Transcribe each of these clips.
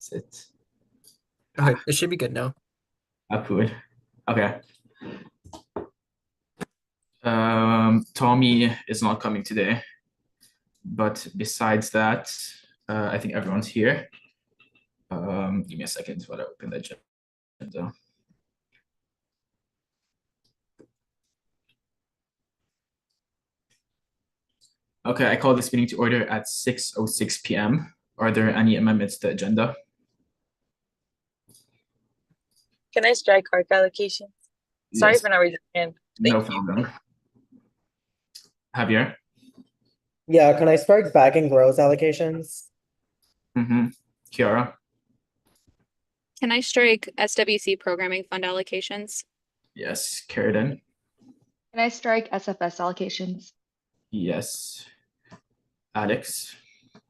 Is it? Okay, it should be good now. Cool. Okay. Tommy is not coming today, but besides that, I think everyone's here. Give me a second while I open the agenda. Okay, I call this meeting to order at 6:06 p.m. Are there any amendments to the agenda? Can I strike ARC allocations? Sorry Yes. for not raising my hand. No Thank you. problem. Javier? Yeah, can I strike back and growth allocations? Kiara? Can I strike SWC programming fund allocations? Yes. Carradine? Can I strike SFS allocations? Yes. Alex?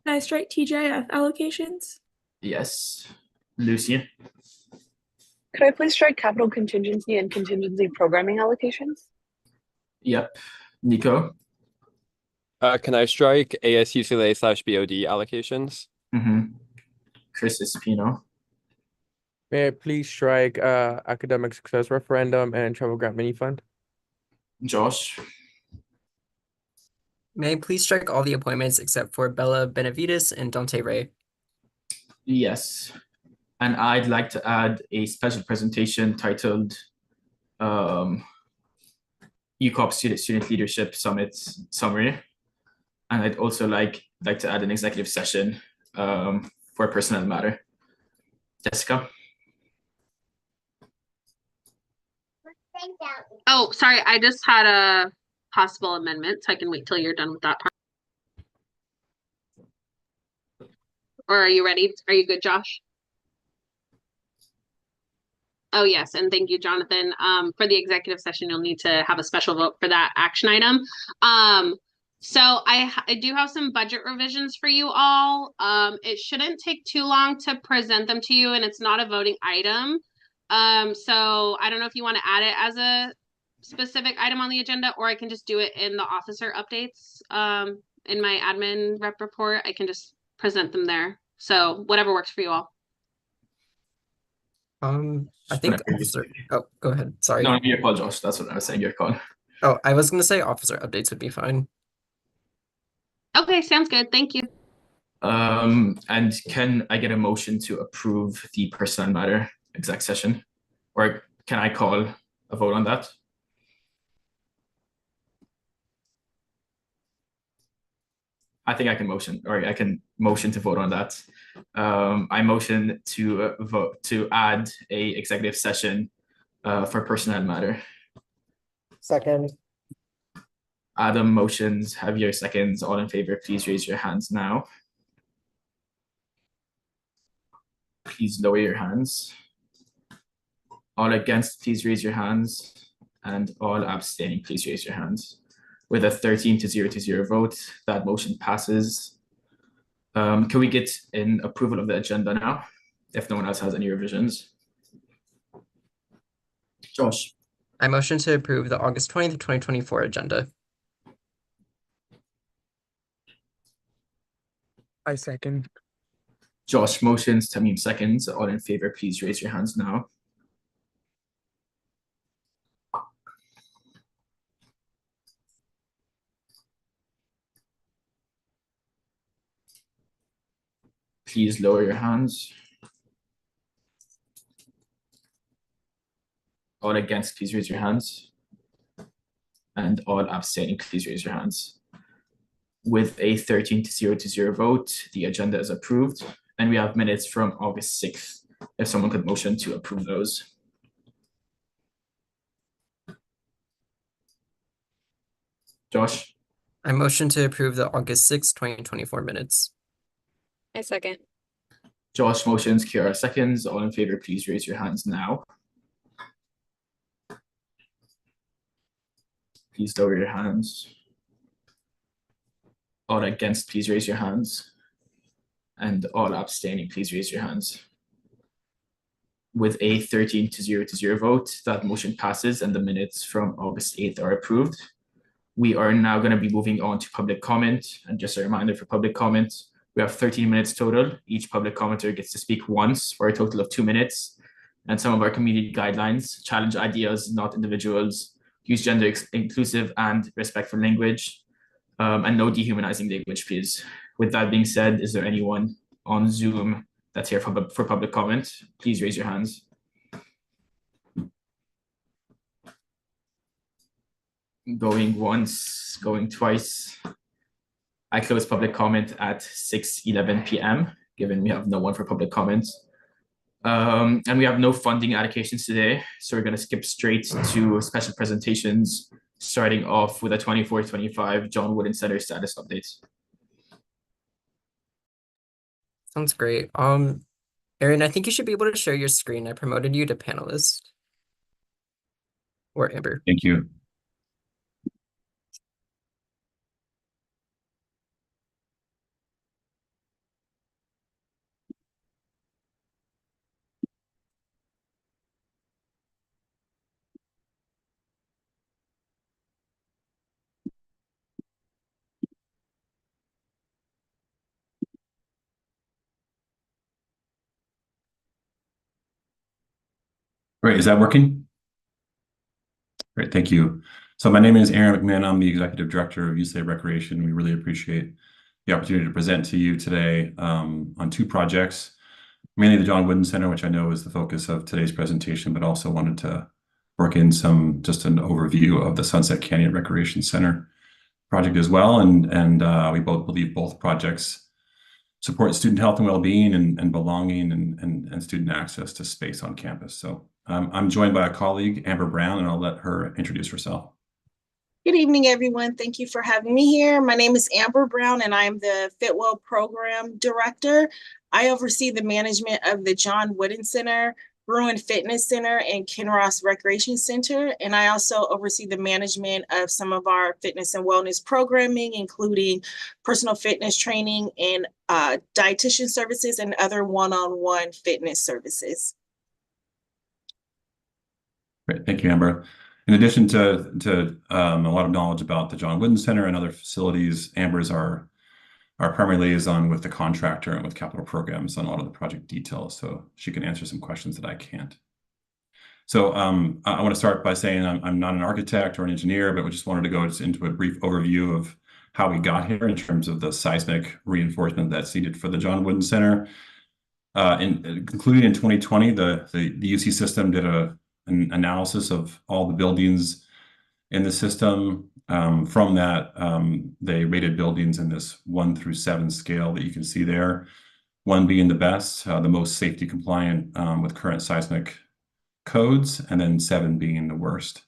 Can I strike TJF allocations? Yes. Lucy? Could I please strike capital contingency and contingency programming allocations? Yep. Nico? Can I strike ASUCLA/BOD allocations? Chris Espino? May I please strike academic success referendum and travel grant mini fund? Josh? May I please strike all the appointments except for Bella Benavides and Dante Ray? Yes. And I'd like to add a special presentation titled UCOP Student Leadership Summit Summary. And I'd also like to add an executive session for a personnel matter. Jessica? Oh, sorry, I just had a possible amendment, so I can wait till you're done with that part. Or are you ready? Are you good, Josh? Oh, yes, and thank you, Jonathan. For the executive session, you'll need to have a special vote for that action item. So I do have some budget revisions for you all. It shouldn't take too long to present them to you, and it's not a voting item. So I don't know if you want to add it as a specific item on the agenda, or I can just do it in the officer updates. In my admin rep report, I can just present them there. So whatever works for you all. I think officer. Oh, go ahead. Sorry. No, your call, Josh. That's what I was saying. Your call. Oh, I was gonna say officer updates would be fine. Okay, sounds good. Thank you. And can I get a motion to approve the personnel matter exec session, or can I call a vote on that? I think I can motion, or I can motion to vote on that. I motion to vote to add a executive session for personnel matter. Second. Adam motions, Javier seconds. All in favor, please raise your hands now. Please lower your hands. All against, please raise your hands. And all abstaining, please raise your hands. With a 13-0 vote, that motion passes. Can we get an approval of the agenda now, if no one else has any revisions? Josh? I motion to approve the August 20th, 2024 agenda. I second. Josh motions, Tamim seconds. All in favor, please raise your hands now. Please lower your hands. All against, please raise your hands. And all abstaining, please raise your hands. With a 13-0 vote, the agenda is approved. And we have minutes from August 6th. If someone could motion to approve those. Josh? I motion to approve the August 6th, 2024 minutes. I second. Josh motions, Kiara seconds. All in favor, please raise your hands now. Please lower your hands. All against, please raise your hands. And all abstaining, please raise your hands. With a 13-0 vote, that motion passes and the minutes from August 8th are approved. We are now going to be moving on to public comment. And just a reminder for public comment, We have 13 minutes total. Each public commenter gets to speak once for a total of 2 minutes. And some of our community guidelines challenge ideas, not individuals, use gender inclusive and respectful language, and no dehumanizing language, please. With that being said, is there anyone on Zoom that's here for public comment? Please raise your hands. Going once, going twice. I close public comment at 6:11 p.m., given we have no one for public comment. And we have no funding allocations today, so we're going to skip straight to special presentations, starting off with a 24-25 John Wooden Center status update. Sounds great. Erin, I think you should be able to share your screen. I promoted you to panelist. Or Amber. Thank you. Great, is that working? Great, thank you. So my name is Aaron McMahon. I'm the Executive Director of USAC Recreation. We really appreciate the opportunity to present to you today on 2 projects, mainly the John Wooden Center, which I know is the focus of today's presentation, but also wanted to work in just an overview of the Sunset Canyon Recreation Center project as well. And we both believe both projects support student health and well-being and belonging and student access to space on campus. So I'm joined by a colleague, Amber Brown, and I'll let her introduce herself. Good evening, everyone. Thank you for having me here. My name is Amber Brown, and I'm the Fitwell Program Director. I oversee the management of the John Wooden Center, Bruin Fitness Center, and Kinross Recreation Center. And I also oversee the management of some of our fitness and wellness programming, including personal fitness training and dietitian services and other one-on-one fitness services. Great, thank you, Amber. In addition to a lot of knowledge about the John Wooden Center and other facilities, Amber is our primary liaison with the contractor and with capital programs on a lot of the project details, so she can answer some questions that I can't. So I want to start by saying I'm not an architect or an engineer, but we just wanted to go into a brief overview of how we got here in terms of the seismic reinforcement that's needed for the John Wooden Center. Concluding in 2020, the UC system did an analysis of all the buildings in the system. From that, they rated buildings in this 1 through 7 scale that you can see there. 1 being the best, the most safety compliant with current seismic codes, and then 7 being the worst.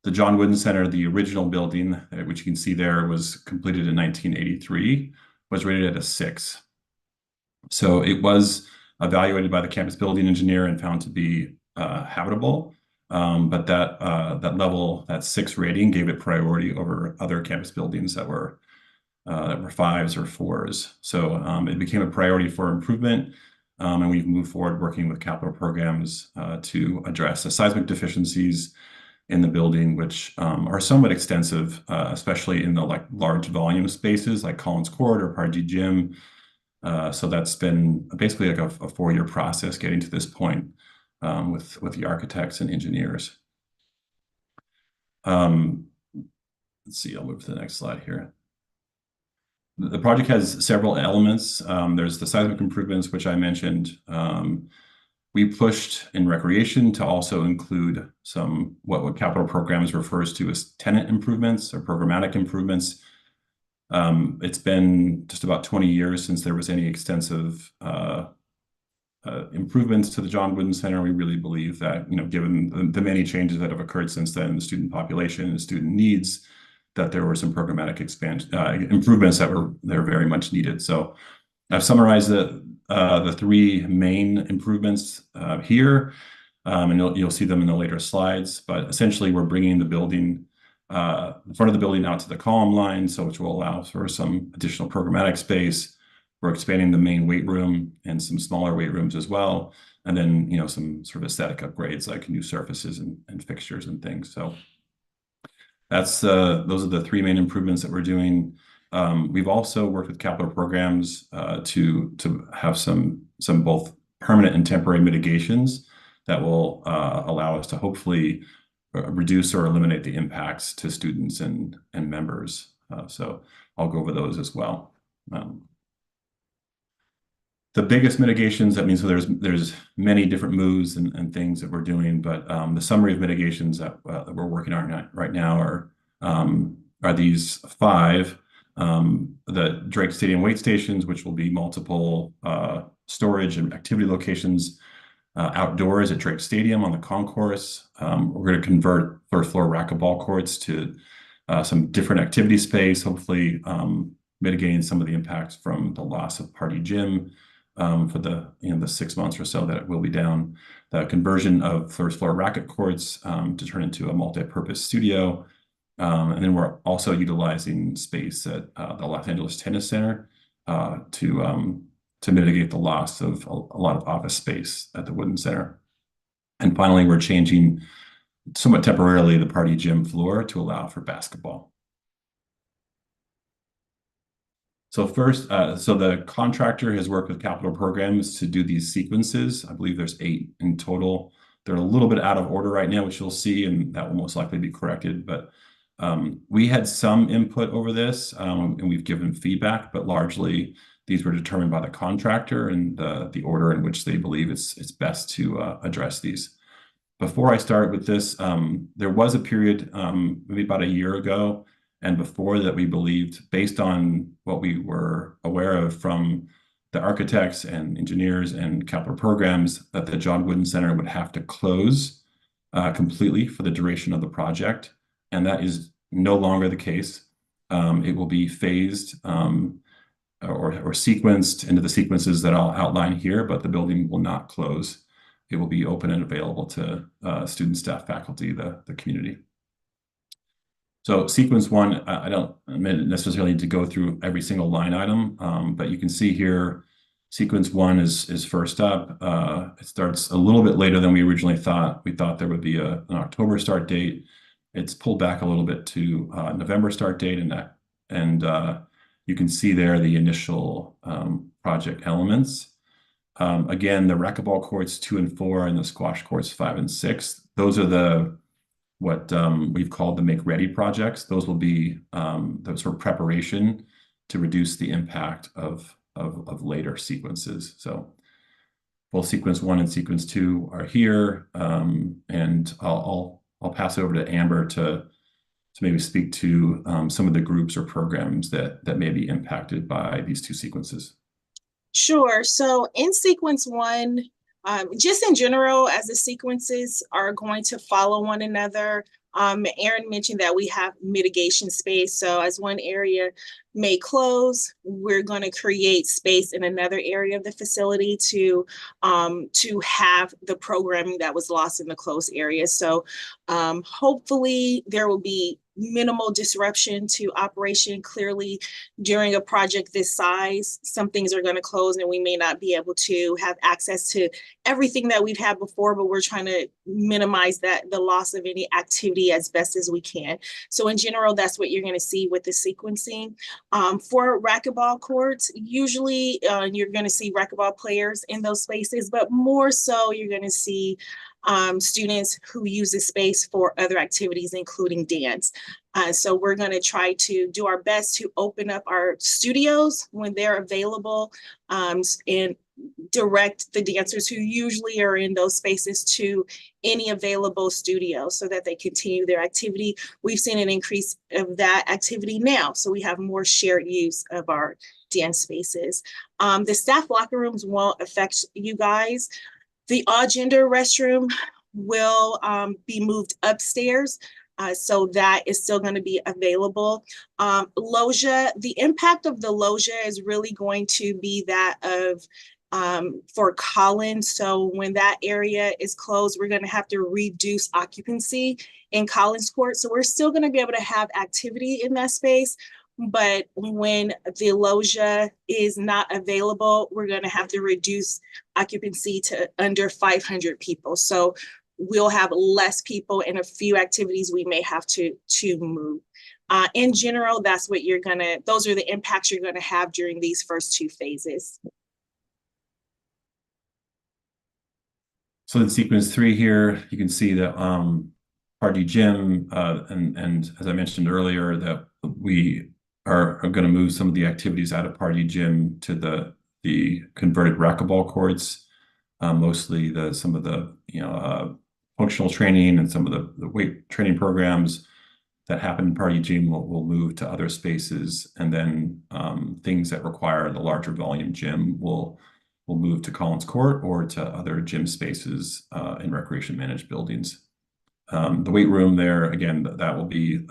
The John Wooden Center, the original building, which you can see there, was completed in 1983, was rated at a 6. So it was evaluated by the campus building engineer and found to be habitable. But that level, that 6 rating, gave it priority over other campus buildings that were 5s or 4s. So it became a priority for improvement, and we've moved forward working with capital programs to address the seismic deficiencies in the building, which are somewhat extensive, especially in the large volume spaces like Collins Court or Pardew Gym. So that's been basically like a 4-year process getting to this point. With the architects and engineers. Let's see, I'll move to the next slide here. The project has several elements. There's the seismic improvements, which I mentioned. We pushed in recreation to also include some what capital programs refers to as tenant improvements or programmatic improvements. It's been just about 20 years since there was any extensive improvements to the John Wooden Center. We really believe that, given the many changes that have occurred since then, the student population and student needs, that there were some programmatic improvements that were very much needed. So I've summarized the 3 main improvements here, and you'll see them in the later slides. But essentially, we're bringing the building, the front of the building out to the column line, which will allow for some additional programmatic space. We're expanding the main weight room and some smaller weight rooms as well. And then, some sort of aesthetic upgrades like new surfaces and fixtures and things. So those are the 3 main improvements that we're doing. We've also worked with capital programs to have some both permanent and temporary mitigations that will allow us to hopefully reduce or eliminate the impacts to students and members. So I'll go over those as well. The biggest mitigations, that means so there's many different moves and things that we're doing, but the summary of mitigations that we're working on right now are these 5. The Drake Stadium wait stations, which will be multiple storage and activity locations outdoors at Drake Stadium on the concourse. We're going to convert first floor racquetball courts to some different activity space, hopefully mitigating some of the impacts from the loss of Party Gym for the 6 months or so that it will be down. The conversion of first floor racket courts to turn into a multi-purpose studio. And then we're also utilizing space at the Los Angeles Tennis Center to mitigate the loss of a lot of office space at the Wooden Center. And finally, we're changing somewhat temporarily the Party Gym floor to allow for basketball. So first, so the contractor has worked with capital programs to do these sequences. I believe there's 8 in total. They're a little bit out of order right now, which you'll see, and that will most likely be corrected. But we had some input over this, and we've given feedback, but largely these were determined by the contractor and the order in which they believe it's best to address these. Before I start with this, there was a period, maybe about a year ago, and before that, we believed, based on what we were aware of from the architects and engineers and capital programs, that the John Wooden Center would have to close completely for the duration of the project. And that is no longer the case. It will be phased or sequenced into the sequences that I'll outline here, but the building will not close. It will be open and available to students, staff, faculty, the community. So sequence 1, I don't necessarily need to go through every single line item, but you can see here, sequence 1 is first up. It starts a little bit later than we originally thought. We thought there would be an October start date. It's pulled back a little bit to November start date, and you can see there the initial project elements. Again, the racquetball courts 2 and 4 and the squash courts 5 and 6. Those are what we've called the make ready projects. Those will be the sort of preparation to reduce the impact of later sequences. So both sequence 1 and sequence 2 are here, and I'll pass it over to Amber to maybe speak to some of the groups or programs that may be impacted by these 2 sequences. Sure. So in sequence 1, just in general, as the sequences are going to follow one another, Aaron mentioned that we have mitigation space. So as one area may close, we're going to create space in another area of the facility to have the programming that was lost in the closed area. So hopefully there will be minimal disruption to operation. Clearly, during a project this size, some things are going to close and we may not be able to have access to everything that we've had before, but we're trying to minimize the loss of any activity as best as we can. So in general, that's what you're going to see with the sequencing. For racquetball courts, usually you're going to see racquetball players in those spaces, but more so you're going to see students who use the space for other activities, including dance. So we're going to try to do our best to open up our studios when they're available and direct the dancers who usually are in those spaces to any available studio so that they continue their activity. We've seen an increase of that activity now, so we have more shared use of our dance spaces. The staff locker rooms won't affect you guys. The all gender restroom will be moved upstairs. So that is still going to be available. Loggia, the impact of the loggia is really going to be that of for Collins. So when that area is closed, we're going to have to reduce occupancy in Collins Court. So we're still going to be able to have activity in that space. But when the loggia is not available, we're going to have to reduce occupancy to under 500 people. So we'll have less people and a few activities we may have to move. In general, those are the impacts you're gonna have during these first 2 phases. So in sequence 3 here, you can see that Party Gym, and as I mentioned earlier, that we are going to move some of the activities out of Party Gym to the converted racquetball courts, mostly some of the functional training and some of the weight training programs that happen in Party Gym will move to other spaces, and then things that require the larger volume gym will move to Collins Court or to other gym spaces in recreation managed buildings. The weight room there, again, that will be,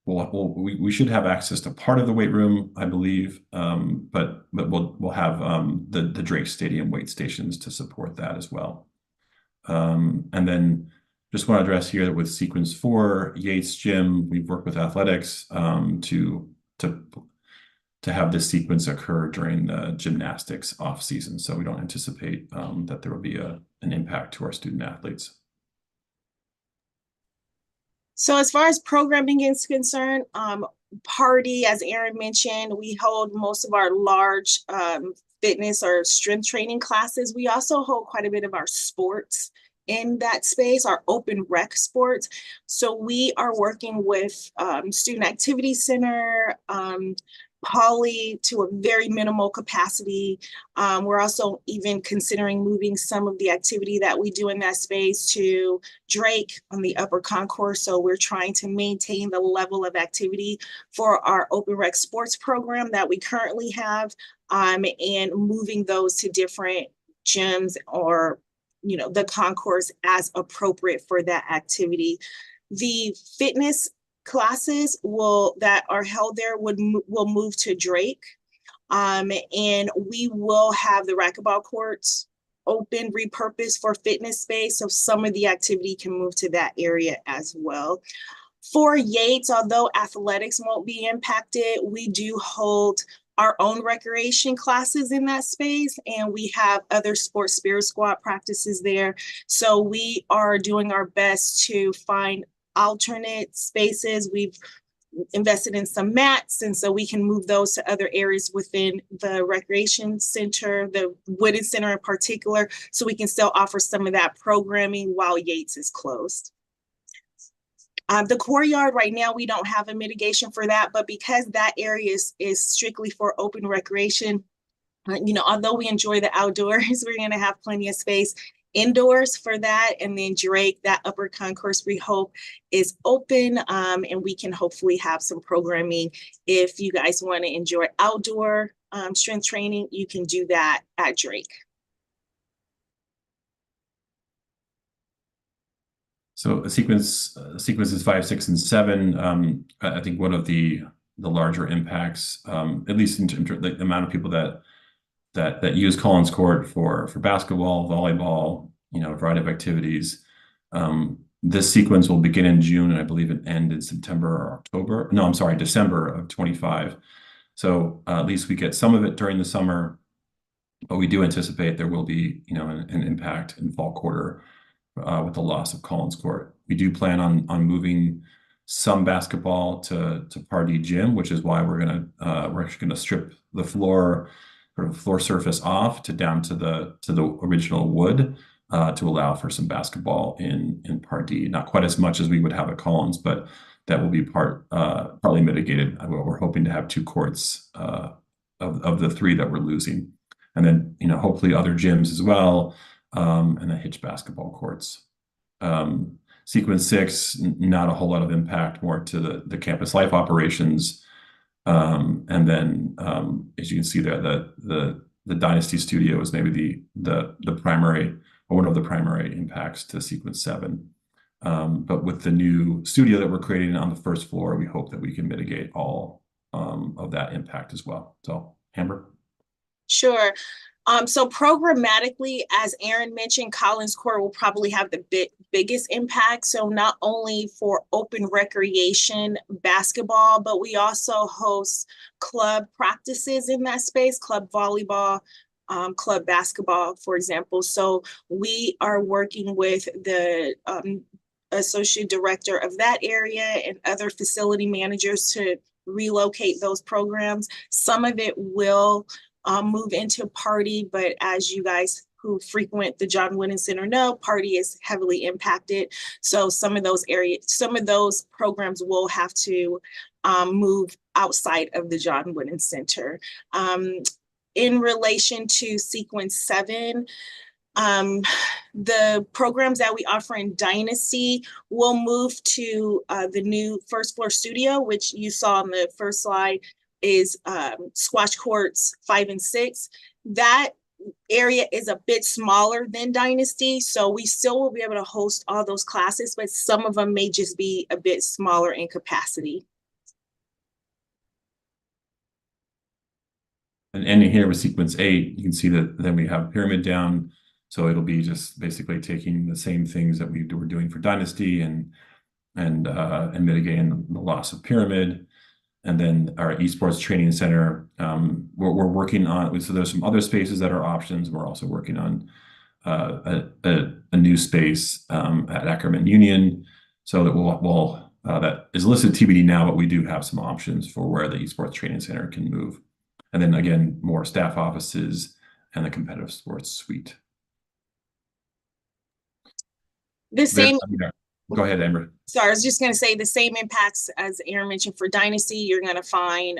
we should have access to part of the weight room, I believe, but we'll have the Drake Stadium weight stations to support that as well. And then just want to address here that with sequence 4, Yates Gym, we've worked with athletics to have this sequence occur during the gymnastics off season. So we don't anticipate that there will be an impact to our student athletes. So as far as programming is concerned, Party, as Aaron mentioned, we hold most of our large fitness or strength training classes. We also hold quite a bit of our sports in that space, our open rec sports. So we are working with Student Activity Center, Poly to a very minimal capacity. We're also even considering moving some of the activity that we do in that space to Drake on the upper concourse. So we're trying to maintain the level of activity for our open rec sports program that we currently have, and moving those to different gyms or the concourse as appropriate for that activity. The fitness classes that are held there will move to Drake, and we will have the racquetball courts open, repurposed for fitness space, so some of the activity can move to that area as well. For Yates, although athletics won't be impacted, we do hold our own recreation classes in that space, and we have other sports spirit squad practices there. So we are doing our best to find alternate spaces. We've invested in some mats, and so we can move those to other areas within the recreation center, the Wooden Center in particular, so we can still offer some of that programming while Yates is closed. The courtyard, right now, we don't have a mitigation for that, but because that area is strictly for open recreation, although we enjoy the outdoors, we're going to have plenty of space indoors for that. And then Drake, that upper concourse, we hope is open, and we can hopefully have some programming. If you guys want to enjoy outdoor strength training, you can do that at Drake. So sequences 5, 6, and 7. I think one of the larger impacts, at least in terms of the amount of people that use Collins Court for basketball, volleyball, a variety of activities. This sequence will begin in June, and I believe it end in September or October. No, I'm sorry, December of 25. So at least we get some of it during the summer, but we do anticipate there will be, an impact in fall quarter with the loss of Collins Court. We do plan on moving some basketball to Party Gym, which is why we're actually gonna strip the floor surface off down to the original wood to allow for some basketball in Part D. Not quite as much as we would have at Collins, but that will be partly mitigated. We're hoping to have 2 courts of the 3 that we're losing, and then hopefully other gyms as well, and the hitch basketball courts. Sequence 6, not a whole lot of impact, more to the campus life operations. And then, as you can see there, the Dynasty Studio is maybe the primary, or one of the primary impacts to sequence 7. But with the new studio that we're creating on the first floor, we hope that we can mitigate all of that impact as well. So, Amber? Sure. So programmatically, as Aaron mentioned, Collins Court will probably have the biggest impact. So not only for open recreation basketball, but we also host club practices in that space, club volleyball, club basketball, for example. So we are working with the associate director of that area and other facility managers to relocate those programs. Some of it will move into Party, but as you guys who frequent the John Wooden Center know, Party is heavily impacted. So some of those programs will have to move outside of the John Wooden Center. In relation to Sequence 7, the programs that we offer in Dynasty will move to the new first floor studio, which you saw on the first slide is squash courts 5 and 6. That area is a bit smaller than Dynasty, so we still will be able to host all those classes, but some of them may just be a bit smaller in capacity. And ending here with Sequence 8, you can see that then we have Pyramid down. So it'll be just basically taking the same things that we were doing for Dynasty and mitigating the loss of Pyramid. And then our esports training center, we're working on, so there's some other spaces that are options. We're also working on a new space at Ackerman Union. So that that is listed TBD now, but we do have some options for where the esports training center can move. And then again, more staff offices and the competitive sports suite. The same. Go ahead, Amber. So I was just going to say the same impacts as Aaron mentioned for Dynasty, you're going to find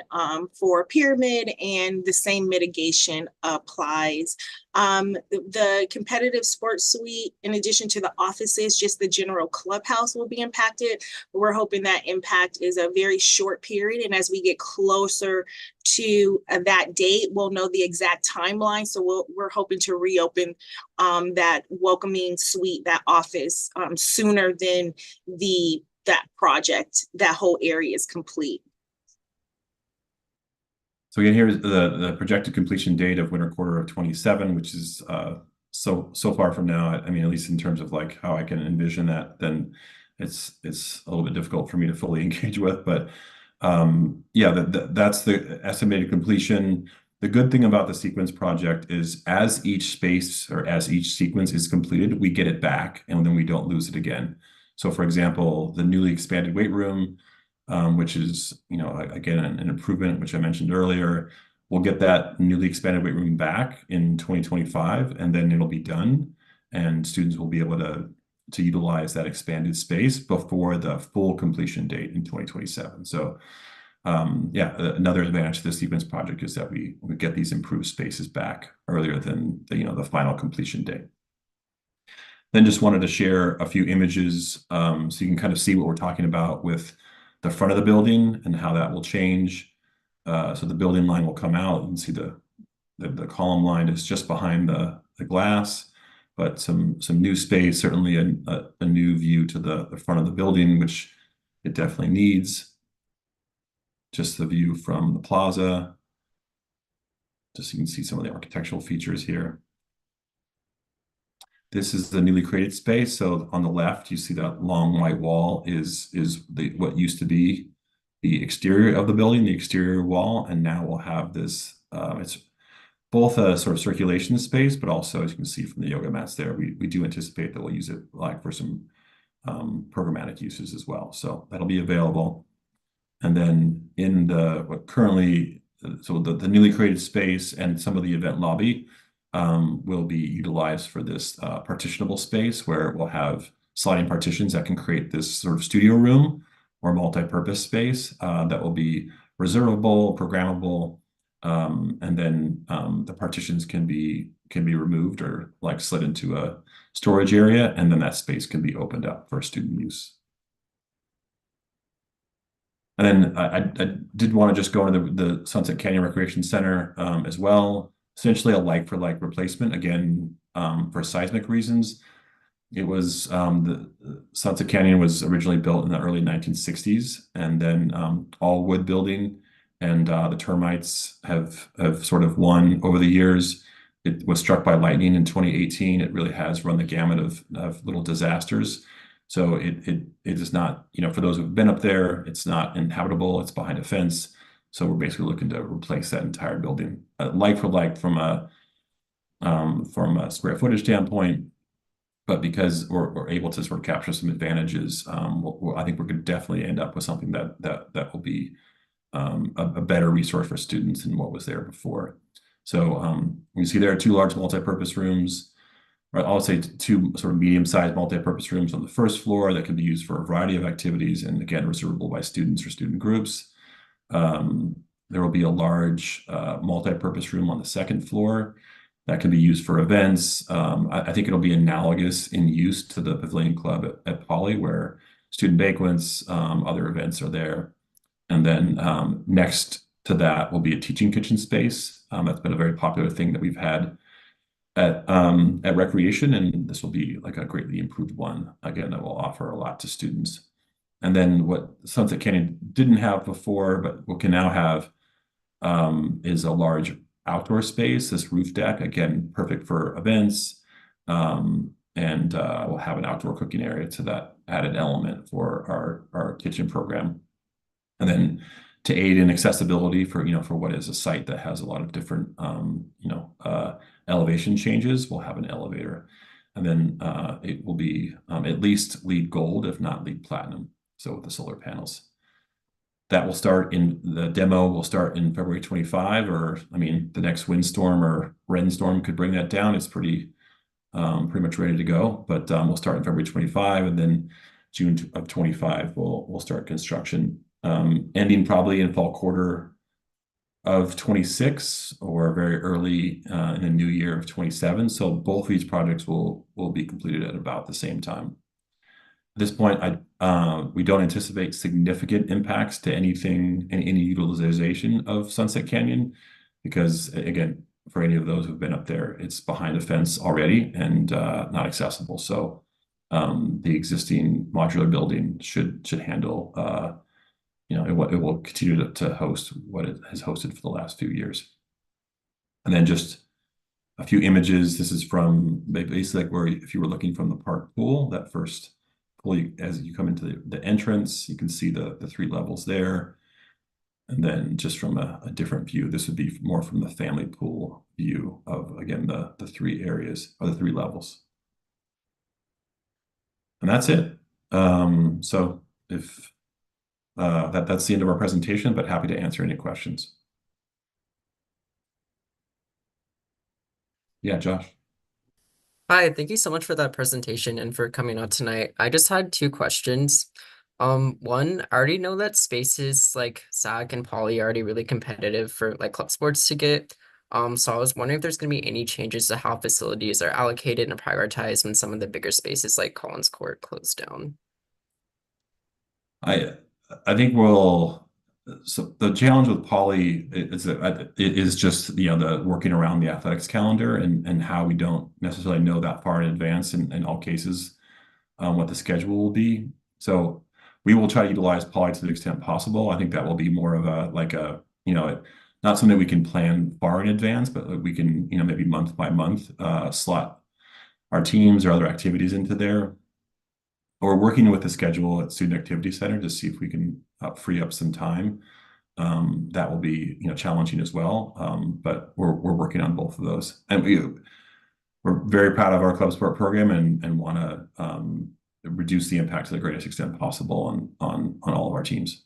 for Pyramid, and the same mitigation applies. The competitive sports suite, in addition to the offices, just the general clubhouse will be impacted. We're hoping that impact is a very short period. And as we get closer to that date, we'll know the exact timeline. So we're hoping to reopen that welcoming suite, that office, sooner than that project, that whole area is complete. So again, here's the projected completion date of winter quarter of 27, which is so far from now. I mean, at least in terms of like how I can envision that, then it's a little bit difficult for me to fully engage with. But yeah, that's the estimated completion. The good thing about the sequence project is as each space or as each sequence is completed, we get it back and then we don't lose it again. So for example, the newly expanded weight room, which is, you know, again, an improvement, which I mentioned earlier, we'll get that newly expanded weight room back in 2025, and then it'll be done. And students will be able to utilize that expanded space before the full completion date in 2027. So yeah, another advantage to the sequence project is that we get these improved spaces back earlier than the final completion date. Then just wanted to share a few images so you can kind of see what we're talking about with the front of the building and how that will change. So the building line will come out. You can see the column line is just behind the glass, but some new space, certainly a new view to the front of the building, which it definitely needs. Just the view from the plaza. Just so you can see some of the architectural features here. This is the newly created space. So on the left, you see that long white wall is what used to be the exterior of the building, the exterior wall, and now we'll have this. It's both a sort of circulation space, but also, as you can see from the yoga mats there, we do anticipate that we'll use it like for some programmatic uses as well. So that'll be available. And then in the the newly created space and some of the event lobby will be utilized for this partitionable space where we'll have sliding partitions that can create this sort of studio room or multi-purpose space that will be reservable, programmable, and then the partitions can be removed or like slid into a storage area, and then that space can be opened up for student use. And then I did want to just go into the Sunset Canyon Recreation Center as well. Essentially a like-for-like replacement, again, for seismic reasons. It was, the Sunset Canyon was originally built in the early 1960s, and then all wood building, and the termites have sort of won over the years. It was struck by lightning in 2018. It really has run the gamut of little disasters. So it is not, for those who've been up there, it's not inhabitable. It's behind a fence. So we're basically looking to replace that entire building, like for like from a square footage standpoint. but because we're able to sort of capture some advantages, I think we're going to definitely end up with something that will be a better resource for students than what was there before. So you see there are two large multi-purpose rooms, or I'll say two sort of medium-sized multi-purpose rooms on the first floor that can be used for a variety of activities, and again, reservable by students or student groups. There will be a large multi-purpose room on the second floor that can be used for events. I think it'll be analogous in use to the Pavilion Club at Poly, where student banquets, other events are there. And then next to that will be a teaching kitchen space. That's been a very popular thing that we've had at Recreation, and this will be like a greatly improved one, again, that will offer a lot to students. And then what Sunset Canyon didn't have before, but what can now have is a large outdoor space, this roof deck, again, perfect for events. And we'll have an outdoor cooking area to that added element for our kitchen program. And then to aid in accessibility for what is a site that has a lot of different, elevation changes, we'll have an elevator. And then it will be at least LEED Gold, if not LEED Platinum. So with the solar panels. That will start the demo will start in February 25, or the next windstorm or rainstorm could bring that down. It's pretty much ready to go, but we'll start in February 25, and then June of 25 we'll start construction, ending probably in fall quarter of 26 or very early in the new year of 27. So both of these projects will be completed at about the same time. At this point, we don't anticipate significant impacts to any utilization of Sunset Canyon, because again, for any of those who've been up there, it's behind a fence already and not accessible. So the existing modular building should handle, it will continue to host what it has hosted for the last few years. And then just a few images. This is from basically like where if you were looking from the park pool, that first. As you come into the entrance, you can see the 3 levels there. And then just from a different view, this would be more from the family pool view of, again, the 3 areas or the 3 levels. And that's it. So if that's the end of our presentation, but happy to answer any questions. Yeah, Josh. Hi, thank you so much for that presentation and for coming out tonight. I just had 2 questions. One, I already know that spaces like SAC and Poly are already really competitive for like club sports to get. So I was wondering if there's going to be any changes to how facilities are allocated and prioritized when some of the bigger spaces like Collins Court close down. I think so the challenge with Poly is just the working around the athletics calendar and how we don't necessarily know that far in advance in all cases what the schedule will be. So we will try to utilize Poly to the extent possible. I think that will be more of not something we can plan far in advance, but we can maybe month by month slot our teams or other activities into there. Or working with the schedule at Student Activity Center to see if we can free up some time. That will be challenging as well, but we're working on both of those, and we're very proud of our club sport program and want to reduce the impact to the greatest extent possible on all of our teams.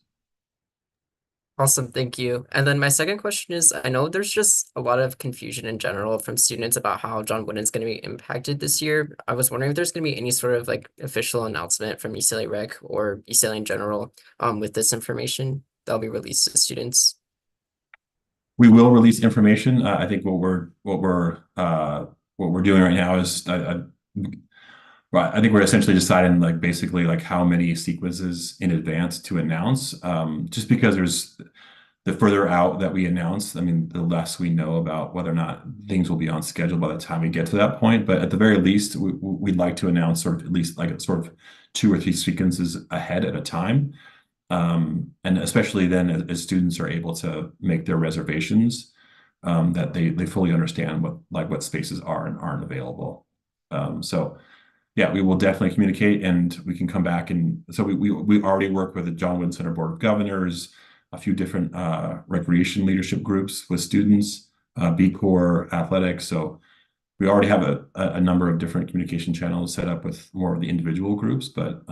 Awesome, thank you. And then my second question is, I know there's just a lot of confusion in general from students about how John Wooden's going to be impacted this year. I was wondering if there's going to be any sort of like official announcement from UCLA Rec or UCLA in general with this information that'll be released to students. We will release information. I think what we're doing right now is I think we're essentially deciding basically how many sequences in advance to announce. Just because the further out that we announce, the less we know about whether or not things will be on schedule by the time we get to that point. But at the very least, we'd like to announce at least 2 or 3 sequences ahead at a time. And especially then as students are able to make their reservations, that they fully understand what spaces are and aren't available. So yeah, we will definitely communicate, and we can come back. And so we already work with the John Wooden Center Board of Governors, a few different recreation leadership groups with students, B Corps, athletics. So we already have a number of different communication channels set up with more of the individual groups, but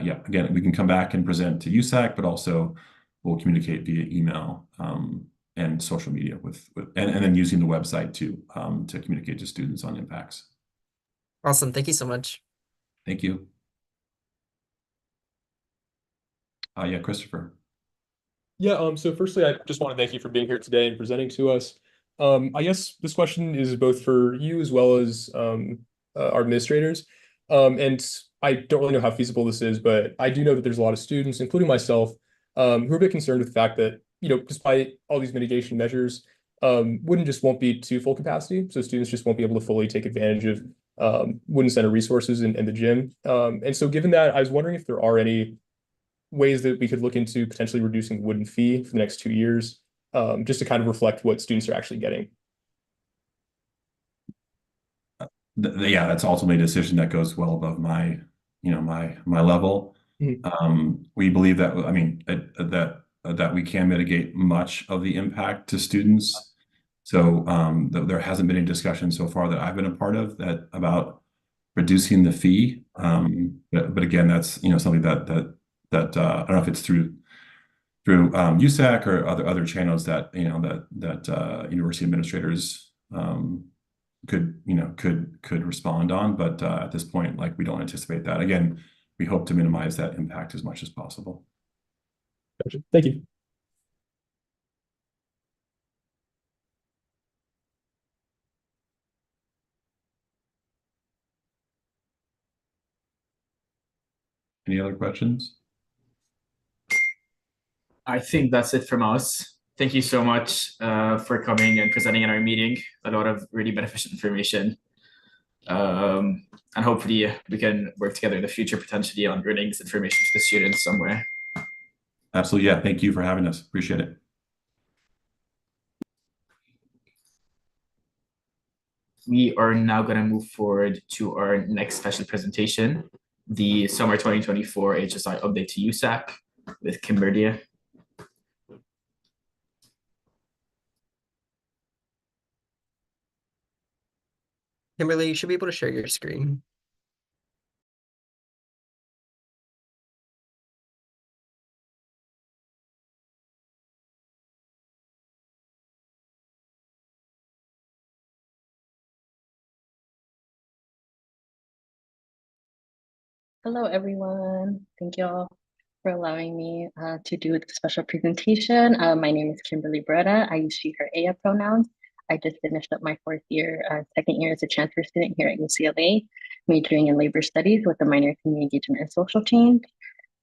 yeah, again, we can come back and present to USAC, but also we'll communicate via email and social media and then using the website to communicate to students on impacts. Awesome. Thank you so much. Thank you. Yeah, Christopher. Yeah, so firstly, I just want to thank you for being here today and presenting to us. I guess this question is both for you as well as our administrators. And I don't really know how feasible this is, but I do know that there's a lot of students, including myself, who are a bit concerned with the fact that, despite all these mitigation measures, Wooden just won't be to full capacity. So students just won't be able to fully take advantage of Wooden Center resources and the gym. And so given that, I was wondering if there are any ways that we could look into potentially reducing Wooden fee for the next 2 years, just to kind of reflect what students are actually getting. Yeah, that's ultimately a decision that goes well above my level. We believe that, I mean, that we can mitigate much of the impact to students. So there hasn't been any discussion so far that I've been a part of about reducing the fee. But again, that's something that I don't know if it's through USAC or other channels that university administrators could respond on, but at this point, we don't anticipate that. Again, we hope to minimize that impact as much as possible. Gotcha. Thank you. Any other questions? I think that's it from us. Thank you so much for coming and presenting in our meeting. A lot of really beneficial information. And hopefully we can work together in the future, potentially on bringing this information to the students somewhere. Absolutely. Yeah. Thank you for having us. Appreciate it. We are now going to move forward to our next special presentation, the Summer 2024 HSI Update to USAC with Kimberly. Kimberly, you should be able to share your screen. Hello, everyone. Thank you all for allowing me to do the special presentation. My name is Kimberly Breda. I use she, her, aya pronouns. I just finished up my second year as a transfer student here at UCLA, majoring in labor studies with a minor in community engagement and social change.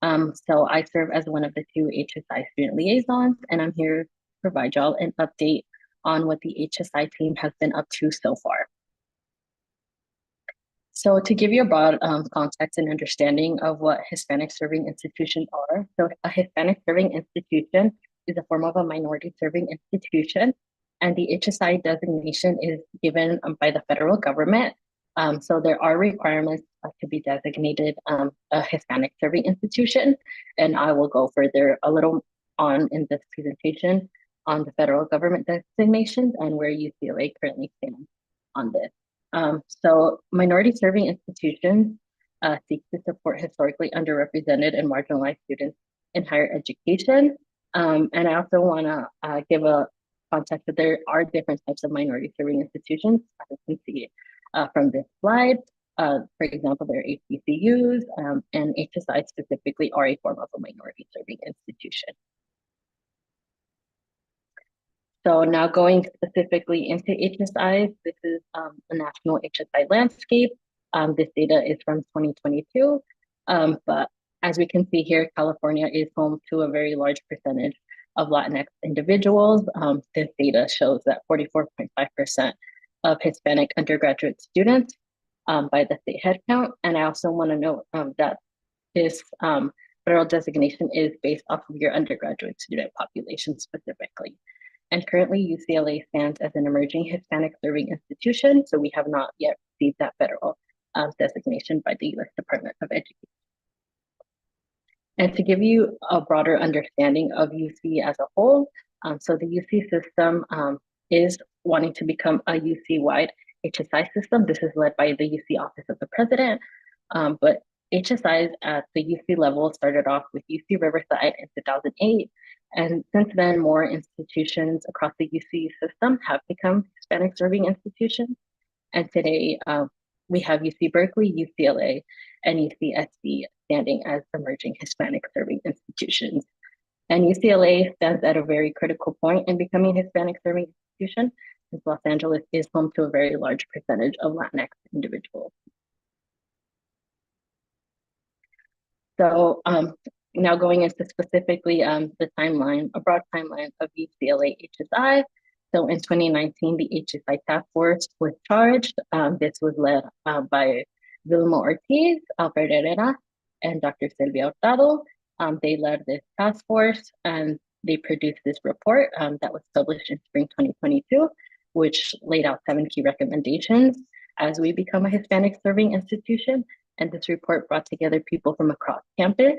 So I serve as one of the 2 HSI student liaisons, and I'm here to provide y'all an update on what the HSI team has been up to so far. So to give you a broad context and understanding of what Hispanic serving institutions are, so a Hispanic serving institution is a form of a minority serving institution, and the HSI designation is given by the federal government. So there are requirements to be designated a Hispanic serving institution, and I will go further a little on in this presentation on the federal government designations and where UCLA currently stands on this. So minority serving institutions seek to support historically underrepresented and marginalized students in higher education. And I also want to give a context that there are different types of minority serving institutions, as you can see from this slide. For example, there are HBCUs and HSI specifically are a form of a minority serving institution. So now going specifically into HSIs, this is a national HSI landscape. This data is from 2022, but as we can see here, California is home to a very large percentage of Latinx individuals. This data shows that 44.5% of Hispanic undergraduate students by the state headcount. And I also want to note that this federal designation is based off of your undergraduate student population specifically. And currently UCLA stands as an emerging Hispanic serving institution, so we have not yet received that federal designation by the U.S. Department of Education. And to give you a broader understanding of UC as a whole, so the UC system is wanting to become a UC-wide HSI system. This is led by the UC Office of the President, but HSIs at the UC level started off with UC Riverside in 2008, and since then, more institutions across the UC system have become Hispanic serving institutions. And today, we have UC Berkeley, UCLA, and UCSB standing as emerging Hispanic serving institutions. And UCLA stands at a very critical point in becoming a Hispanic serving institution, since Los Angeles is home to a very large percentage of Latinx individuals. So now going into specifically the timeline, a broad timeline of UCLA HSI. So in 2019, the HSI task force was charged. This was led by Vilma Ortiz, Alfred Herrera, and Dr. Silvia Hurtado. They led this task force and they produced this report that was published in spring 2022, which laid out 7 key recommendations as we become a Hispanic serving institution. And this report brought together people from across campus,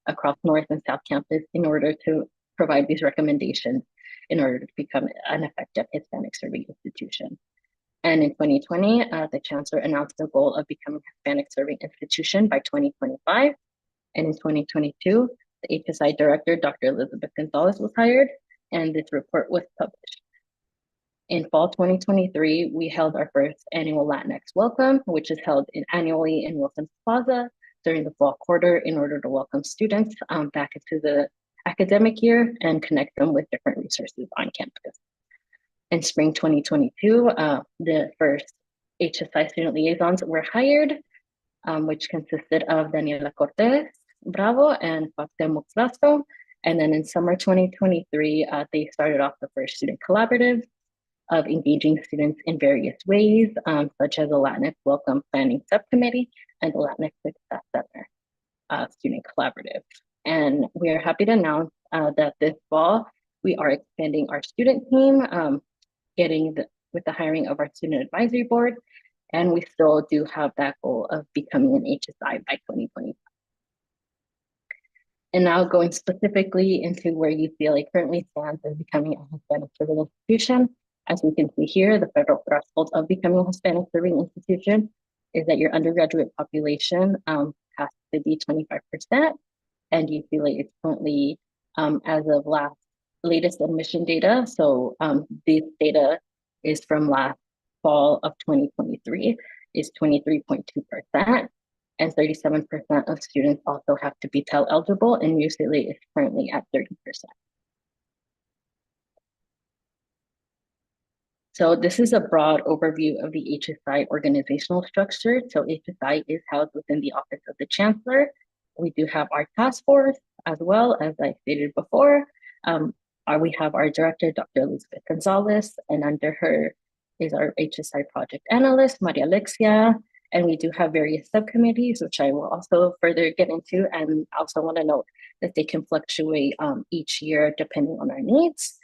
across North and South Campus, in order to provide these recommendations in order to become an effective Hispanic serving institution. And in 2020, the Chancellor announced the goal of becoming a Hispanic serving institution by 2025. And in 2022, the HSI Director, Dr. Elizabeth Gonzalez, was hired, and this report was published. In fall 2023, we held our first annual Latinx Welcome, which is held annually in Wilson Plaza during the fall quarter in order to welcome students back into the academic year and connect them with different resources on campus. In spring 2022, the first HSI student liaisons were hired, which consisted of Daniela Cortez Bravo and Cuauhtemoc Velasco. And then in summer 2023, they started off the first student collaborative of engaging students in various ways, such as the Latinx Welcome Planning Subcommittee and the Latinx Success Center student collaborative. And we are happy to announce that this fall, we are expanding our student team, with the hiring of our student advisory board, and we still do have that goal of becoming an HSI by 2025. And now going specifically into where UCLA currently stands as becoming a Hispanic serving institution. As we can see here, the federal threshold of becoming a Hispanic serving institution is that your undergraduate population has to be 25%. And UCLA is currently, as of latest admission data, so this data is from last fall of 2023, is 23.2%. And 37% of students also have to be Pell eligible, and UCLA is currently at 30%. So this is a broad overview of the HSI organizational structure. So HSI is housed within the Office of the Chancellor. We do have our task force as well, as I stated before. We have our director, Dr. Elizabeth Gonzalez, and under her is our HSI project analyst, Maria Alexia. And we do have various subcommittees, which I will also further get into. And also want to note that they can fluctuate each year depending on our needs.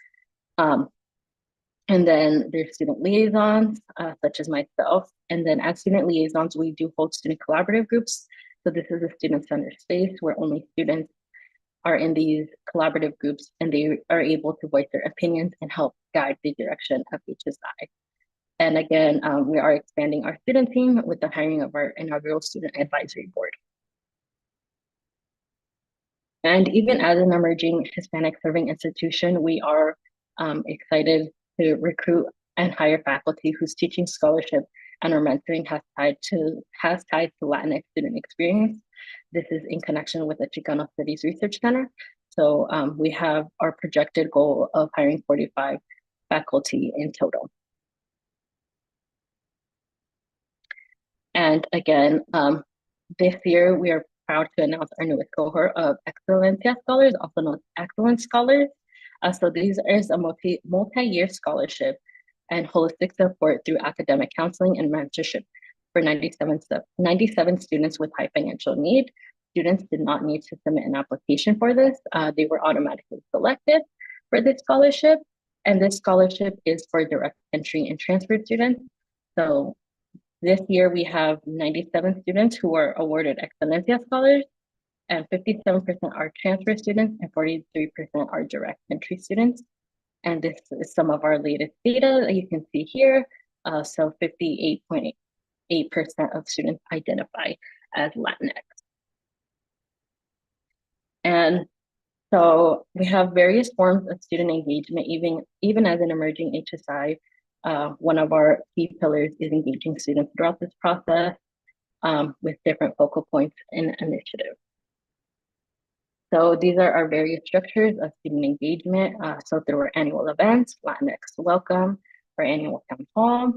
And then there's student liaisons, such as myself. And then as student liaisons, we do hold student collaborative groups. So this is a student-centered space where only students are in these collaborative groups and they are able to voice their opinions and help guide the direction of HSI. And again, we are expanding our student team with the hiring of our inaugural student advisory board. And even as an emerging Hispanic serving institution, we are excited to recruit and hire faculty whose teaching scholarship and our mentoring has ties to Latinx student experience. This is in connection with the Chicano Studies Research Center. So we have our projected goal of hiring 45 faculty in total. And again, this year we are proud to announce our newest cohort of Excelencia Scholars, also known as Excellence Scholars. So these is a multi-year scholarship and holistic support through academic counseling and mentorship for 97 students with high financial need. Students did not need to submit an application for this. They were automatically selected for this scholarship. And this scholarship is for direct entry and transfer students. So this year we have 97 students who are awarded Excelencia Scholars, and 57% are transfer students and 43% are direct entry students. And this is some of our latest data that you can see here. So 58.8% of students identify as Latinx. And so we have various forms of student engagement, even as an emerging HSI. One of our key pillars is engaging students throughout this process with different focal points and initiatives. So these are our various structures of student engagement. So through our annual events, Latinx Welcome, our annual town hall,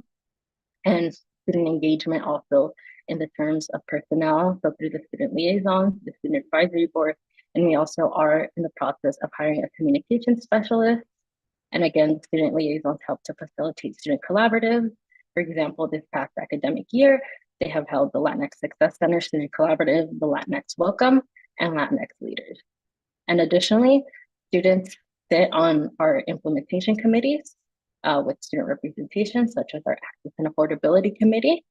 and student engagement also in the terms of personnel. So through the student liaisons, the student advisory board, and we also are in the process of hiring a communication specialist. And again, student liaisons help to facilitate student collaboratives. For example, this past academic year, they have held the Latinx Success Center Student Collaborative, the Latinx Welcome, and Latinx Leaders. And additionally, students sit on our implementation committees with student representation, such as our Access and Affordability Committee,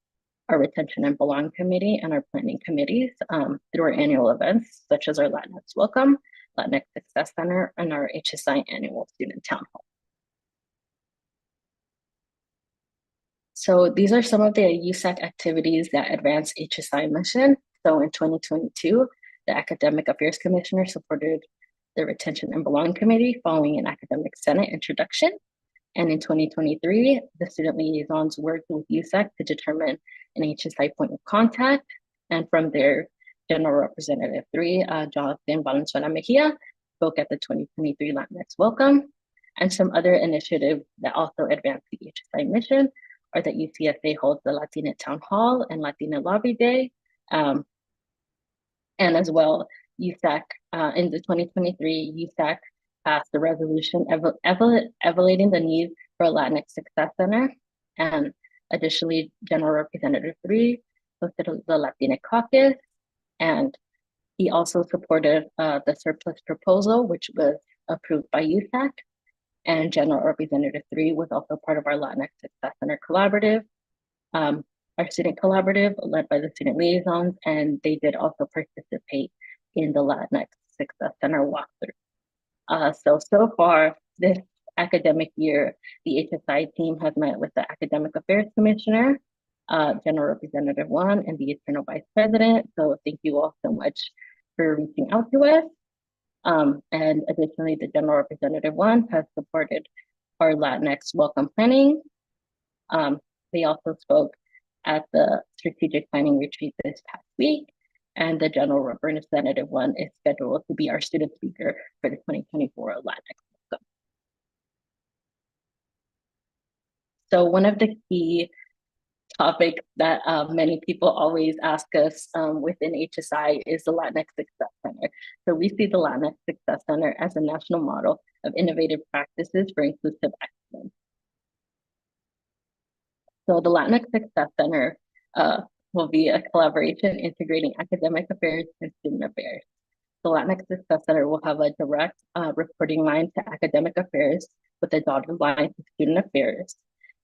our Retention and Belong Committee, and our planning committees through our annual events, such as our Latinx Welcome, Latinx Success Center, and our HSI Annual Student Town Hall. So these are some of the USAC activities that advance HSI mission. So in 2022, the Academic Affairs Commissioner supported the Retention and Belong Committee following an Academic Senate introduction. And in 2023, the student liaisons worked with USAC to determine an HSI point of contact. And from there, General Representative 3, Jonathan Valenzuela Mejia, spoke at the 2023 Latinx Welcome. And some other initiatives that also advance the HSI mission are that UCSA holds the Latina Town Hall and Latina Lobby Day. And as well, USAC, in the 2023, USAC passed the resolution evaluating the need for a Latinx Success Center. And additionally, General Representative 3 hosted the Latina Caucus, and he also supported the surplus proposal, which was approved by USAC. And General Representative 3 was also part of our Latinx Success Center collaborative, our student collaborative led by the student liaisons, and they did also participate in the Latinx Success Center walkthrough. So far this academic year, the HSI team has met with the Academic Affairs Commissioner, General Representative 1, and the Eternal Vice President. So thank you all so much for reaching out to us. And additionally, the General Representative 1 has supported our Latinx Welcome Planning. They also spoke at the Strategic Planning Retreat this past week, and the General Representative 1 is scheduled to be our student speaker for the 2024 Latinx Welcome. So one of the key topics that many people always ask us within HSI is the Latinx Success Center. So we see the Latinx Success Center as a national model of innovative practices for inclusive excellence. So the Latinx Success Center will be a collaboration integrating academic affairs and student affairs. The Latinx Success Center will have a direct reporting line to academic affairs with a dotted line to student affairs.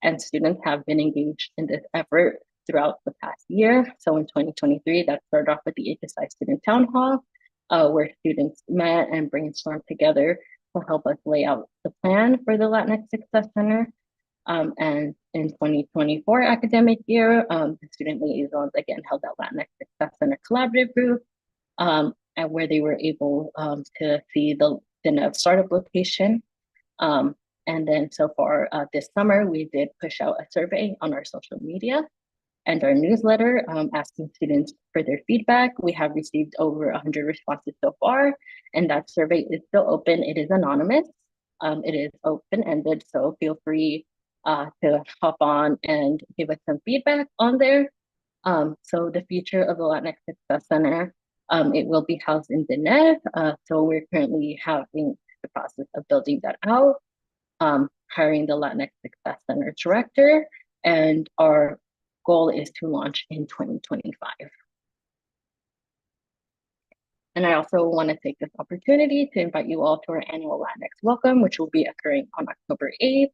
And students have been engaged in this effort throughout the past year. So in 2023, that started off with the HSI Student Town Hall, where students met and brainstormed together to help us lay out the plan for the Latinx Success Center. And in 2024 academic year, the student liaisons again held that Latinx Success Center collaborative group, and where they were able to see the NEV startup location. And then so far this summer, we did push out a survey on our social media and our newsletter asking students for their feedback. We have received over 100 responses so far, and that survey is still open. It is anonymous. It is open-ended, so feel free to hop on and give us some feedback on there. So the future of the Latinx Success Center, it will be housed in the NEV. So we're currently having the process of building that out. Hiring the Latinx Success Center director, and our goal is to launch in 2025. And I also want to take this opportunity to invite you all to our annual Latinx Welcome, which will be occurring on October 8th.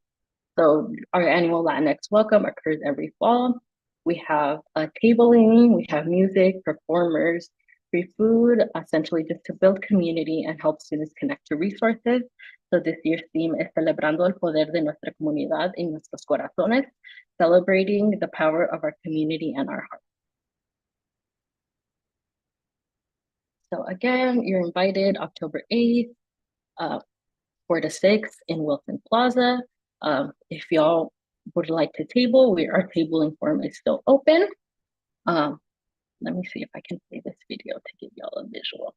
So our annual Latinx Welcome occurs every fall. We have a tabling, we have music, performers, free food, essentially just to build community and help students connect to resources So this year's theme is Celebrando el Poder de Nuestra Comunidad en Nuestros Corazones, celebrating the power of our community and our heart. So again, you're invited October 8th, 4 to 6 in Wilson Plaza. If y'all would like to table, our tabling form is still open. Let me see if I can play this video to give y'all a visual.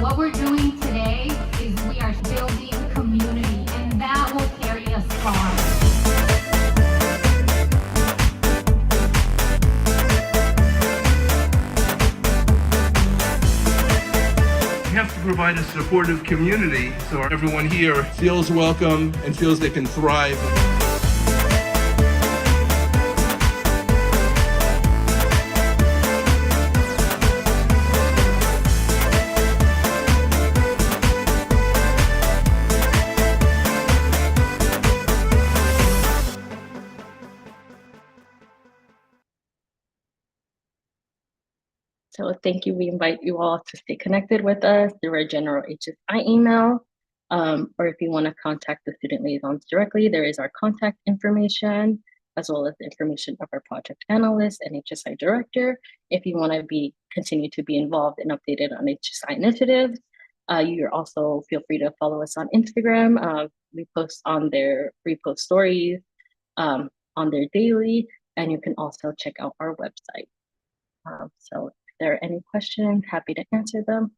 What we're doing today is we are building community, and that will carry us far. We have to provide a supportive community so everyone here feels welcome and feels they can thrive. So thank you. We invite you all to stay connected with us through our general HSI email. Or if you want to contact the student liaisons directly, there is our contact information, as well as the information of our project analyst and HSI director. If you want to continue to be involved and updated on HSI initiatives, you also feel free to follow us on Instagram. We post on their repost stories on their daily, and you can also check out our website. So if there are any questions, happy to answer them.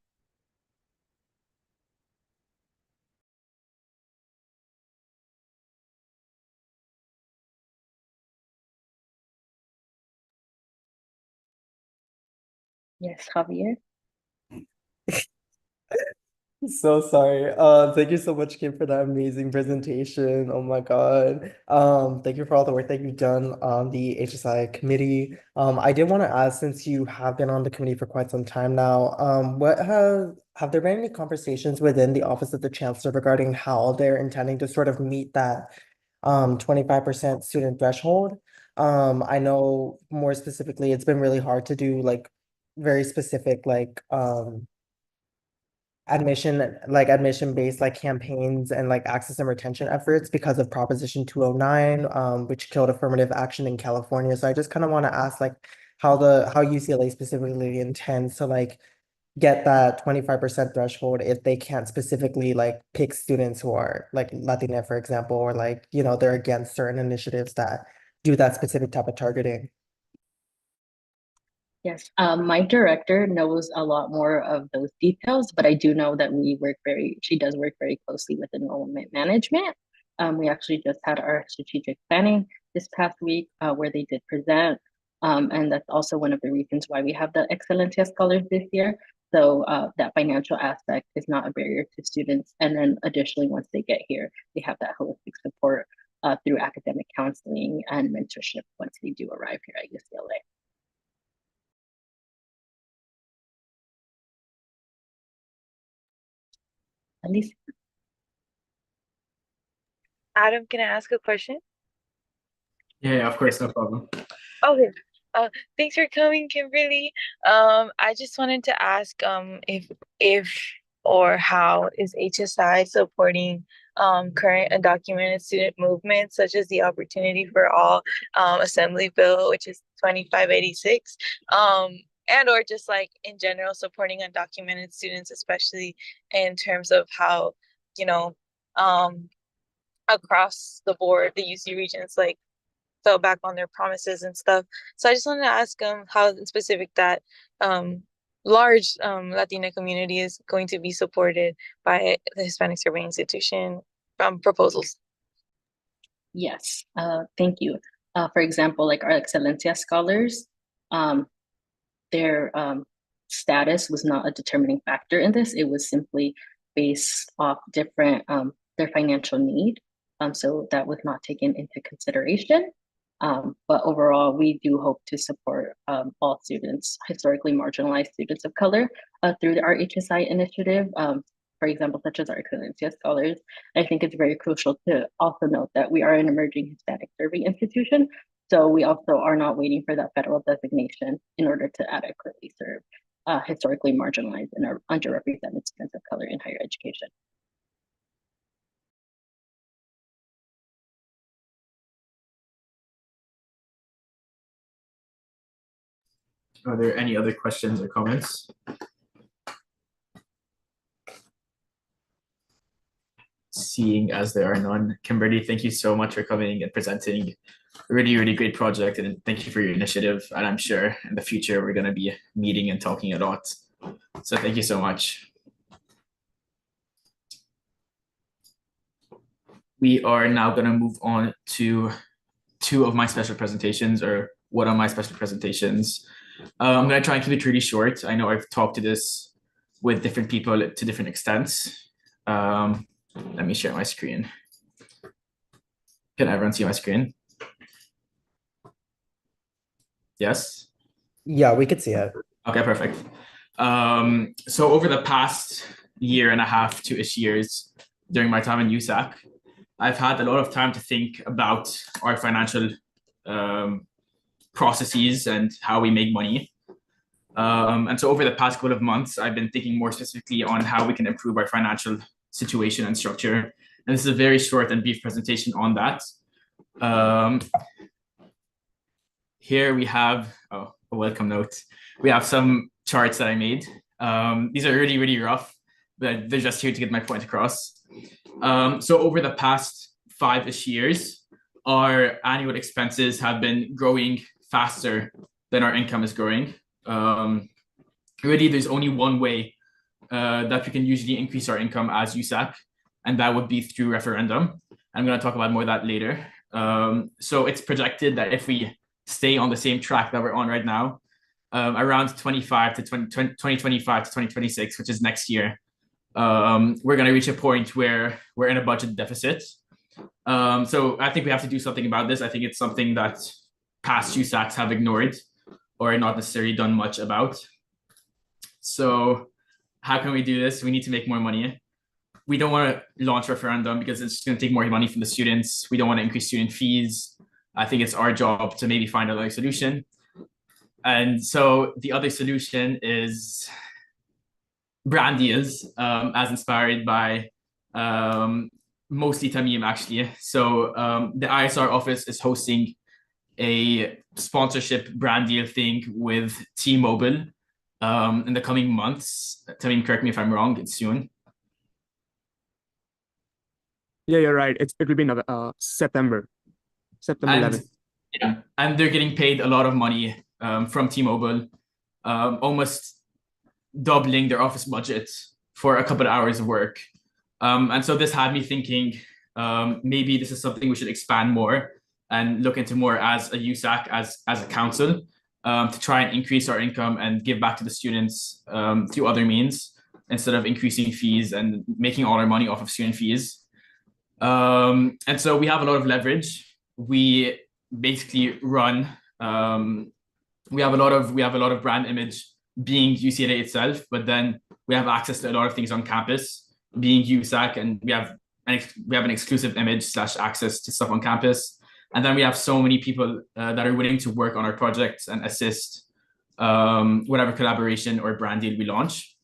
Yes, Javier. So sorry. Thank you so much, Kim, for that amazing presentation. Oh my God. Thank you for all the work that you've done on the HSI committee. I did want to ask, since you have been on the committee for quite some time now, have there been any conversations within the Office of the Chancellor regarding how they're intending to sort of meet that 25% student threshold? I know more specifically, it's been really hard to do like very specific admission based like campaigns and like access and retention efforts because of Proposition 209, which killed affirmative action in California. So I just kind of want to ask like how UCLA specifically intends to like get that 25% threshold if they can't specifically like pick students who are like Latina, for example, or like, they're against certain initiatives that do that specific type of targeting. Yes, my director knows a lot more of those details, but I do know that she does work very closely with enrollment management. We actually just had our strategic planning this past week where they did present. And that's also one of the reasons why we have the Excelencia Scholars this year. So that financial aspect is not a barrier to students. And then additionally, once they get here, they have that holistic support through academic counseling and mentorship once they do arrive here at UCLA. Alicia. Adam, can I ask a question? Yeah, of course, no problem. Okay. Thanks for coming, Kimberly. I just wanted to ask if or how is HSI supporting current undocumented student movements such as the Opportunity for All Assembly Bill, which is 2586, and or just like in general supporting undocumented students, especially in terms of how, across the board, the UC regions like fell back on their promises and stuff. So I just wanted to ask how in specific that large Latina community is going to be supported by the Hispanic Survey Institution proposals. Yes, thank you. For example, like our Excelencia Scholars, their status was not a determining factor in this. It was simply based off different their financial need. So that was not taken into consideration. But overall, we do hope to support all students, historically marginalized students of color, through our HSI initiative, for example, such as our Excelencia Scholars. I think it's very crucial to also note that we are an emerging Hispanic serving institution. So we also are not waiting for that federal designation in order to adequately serve historically marginalized and underrepresented students of color in higher education. Are there any other questions or comments? Seeing as there are none, Kimberly, thank you so much for coming and presenting a really, really great project, and thank you for your initiative. And I'm sure in the future we're going to be meeting and talking a lot. So thank you so much. We are now going to move on to two of my special presentations, or one of my special presentations. I'm going to try and keep it really short. I know I've talked to this with different people to different extents. Let me share my screen. Can everyone see my screen? Yes? Yeah, we could see it. Okay, perfect. So over the past year and a half, 2-ish years, during my time in USAC, I've had a lot of time to think about our financial processes and how we make money. And so over the past couple of months, I've been thinking more specifically on how we can improve our financial situation and structure. And this is a very short and brief presentation on that. Here we have a welcome note. We have some charts that I made. These are really, really rough, but they're just here to get my point across. So over the past 5-ish years, our annual expenses have been growing faster than our income is growing. Really, there's only one way that we can usually increase our income as USAC, and that would be through referendum. I'm going to talk about more of that later. So it's projected that if we stay on the same track that we're on right now, around 2025 to 2026, which is next year, we're going to reach a point where we're in a budget deficit. So I think we have to do something about this. I think it's something that past USACs have ignored or not necessarily done much about. So how can we do this? We need to make more money. We don't want to launch referendum because it's just going to take more money from the students. We don't want to increase student fees. I think it's our job to maybe find another solution. And so the other solution is brand deals, as inspired by mostly Tamim, actually. So the ISR office is hosting a sponsorship brand deal thing with T-Mobile in the coming months. Tamim, correct me if I'm wrong, it's soon. Yeah, you're right. It will be in September 11th. Yeah, and they're getting paid a lot of money from T-Mobile, almost doubling their office budget for a couple of hours of work. And so this had me thinking, maybe this is something we should expand more and look into more as a USAC, as a council, to try and increase our income and give back to the students through other means, instead of increasing fees and making all our money off of student fees. And so we have a lot of leverage. We basically run, we have a lot of brand image being UCLA itself, but then we have access to a lot of things on campus being USAC, and we have an exclusive image / access to stuff on campus. And then we have so many people that are willing to work on our projects and assist whatever collaboration or brand deal we launch.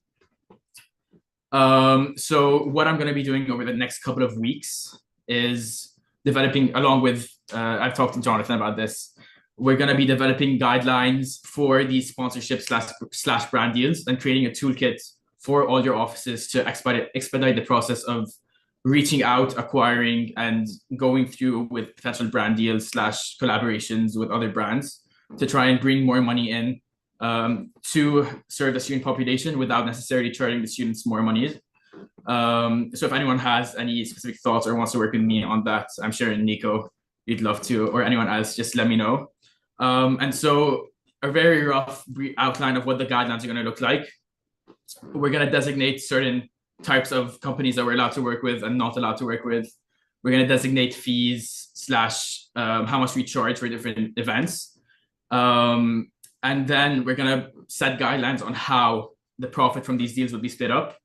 So what I'm going to be doing over the next couple of weeks is developing, along with, I've talked to Jonathan about this, we're going to be developing guidelines for these sponsorship / brand deals and creating a toolkit for all your offices to expedite the process of reaching out, acquiring, and going through with potential brand deals / collaborations with other brands to try and bring more money in to serve the student population without necessarily charging the students more money. So if anyone has any specific thoughts or wants to work with me on that, I'm sure Nico, you'd love to, or anyone else, just let me know. And so a very rough outline of what the guidelines are going to look like. We're going to designate certain types of companies that we're allowed to work with and not allowed to work with. We're going to designate fees / how much we charge for different events. And then we're going to set guidelines on how the profit from these deals will be split up.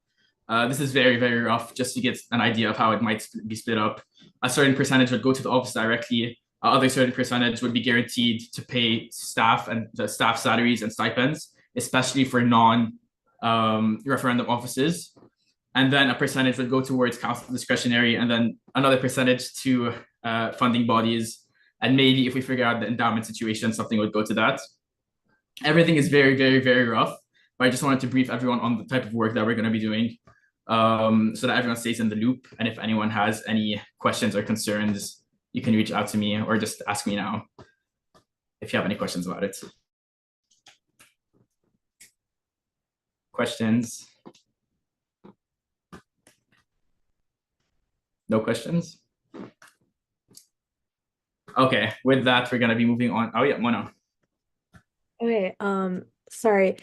This is very, very rough, just to get an idea of how it might be split up. A certain percentage would go to the office directly. other certain percentage would be guaranteed to pay staff and the staff salaries and stipends, especially for non-referendum offices. And then a percentage would go towards council discretionary, and then another percentage to funding bodies. And maybe if we figure out the endowment situation, something would go to that. Everything is very, very, very rough, but I just wanted to brief everyone on the type of work that we're going to be doing, so that everyone stays in the loop. And if anyone has any questions or concerns, you can reach out to me or just ask me now if you have any questions about it. Questions? No questions? Okay, with that, we're gonna be moving on. Oh yeah, Mona. Okay, sorry.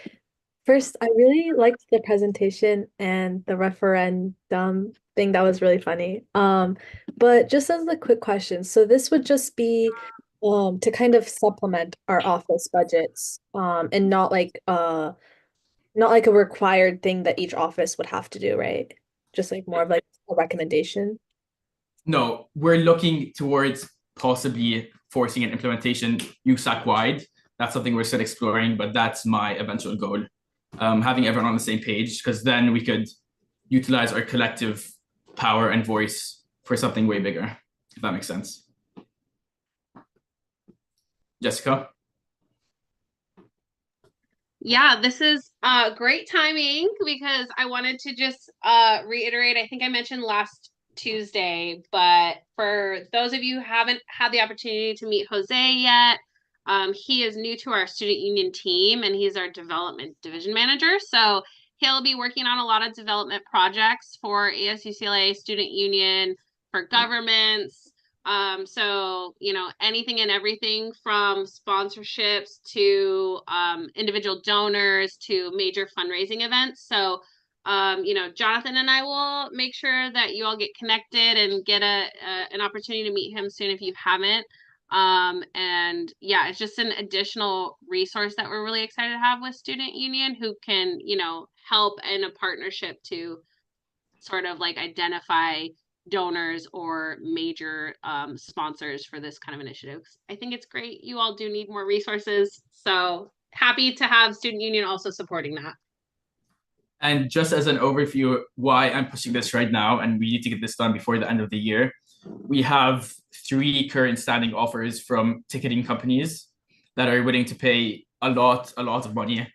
First, I really liked the presentation and the referendum thing. That was really funny. But just as a quick question, so this would just be to kind of supplement our office budgets, and not like a required thing that each office would have to do, right? Just like more of like a recommendation. No, we're looking towards possibly forcing an implementation USAC wide. That's something we're still exploring, but that's my eventual goal. Having everyone on the same page, because then we could utilize our collective power and voice for something way bigger, if that makes sense. Jessica? Yeah, this is great timing because I wanted to just reiterate, I think I mentioned last Tuesday, but for those of you who haven't had the opportunity to meet Jose yet, he is new to our student union team and he's our development division manager. So he'll be working on a lot of development projects for ASUCLA student union, for governments. So, you know, anything and everything from sponsorships to individual donors to major fundraising events. So, you know, Jonathan and I will make sure that you all get connected and get an opportunity to meet him soon if you haven't. And yeah, it's just an additional resource that we're really excited to have with Student Union, who can, you know, help in a partnership to sort of like identify donors or major sponsors for this kind of initiative. I think it's great. You all do need more resources. So happy to have Student Union also supporting that. And just as an overview, why I'm pushing this right now, and we need to get this done before the end of the year. We have 3 current standing offers from ticketing companies that are willing to pay a lot of money,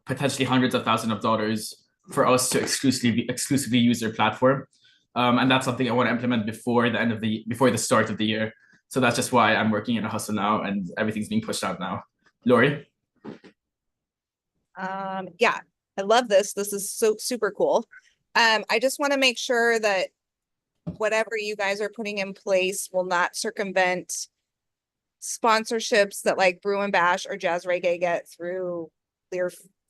potentially hundreds of thousands of dollars, for us to exclusively use their platform. And that's something I want to implement before the start of the year. So that's just why I'm working in a hustle now, and everything's being pushed out now. Lori? Yeah, I love this. This is so super cool. I just want to make sure that whatever you guys are putting in place will not circumvent sponsorships that like Brew and Bash or Jazz Reggae get through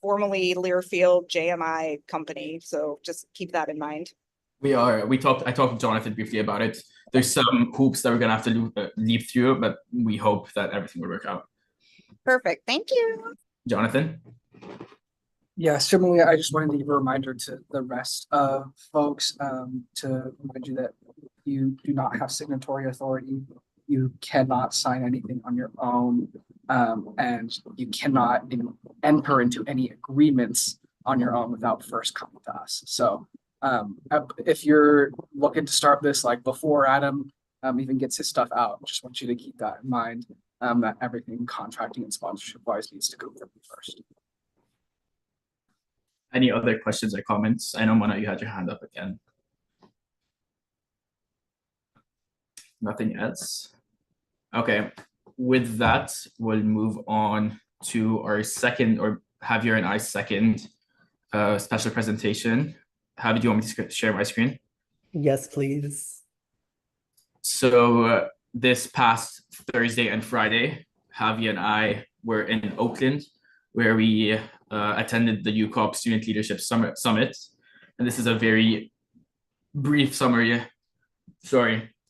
formerly Learfield JMI company. So just keep that in mind. I talked to Jonathan briefly about it. There's some hoops that we're gonna have to leap through, but we hope that everything will work out. Perfect. Thank you. Jonathan? Yeah, similarly, I just wanted to give a reminder to the rest of folks to remind you that you do not have signatory authority. You cannot sign anything on your own, and you cannot enter into any agreements on your own without first coming to us. So if you're looking to start this like before Adam even gets his stuff out, just want you to keep that in mind, that everything contracting and sponsorship wise needs to go through me first. Any other questions or comments? I know, Mona, you had your hand up again. Nothing else? Okay, with that, we'll move on to our second, or Javier and I's second special presentation. Javier, do you want me to share my screen? Yes, please. So this past Thursday and Friday, Javier and I were in Oakland, where we attended the UCOP Student Leadership Summit. And this is a very brief summary,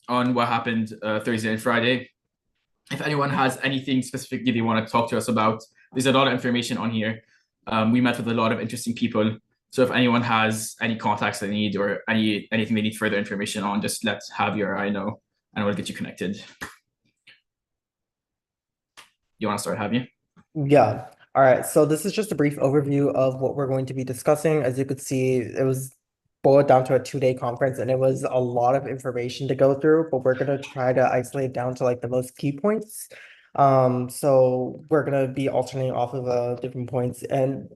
on what happened Thursday and Friday. If anyone has anything specifically they want to talk to us about, there's a lot of information on here. We met with a lot of interesting people. So if anyone has any contacts they need or anything they need further information on, just let Javier or I know, and we'll get you connected. you want to start, have you? Yeah. All right. So this is just a brief overview of what we're going to be discussing. As you could see, it was boiled down to a 2-day conference and it was a lot of information to go through, but we're going to try to isolate down to like the most key points. So we're going to be alternating off of different points and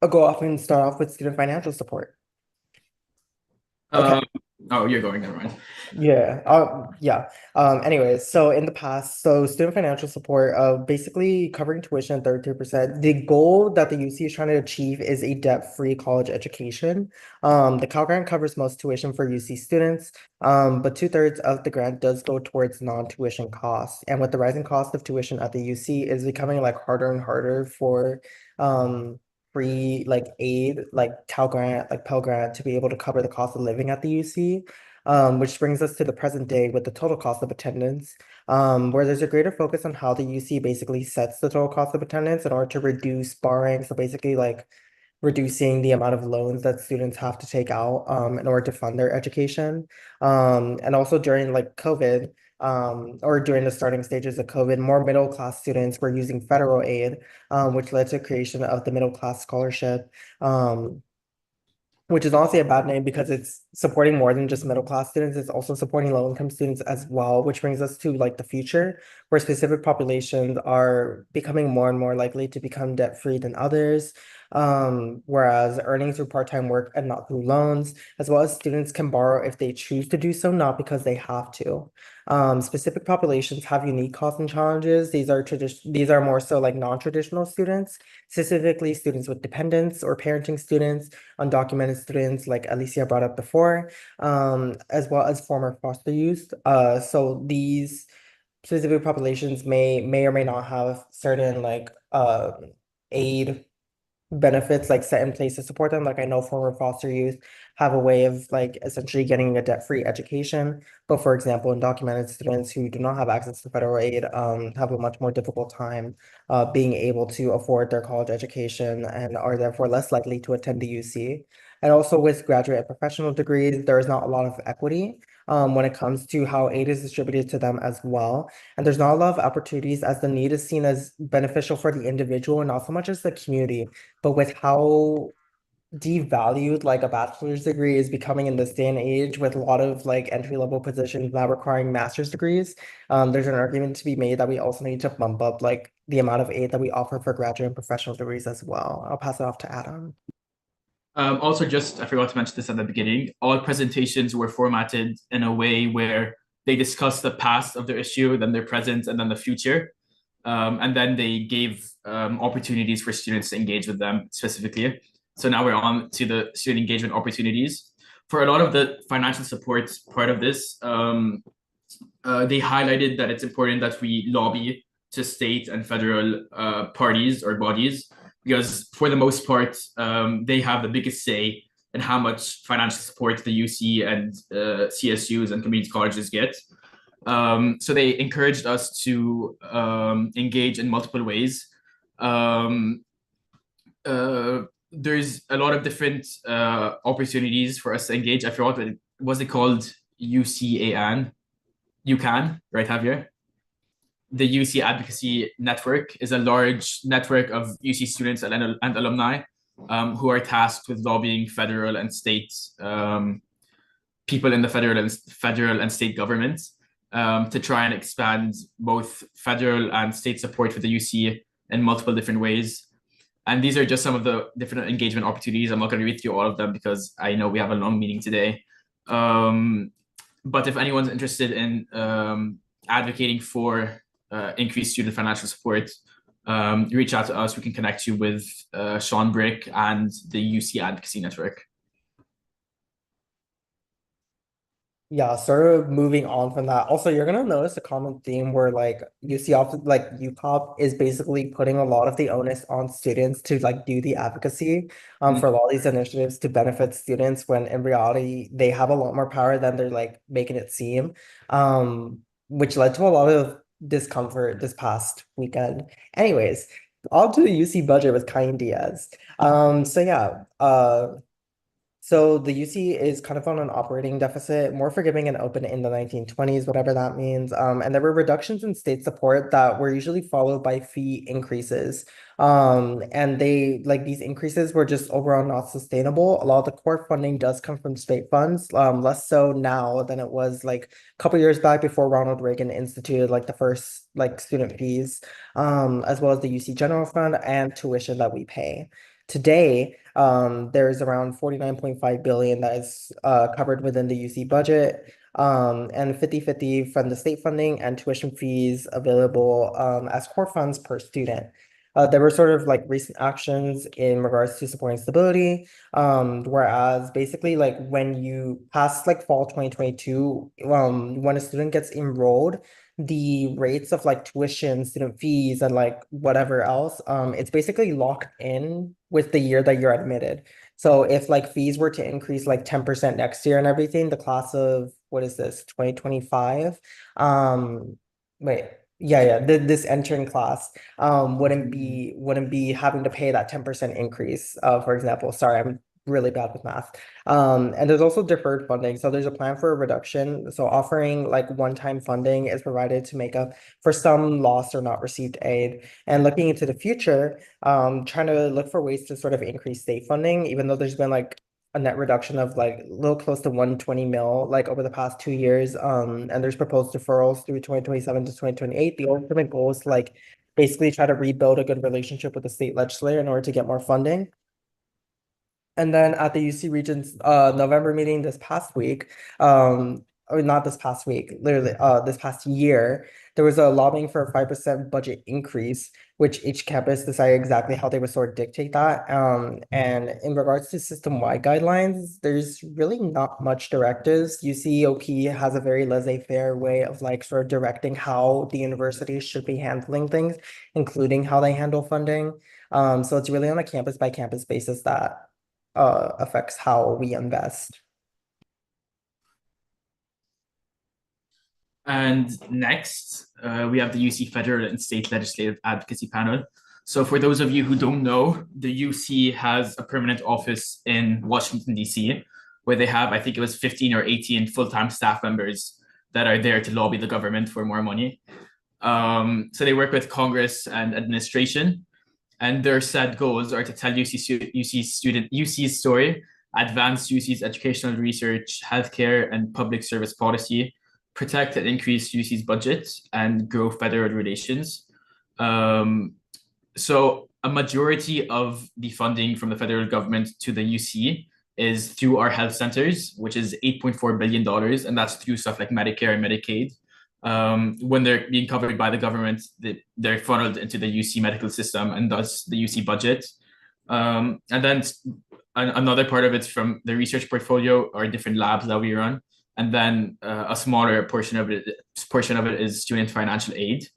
I'll go off and start off with student financial support. Okay. Oh, you're going, never mind. Yeah. Yeah. Anyways, so in the past, so student financial support, basically covering tuition 33%. The goal that the UC is trying to achieve is a debt-free college education. The Cal Grant covers most tuition for UC students, but 2/3 of the grant does go towards non-tuition costs. And with the rising cost of tuition at the UC, it's becoming like harder and harder for free like aid, like Cal Grant, like Pell Grant, to be able to cover the cost of living at the UC. Which brings us to the present day with the total cost of attendance, where there's a greater focus on how the UC basically sets the total cost of attendance in order to reduce borrowing. So basically like reducing the amount of loans that students have to take out in order to fund their education. And also during like COVID, or during the starting stages of COVID, more middle class students were using federal aid, which led to creation of the middle class scholarship. Which is honestly a bad name because it's supporting more than just middle class students. It's also supporting low income students as well, which brings us to like the future, where specific populations are becoming more and more likely to become debt free than others. Whereas earnings through part-time work and not through loans, as well as students can borrow if they choose to do so, not because they have to. Specific populations have unique costs and challenges. These are more so like non-traditional students, specifically students with dependents or parenting students, undocumented students like Alicia brought up before, as well as former foster youth. So these specific populations may or may not have certain like aid benefits like set in place to support them. Like I know former foster youth have a way of like essentially getting a debt-free education. But for example, undocumented students who do not have access to federal aid have a much more difficult time being able to afford their college education and are therefore less likely to attend the UC. And also with graduate and professional degrees, there is not a lot of equity when it comes to how aid is distributed to them as well. And there's not a lot of opportunities as the need is seen as beneficial for the individual and not so much as the community. But with how devalued like a bachelor's degree is becoming in this day and age, with a lot of like entry-level positions now requiring master's degrees, there's an argument to be made that we also need to bump up like the amount of aid that we offer for graduate and professional degrees as well. I'll pass it off to Adam. Also, I forgot to mention this at the beginning, all presentations were formatted in a way where they discuss the past of their issue, then their present, and then the future. And then they gave opportunities for students to engage with them specifically. So now we're on to the student engagement opportunities. For a lot of the financial support part of this, they highlighted that it's important that we lobby to state and federal parties or bodies, because for the most part, they have the biggest say in how much financial support the UC and CSUs and community colleges get. So they encouraged us to engage in multiple ways. There's a lot of different opportunities for us to engage. I forgot what was it called? UCAN. UCAN, right, Javier? The UC Advocacy Network is a large network of UC students and alumni who are tasked with lobbying federal and state people in the federal and state governments to try and expand both federal and state support for the UC in multiple different ways. And these are just some of the different engagement opportunities. I'm not going to read through all of them because I know we have a long meeting today. But if anyone's interested in advocating for increased student financial support, reach out to us. We can connect you with Sean Brick and the UC Advocacy Network. Yeah, sort of moving on from that. Also, you're gonna notice a common theme where like UCOP is basically putting a lot of the onus on students to like do the advocacy for a lot of these initiatives to benefit students, when in reality they have a lot more power than they're like making it seem. Which led to a lot of discomfort this past weekend. Anyways, on to the UC budget with Kyan Diaz. So yeah, So the UC is kind of on an operating deficit, more forgiving and open in the 1920s, whatever that means. And there were reductions in state support that were usually followed by fee increases. And these increases were just overall not sustainable. A lot of the core funding does come from state funds, less so now than it was like a couple years back before Ronald Reagan instituted like the first like student fees, as well as the UC General Fund and tuition that we pay. Today, there's around 49.5 billion that is covered within the UC budget, and 50-50 from the state funding and tuition fees available as core funds per student. There were sort of like recent actions in regards to supporting stability, whereas basically like when you pass like fall 2022, when a student gets enrolled, the rates of like tuition, student fees, and like whatever else, it's basically locked in with the year that you're admitted. So if like fees were to increase like 10% next year and everything, the class of what is this, 2025? Wait, yeah, this entering class wouldn't be having to pay that 10% increase, for example. Sorry, I'm really bad with math. And there's also deferred funding. So there's a plan for a reduction. So offering like one-time funding is provided to make up for some lost or not received aid. And looking into the future, trying to look for ways to sort of increase state funding, even though there's been like a net reduction of like a little close to 120 mil like over the past 2 years. And there's proposed deferrals through 2027 to 2028. The ultimate goal is to like basically try to rebuild a good relationship with the state legislature in order to get more funding. And then at the UC Regents November meeting this past week, or not this past week, literally this past year, there was a lobbying for a 5% budget increase, which each campus decided exactly how they would sort of dictate that. And in regards to system-wide guidelines, there's really not much directives. UCOP has a very laissez-faire way of like sort of directing how the university should be handling things, including how they handle funding. So it's really on a campus by campus basis that affects how we invest. And next, we have the UC Federal and State Legislative Advocacy Panel. So for those of you who don't know, the UC has a permanent office in Washington, D.C., where they have, I think it was 15 or 18 full-time staff members that are there to lobby the government for more money. So they work with Congress and administration, and their set goals are to tell UC's story, advance UC's educational research, healthcare, and public service policy, protect and increase UC's budget, and grow federal relations. So a majority of the funding from the federal government to the UC is through our health centers, which is $8.4 billion, and that's through stuff like Medicare and Medicaid. When they're being covered by the government, they're funneled into the UC medical system and thus the UC budget. And then another part of it's from the research portfolio or different labs that we run. And then a smaller portion of it is student financial aid.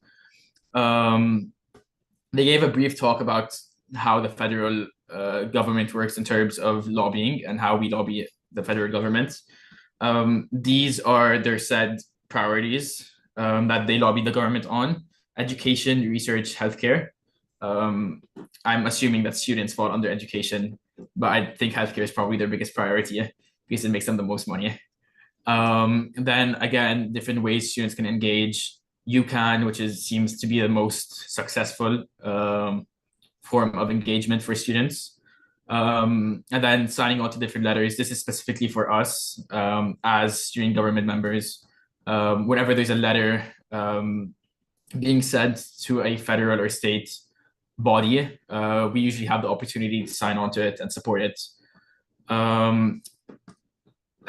They gave a brief talk about how the federal government works in terms of lobbying and how we lobby the federal government. These are their said priorities that they lobby the government on: education, research, healthcare. I'm assuming that students fall under education, but I think healthcare is probably their biggest priority because it makes them the most money. Then again, different ways students can engage. UCAN, which seems to be the most successful form of engagement for students. And then signing on to different letters. This is specifically for us as student government members. Whenever there's a letter being sent to a federal or state body, we usually have the opportunity to sign on to it and support it.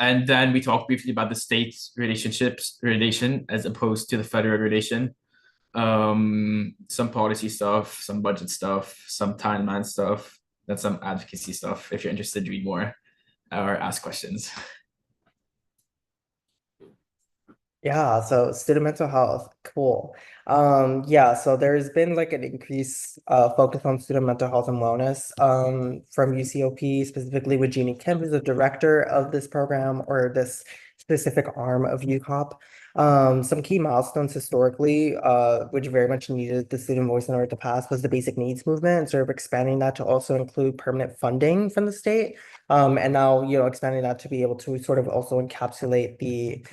And then we talked briefly about the state relation as opposed to the federal relation. Some policy stuff, some budget stuff, some timeline stuff, and some advocacy stuff. If you're interested, read more or ask questions. Yeah, so student mental health, cool. Yeah, so there's been like an increase focus on student mental health and wellness from UCOP, specifically with Jeannie Kim, who's the director of this program or this specific arm of UCOP. Some key milestones historically, which very much needed the student voice in order to pass, was the basic needs movement, and sort of expanding that to also include permanent funding from the state. And now, expanding that to be able to sort of also encapsulate the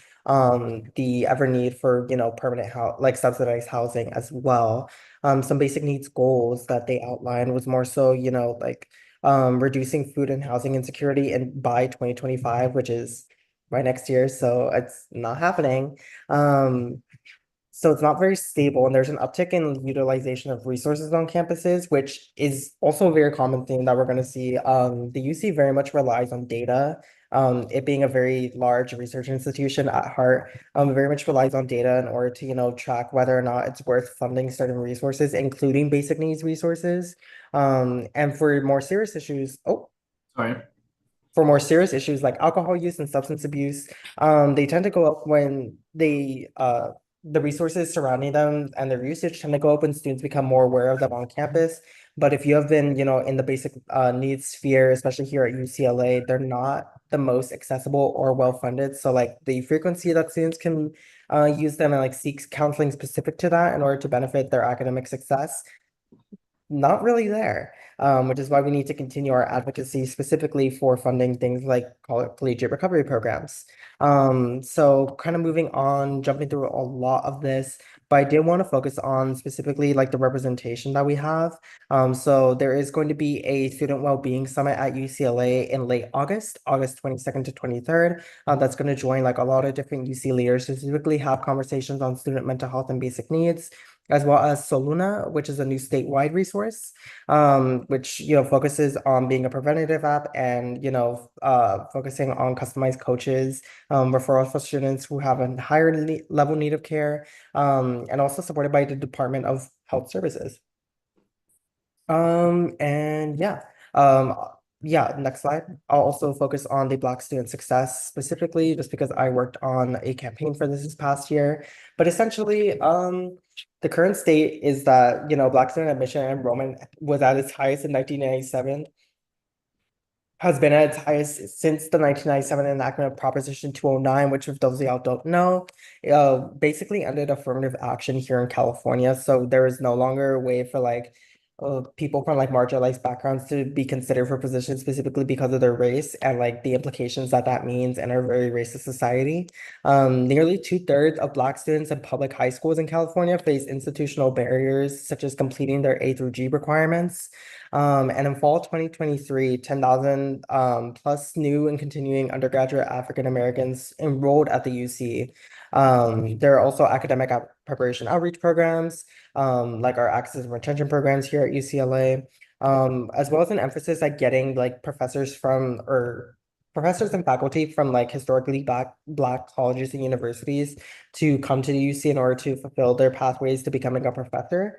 ever need for, permanent like subsidized housing as well. Some basic needs goals that they outlined was more so, like reducing food and housing insecurity and by 2025, which is right next year, so it's not happening. So it's not very stable, and there's an uptick in utilization of resources on campuses, which is also a very common thing that we're going to see. The UC very much relies on data. It being a very large research institution at heart, very much relies on data in order to, track whether or not it's worth funding certain resources, including basic needs resources. And for more serious issues, Sorry. For more serious issues like alcohol use and substance abuse, they tend to go up when the resources surrounding them and their usage tend to go up when students become more aware of them on campus. But if you have been, in the basic needs sphere, especially here at UCLA, they're not the most accessible or well-funded. So like the frequency that students can use them and like seek counseling specific to that in order to benefit their academic success, not really there, which is why we need to continue our advocacy specifically for funding things like collegiate recovery programs. So kind of moving on, jumping through a lot of this, but I did want to focus on specifically like the representation that we have. So there is going to be a student well-being summit at UCLA in late August, August 22nd to 23rd. That's going to join like a lot of different UC leaders to specifically have conversations on student mental health and basic needs, as well as Soluna, which is a new statewide resource, which focuses on being a preventative app and focusing on customized coaches, referrals for students who have a higher level need of care, and also supported by the Department of Health Services. And next slide. I'll also focus on the Black student success specifically, just because I worked on a campaign for this past year. But essentially, the current state is that, Black student admission and enrollment was at its highest in 1997, has been at its highest since the 1997 enactment of Proposition 209, which if those of y'all don't know, basically ended affirmative action here in California. So there is no longer a way for like people from like marginalized backgrounds to be considered for positions specifically because of their race and like the implications that that means in our very racist society. Nearly 2/3 of Black students in public high schools in California face institutional barriers such as completing their A through G requirements. And in fall 2023, 10,000 plus new and continuing undergraduate African Americans enrolled at the UC. There are also academic preparation outreach programs, like our access and retention programs here at UCLA, as well as an emphasis at getting like professors and faculty from like historically Black colleges and universities to come to the UC in order to fulfill their pathways to becoming a professor,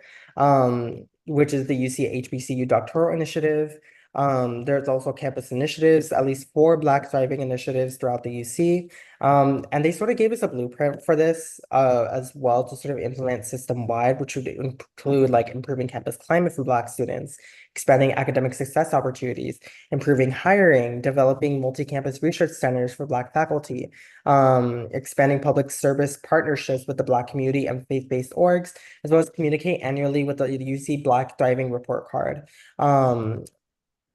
which is the UC HBCU doctoral initiative. There's also campus initiatives, at least 4 Black thriving initiatives throughout the UC. And they sort of gave us a blueprint for this as well to sort of implement system-wide, which would include like improving campus climate for Black students, expanding academic success opportunities, improving hiring, developing multi-campus research centers for Black faculty, expanding public service partnerships with the Black community and faith-based orgs, as well as communicate annually with the UC Black Thriving Report Card.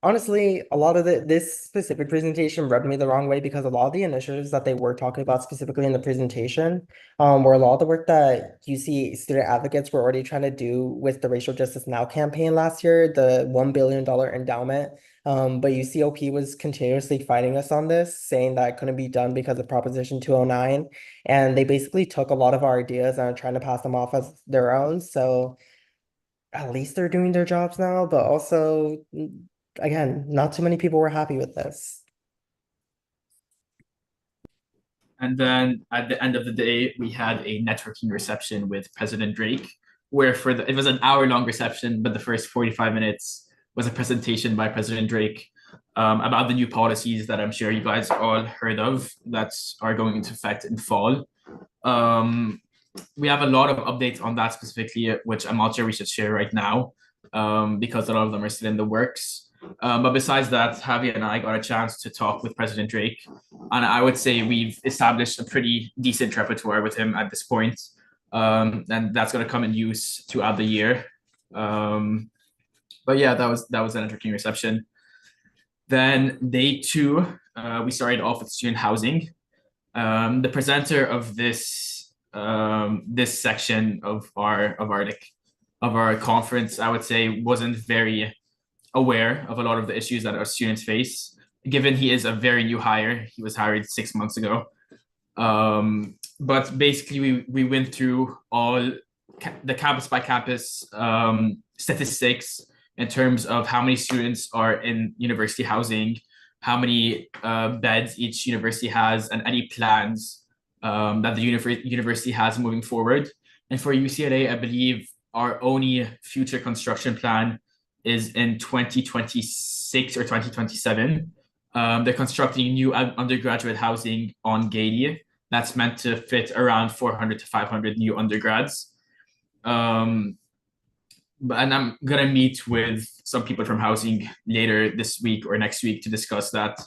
Honestly, a lot of this specific presentation rubbed me the wrong way because a lot of the initiatives that they were talking about specifically in the presentation were a lot of the work that UC student advocates were already trying to do with the Racial Justice Now campaign last year, the $1 billion endowment. But UCOP was continuously fighting us on this, saying that it couldn't be done because of Proposition 209. And they basically took a lot of our ideas and are trying to pass them off as their own. So at least they're doing their jobs now, but also, again, not too many people were happy with this. And then at the end of the day, we had a networking reception with President Drake, where it was an hour-long reception, but the first 45 minutes was a presentation by President Drake about the new policies that I'm sure you guys all heard of that are going into effect in fall. We have a lot of updates on that specifically, which I'm not sure we should share right now, because a lot of them are still in the works. But besides that, Javi and I got a chance to talk with President Drake, and I would say we've established a pretty decent repertoire with him at this point, and that's going to come in use throughout the year. But yeah, that was an entertaining reception. Then day 2, we started off with student housing. The presenter of this section of our conference, I would say, wasn't very aware of a lot of the issues that our students face, given he is a very new hire. He was hired 6 months ago. But basically, we went through all the campus by campus statistics in terms of how many students are in university housing, how many beds each university has, and any plans that the university has moving forward. And for UCLA, I believe our only future construction plan is in 2026 or 2027. They're constructing new undergraduate housing on Gady that's meant to fit around 400 to 500 new undergrads. And I'm gonna meet with some people from housing later this week or next week to discuss that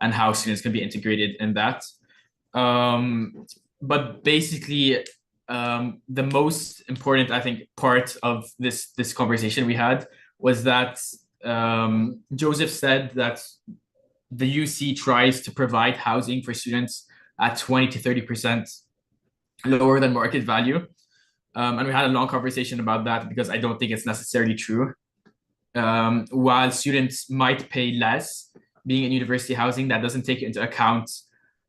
and how students can be integrated in that. But basically, the most important, I think, part of this conversation we had was that Joseph said that the UC tries to provide housing for students at 20 to 30% lower than market value. And we had a long conversation about that because I don't think it's necessarily true. While students might pay less being in university housing, that doesn't take into account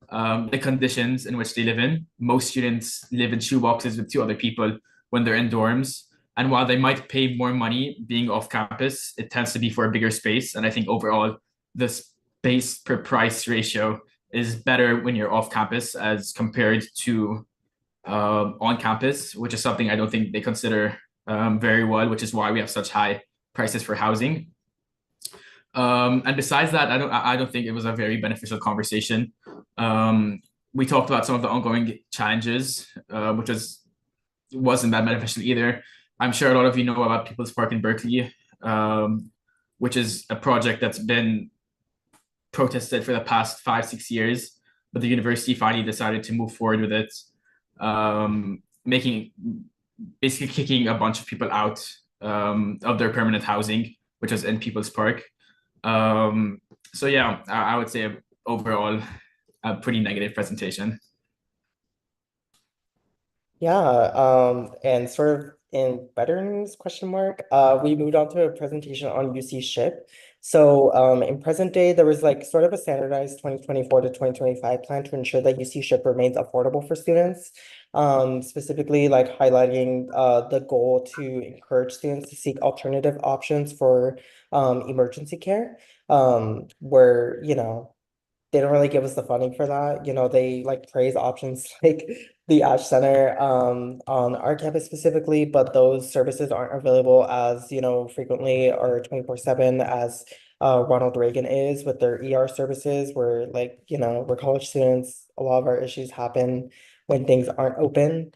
the conditions in which they live in. Most students live in shoeboxes with 2 other people when they're in dorms. And while they might pay more money being off campus, it tends to be for a bigger space. And I think overall, the space per price ratio is better when you're off campus as compared to on campus, which is something I don't think they consider very well, which is why we have such high prices for housing. And besides that, I don't think it was a very beneficial conversation. We talked about some of the ongoing challenges, which wasn't that beneficial either. I'm sure a lot of you know about People's Park in Berkeley, which is a project that's been protested for the past 5-6 years, but the university finally decided to move forward with it, basically kicking a bunch of people out of their permanent housing, which was in People's Park. So yeah, I would say overall a pretty negative presentation. Yeah, and sort of in better news, question mark, we moved on to a presentation on UC SHIP. So in present day, there was like sort of a standardized 2024 to 2025 plan to ensure that UC SHIP remains affordable for students. Specifically like highlighting the goal to encourage students to seek alternative options for emergency care, where, you know, they don't really give us the funding for that. You know, they like praise options like the Ash Center on our campus specifically, but those services aren't available as, you know, frequently or 24/7 as Ronald Reagan is with their ER services, where like, you know, we're college students, a lot of our issues happen when things aren't open.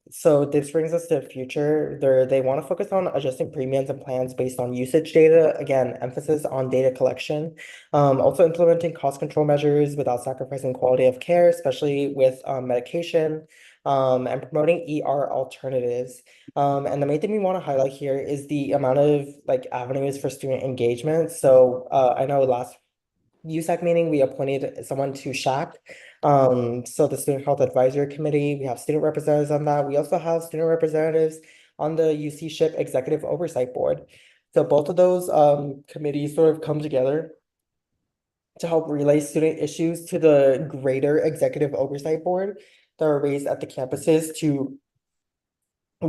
So this brings us to the future. They want to focus on adjusting premiums and plans based on usage data. Again, emphasis on data collection. Also implementing cost control measures without sacrificing quality of care, especially with medication, and promoting ER alternatives. And the main thing we want to highlight here is the amount of like avenues for student engagement. So I know last USAC meeting, we appointed someone to SHAC. So the Student Health Advisory Committee, we have student representatives on that. We also have student representatives on the UC SHIP Executive Oversight Board. So both of those committees sort of come together to help relay student issues to the greater Executive Oversight Board that are raised at the campuses to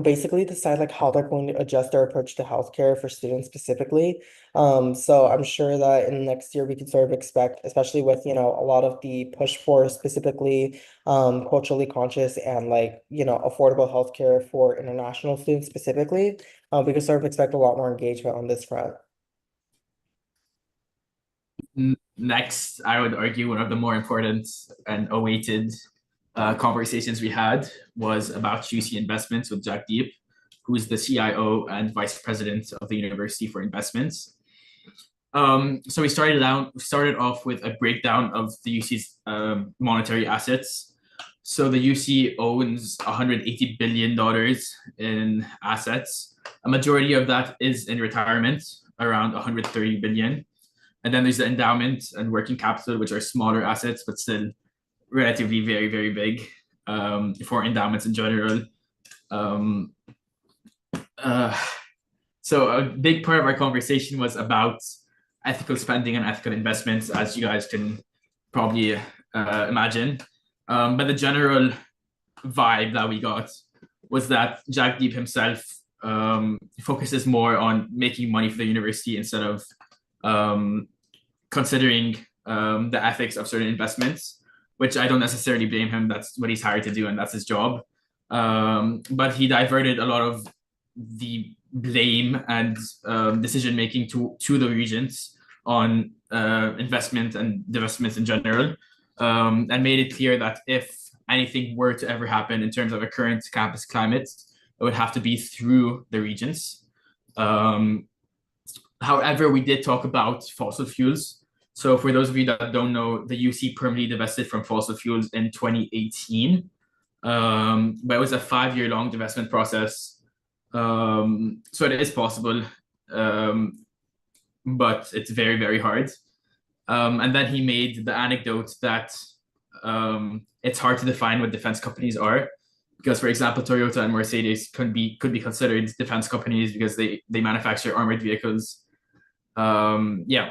basically decide like how they're going to adjust their approach to healthcare for students specifically. So I'm sure that in the next year we can sort of expect, especially with, you know, a lot of the push for specifically culturally conscious and like, you know, affordable healthcare for international students specifically, we can sort of expect a lot more engagement on this front. Next, I would argue one of the more important and awaited conversations we had was about UC Investments with Jagdeep, who is the CIO and Vice President of the University for Investments. So we started off with a breakdown of the UC's monetary assets. So the UC owns $180 billion in assets. A majority of that is in retirement, around 130 billion. And then there's the endowment and working capital, which are smaller assets, but still relatively very, very big for endowments in general. So a big part of our conversation was about ethical spending and ethical investments, as you guys can probably imagine. But the general vibe that we got was that Jagdeep himself focuses more on making money for the university instead of considering the ethics of certain investments, which I don't necessarily blame him. That's what he's hired to do, and that's his job. But he diverted a lot of the blame and decision making to the regents on investment and divestments in general, and made it clear that if anything were to ever happen in terms of a current campus climate, it would have to be through the regents. However, we did talk about fossil fuels. So for those of you that don't know, the UC permanently divested from fossil fuels in 2018. But it was a 5-year long divestment process. So it is possible, but it's very, very hard. And then he made the anecdote that it's hard to define what defense companies are, because, for example, Toyota and Mercedes could be considered defense companies because they manufacture armored vehicles. Yeah.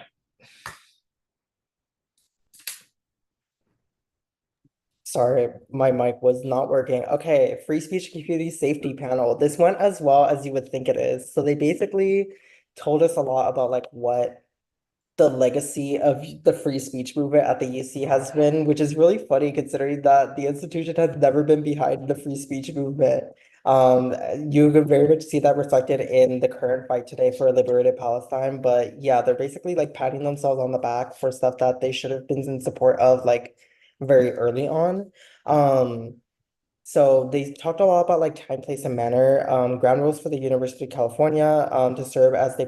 Sorry, my mic was not working. Okay, free speech community safety panel. This went as well as you would think it is. So they basically told us a lot about like what the legacy of the free speech movement at the UC has been, which is really funny considering that the institution has never been behind the free speech movement. You can very much see that reflected in the current fight today for a liberated Palestine. But yeah, they're basically like patting themselves on the back for stuff that they should have been in support of like very early on. So they talked a lot about like time, place, and manner, ground rules for the University of California, to serve as the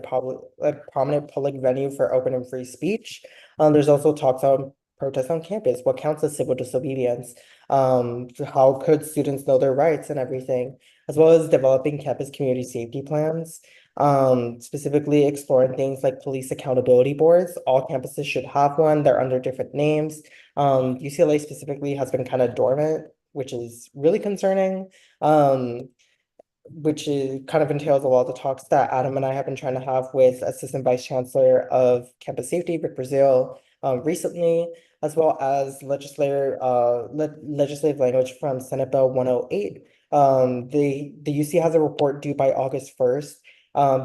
prominent public venue for open and free speech. There's also talks on protests on campus, what counts as civil disobedience, how could students know their rights and everything, as well as developing campus community safety plans, specifically exploring things like police accountability boards. All campuses should have one. They're under different names. UCLA specifically has been kind of dormant, which is really concerning, which is kind of entails a lot of the talks that Adam and I have been trying to have with Assistant Vice Chancellor of Campus Safety, Rick Brazil, recently, as well as legislative language from Senate Bill 108. The UC has a report due by August 1st,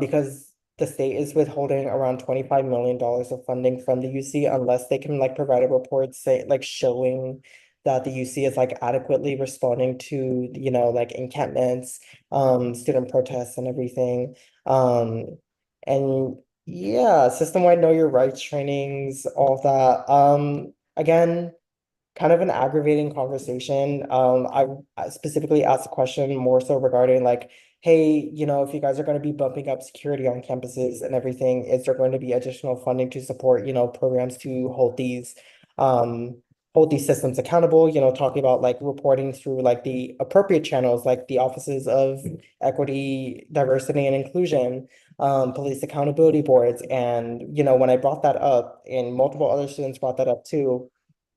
because the state is withholding around $25 million of funding from the UC unless they can like provide a report showing that the UC is like adequately responding to, you know, like encampments, student protests and everything. And yeah, system-wide know your rights trainings, all of that. Again, kind of an aggravating conversation. I specifically asked a question more so regarding like, hey, you know, if you guys are going to be bumping up security on campuses and everything, is there going to be additional funding to support, you know, programs to hold these systems accountable, you know, talking about like reporting through like the appropriate channels, like the offices of equity, diversity, and inclusion, police accountability boards. And, you know, when I brought that up and multiple other students brought that up too,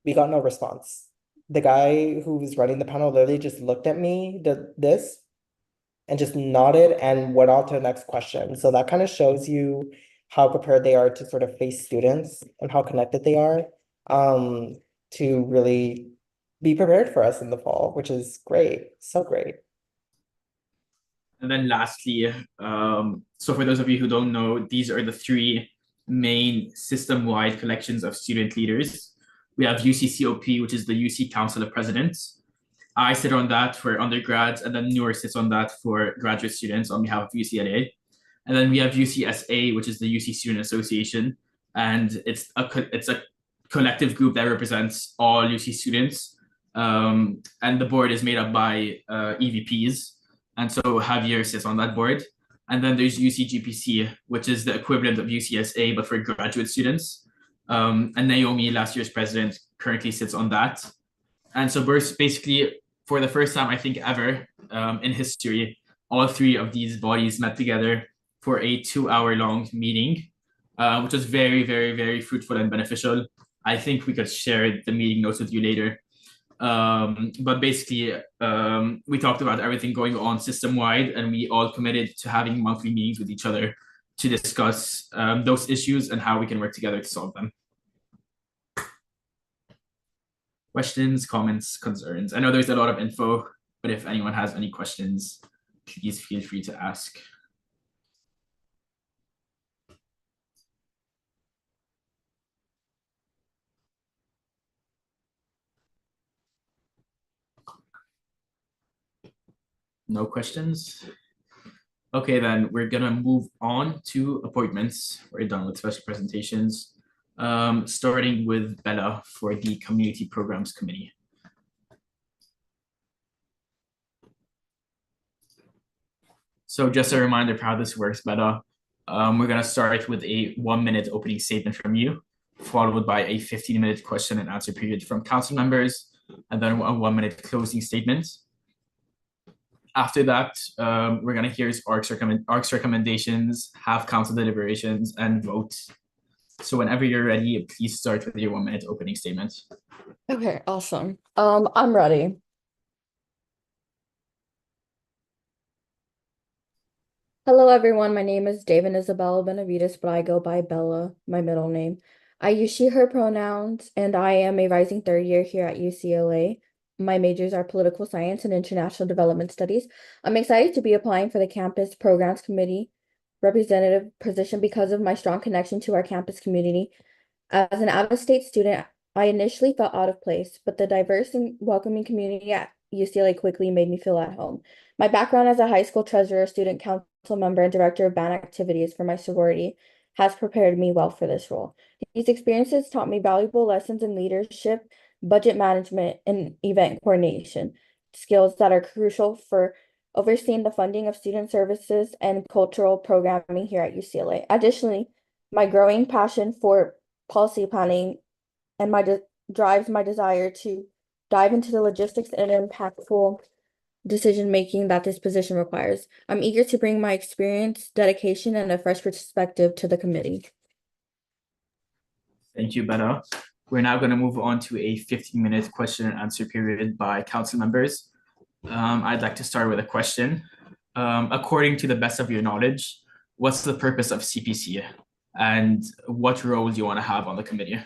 we got no response. The guy who was running the panel literally just looked at me, did this, and just nodded and went on to the next question. So that kind of shows you how prepared they are to sort of face students and how connected they are, to really be prepared for us in the fall, which is great, so great. And then lastly, so for those of you who don't know, these are the 3 main system-wide collections of student leaders. We have UCCOP, which is the UC Council of Presidents. I sit on that for undergrads, and then Noor sits on that for graduate students on behalf of UCLA. And then we have UCSA, which is the UC Student Association, and it's a collective group that represents all UC students. And the board is made up by EVPs. And so Javier sits on that board. And then there's UCGPC, which is the equivalent of UCSA, but for graduate students. And Naomi, last year's president, currently sits on that. And so we're basically, for the first time, I think ever in history, all three of these bodies met together for a 2-hour-long meeting, which was very, very, very fruitful and beneficial. I think we could share the meeting notes with you later. But basically, we talked about everything going on system-wide, and we all committed to having monthly meetings with each other to discuss those issues and how we can work together to solve them. Questions, comments, concerns? I know there's a lot of info, but if anyone has any questions, please feel free to ask. No questions? Okay, then we're gonna move on to appointments. We're done with special presentations. Starting with Bella for the Community Programs Committee. So just a reminder of how this works, Bella. We're gonna start with a 1-minute opening statement from you, followed by a 15-minute question and answer period from council members, and then a 1-minute closing statement. After that, we're gonna hear ARC's recommendations, have council deliberations, and vote. So whenever you're ready, please start with your 1-minute opening statement. Okay, awesome. I'm ready. Hello, everyone. My name is David Isabella Benavides, but I go by Bella, my middle name. I use she, her pronouns, and I am a rising third year here at UCLA. My majors are political science and international development studies. I'm excited to be applying for the Campus Programs Committee representative position because of my strong connection to our campus community. As an out-of-state student, I initially felt out of place, but the diverse and welcoming community at UCLA quickly made me feel at home. My background as a high school treasurer, student council member, and director of band activities for my sorority has prepared me well for this role. These experiences taught me valuable lessons in leadership, budget management, and event coordination, skills that are crucial for overseeing the funding of student services and cultural programming here at UCLA. Additionally, my growing passion for policy planning and drives my desire to dive into the logistics and impactful decision-making that this position requires. I'm eager to bring my experience, dedication, and a fresh perspective to the committee. Thank you, Bella. We're now going to move on to a 15-minute question and answer period by council members. I'd like to start with a question. According to the best of your knowledge, what's the purpose of CPC and what role do you want to have on the committee?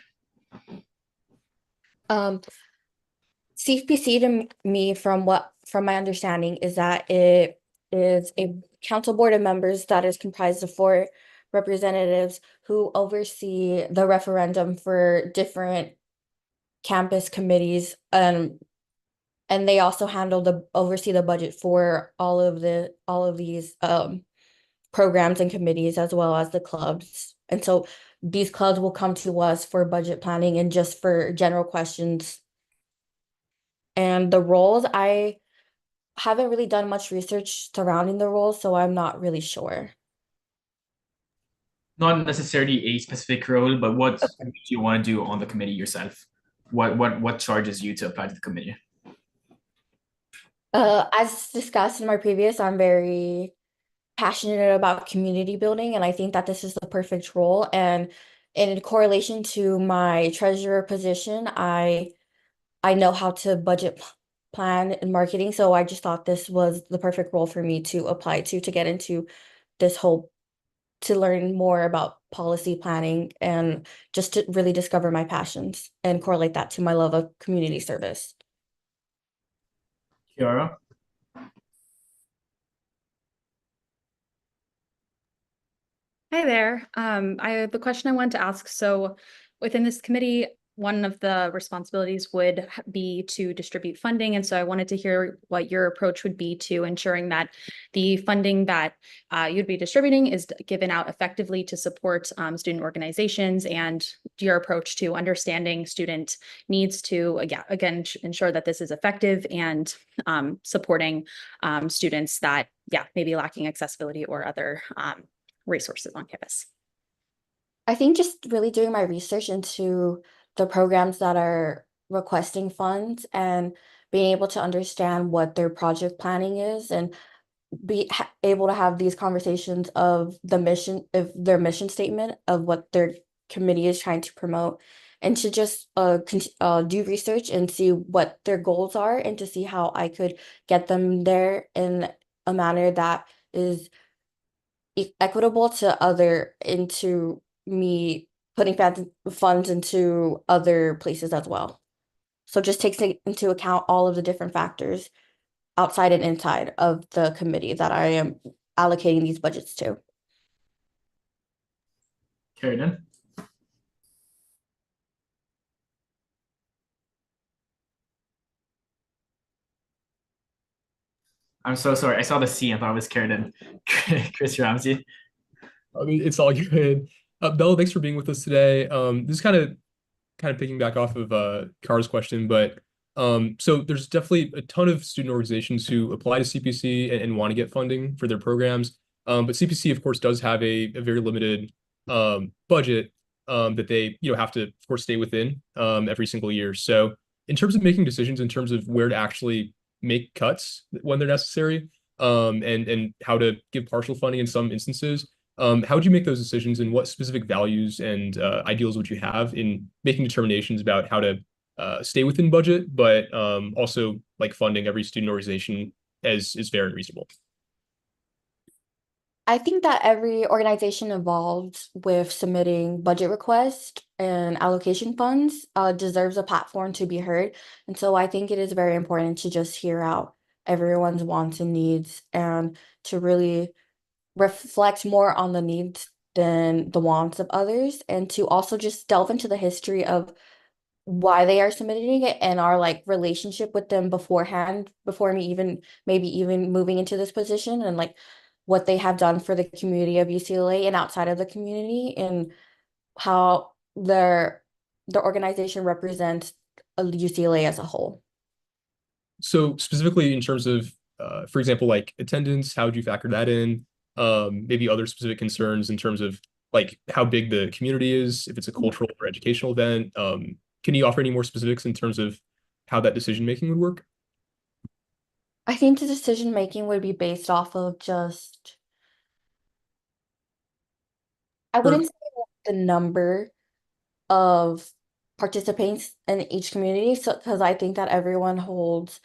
CPC to me, from my understanding, is that it is a council board of members that is comprised of 4 representatives who oversee the referendum for different campus committees, and they also oversee the budget for all of these programs and committees, as well as the clubs. And so these clubs will come to us for budget planning and just for general questions. And the roles, I haven't really done much research surrounding the roles, so I'm not really sure. Not necessarily a specific role, but what do you want to do on the committee yourself? What charges you to apply to the committee? As discussed in my previous, I'm very passionate about community building, and I think that this is the perfect role. And in correlation to my treasurer position, I know how to budget plan and marketing, so I just thought this was the perfect role for me to apply to get into this whole, to learn more about policy planning and just to really discover my passions and correlate that to my love of community service. Kiara? Hi there. The question I wanted to ask, so within this committee, one of the responsibilities would be to distribute funding. And so I wanted to hear what your approach would be to ensuring that the funding that you'd be distributing is given out effectively to support student organizations, and your approach to understanding student needs to, again, ensure that this is effective and supporting students that yeah, maybe lacking accessibility or other resources on campus. I think just really doing my research into the programs that are requesting funds and being able to understand what their project planning is and able to have these conversations of their mission statement of what their committee is trying to promote, and to just do research and see what their goals are and to see how I could get them there in a manner that is equitable to into me putting funds into other places as well. So just takes into account all of the different factors outside and inside of the committee that I am allocating these budgets to. Karen? I'm so sorry. I saw the C and thought it was Karen. Chris Ramsey. I mean, it's all good. Bella, thanks for being with us today. This is kind of picking back off of Kara's question, but so there's definitely a ton of student organizations who apply to CPC and want to get funding for their programs. But CPC, of course, does have a very limited budget that they have to, of course, stay within every single year. So in terms of making decisions, in terms of where to actually make cuts when they're necessary, and how to give partial funding in some instances, how would you make those decisions, and what specific values and ideals would you have in making determinations about how to stay within budget, but also like funding every student organization as is fair and reasonable? I think that every organization involved with submitting budget requests and allocation funds deserves a platform to be heard. And so I think it is very important to just hear out everyone's wants and needs and to really reflect more on the needs than the wants of others, and to also just delve into the history of why they are submitting it and our like relationship with them beforehand, before me even maybe even moving into this position, and like what they have done for the community of UCLA and outside of the community, and how the organization represents UCLA as a whole. So specifically in terms of, for example, like attendance, how would you factor that in? Maybe other specific concerns in terms of like how big the community is, if it's a cultural or educational event. Can you offer any more specifics in terms of how that decision making would work? I think the decision making would be based off of just, I wouldn't say the number of participants in each community, so because I think that everyone holds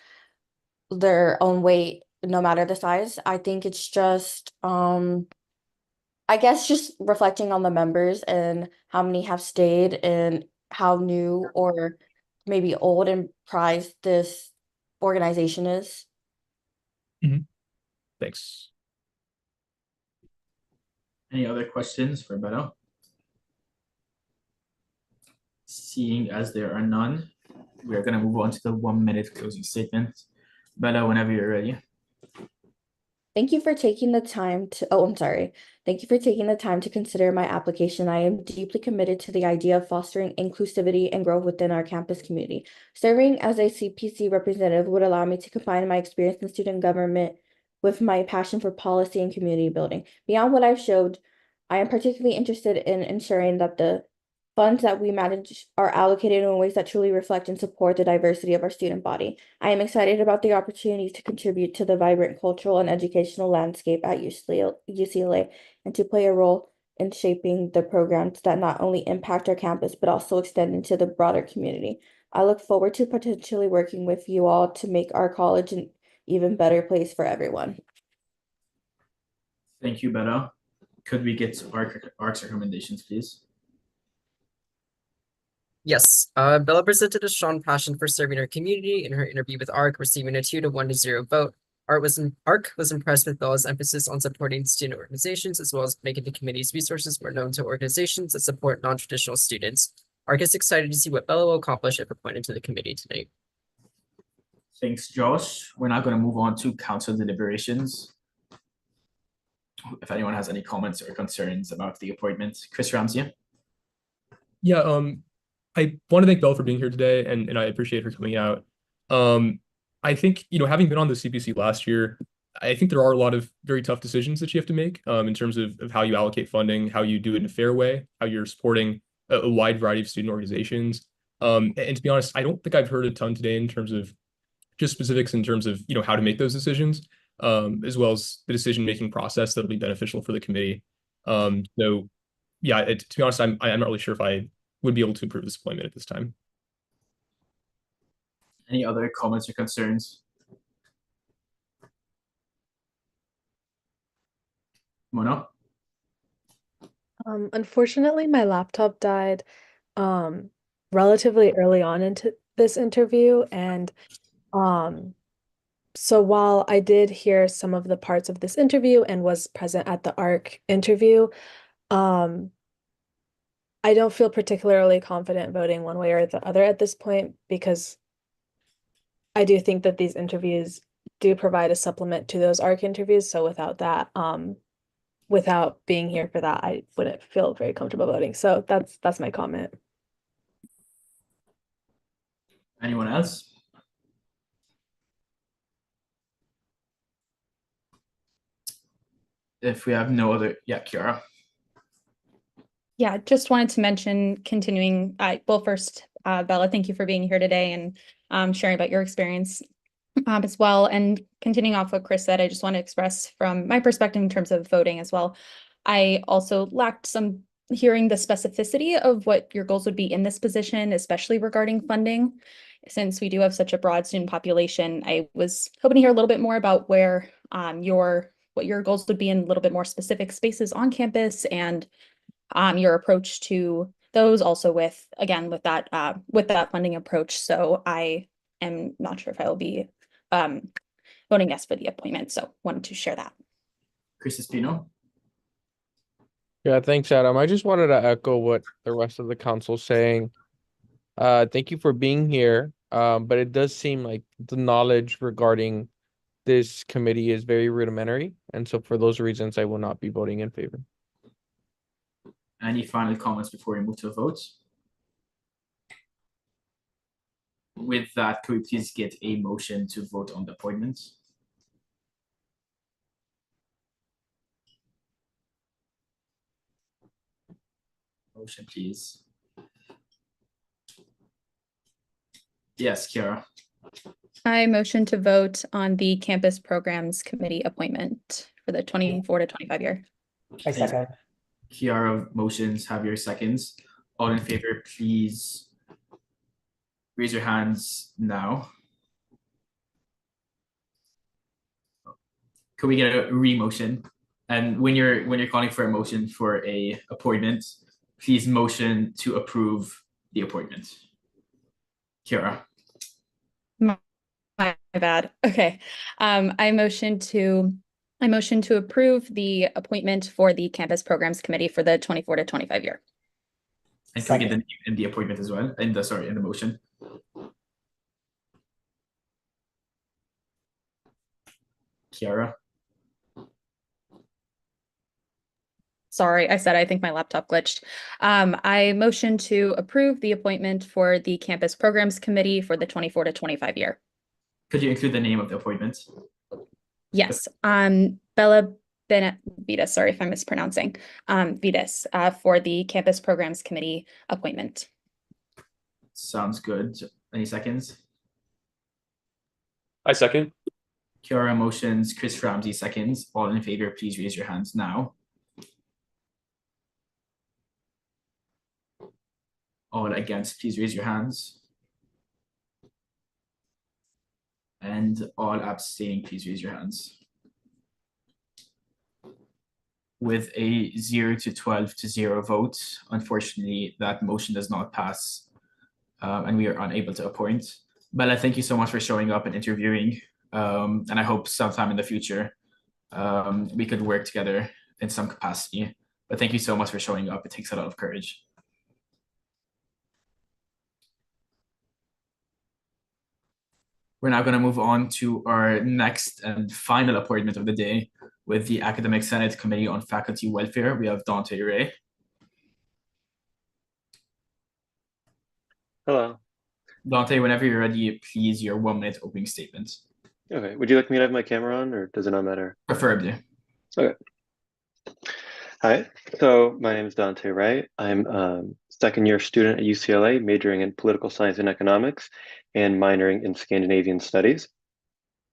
their own weight no matter the size. I think it's just I guess just reflecting on the members and how many have stayed and how new or maybe old and prized this organization is. Thanks. Any other questions for Beto? Seeing as there are none, we are going to move on to the 1-minute closing statement. Beto, whenever you're ready. Thank you for taking the time to, oh, I'm sorry. Thank you for taking the time to consider my application. I am deeply committed to the idea of fostering inclusivity and growth within our campus community. Serving as a CPC representative would allow me to combine my experience in student government with my passion for policy and community building. Beyond what I've showed, I am particularly interested in ensuring that the funds that we manage are allocated in ways that truly reflect and support the diversity of our student body. I am excited about the opportunity to contribute to the vibrant cultural and educational landscape at UCLA and to play a role in shaping the programs that not only impact our campus, but also extend into the broader community. I look forward to potentially working with you all to make our college an even better place for everyone. Thank you, Beto. Could we get ARC's recommendations, please? Yes, Bella presented a strong passion for serving her community in her interview with ARC, receiving a 2-to-1-to-0 vote. ARC was impressed with Bella's emphasis on supporting student organizations, as well as making the committee's resources more known to organizations that support non-traditional students. ARC is excited to see what Bella will accomplish if appointed to the committee tonight. Thanks, Josh. We're now going to move on to council deliberations. If anyone has any comments or concerns about the appointment, Chris Ramsey. Yeah, I want to thank Belle for being here today, and I appreciate her coming out. I think, having been on the CPC last year, I think there are a lot of very tough decisions that you have to make in terms of how you allocate funding, how you do it in a fair way, how you're supporting a wide variety of student organizations. And to be honest, I don't think I've heard a ton today in terms of just specifics in terms of how to make those decisions, as well as the decision-making process that'll be beneficial for the committee. So yeah, to be honest, I'm not really sure if I would be able to approve this appointment at this time. Any other comments or concerns? Mona? Unfortunately, my laptop died relatively early on into this interview, and so while I did hear some of the parts of this interview and was present at the ARC interview, I don't feel particularly confident voting one way or the other at this point because I do think that these interviews do provide a supplement to those ARC interviews. So without that, without being here for that, I wouldn't feel very comfortable voting. So that's my comment. Anyone else? If we have no other, yeah, Kiara. Yeah, just wanted to mention continuing, well, first, Bella, thank you for being here today and sharing about your experience as well. And continuing off what Chris said, I just want to express from my perspective in terms of voting as well. I also lacked some hearing the specificity of what your goals would be in this position, especially regarding funding. Since we do have such a broad student population, I was hoping to hear a little bit more about where what your goals would be in a little bit more specific spaces on campus and your approach to those also with that funding approach. So I am not sure if I will be voting yes for the appointment. So wanted to share that. Chris Espino? Yeah, thanks, Adam. I just wanted to echo what the rest of the council's saying. Thank you for being here. But it does seem like the knowledge regarding this committee is very rudimentary. And so for those reasons, I will not be voting in favor. Any final comments before we move to a vote? With that, could we please get a motion to vote on the appointment? Motion, please. Yes, Kiara. I motion to vote on the campus programs committee appointment for the 24 to 25 year. I second. Kiara motions, have your seconds. All in favor, please raise your hands now. Could we get a re-motion? And when you're calling for a motion for a appointment, please motion to approve the appointment. Kiara. My bad. Okay. I motion to approve the appointment for the campus programs committee for the 24 to 25 year. And can we get the name in the appointment as well? In the motion. Kiara. Sorry, I said I think my laptop glitched. I motion to approve the appointment for the campus programs committee for the 24 to 25 year. Could you include the name of the appointment? Yes. Bella Benavides, sorry if I'm mispronouncing. Vitas, for the campus programs committee appointment. Sounds good. Any seconds? I second. Kiara motions, Chris Ramsey seconds. All in favor, please raise your hands now. All against, please raise your hands. And all abstaining, please raise your hands. With a 0 to 12 to 0 vote, unfortunately, that motion does not pass, and we are unable to appoint. Bella, thank you so much for showing up and interviewing, and I hope sometime in the future we could work together in some capacity. But thank you so much for showing up. It takes a lot of courage. We're now going to move on to our next and final appointment of the day with the Academic Senate Committee on Faculty Welfare. We have Dante Ray. Hello. Dante, whenever you're ready, please, your 1 minute opening statement. Okay, would you like me to have my camera on, or does it not matter? Preferably. Okay. Hi, so my name is Dante Wright. I'm a second year student at UCLA, majoring in political science and economics and minoring in Scandinavian studies.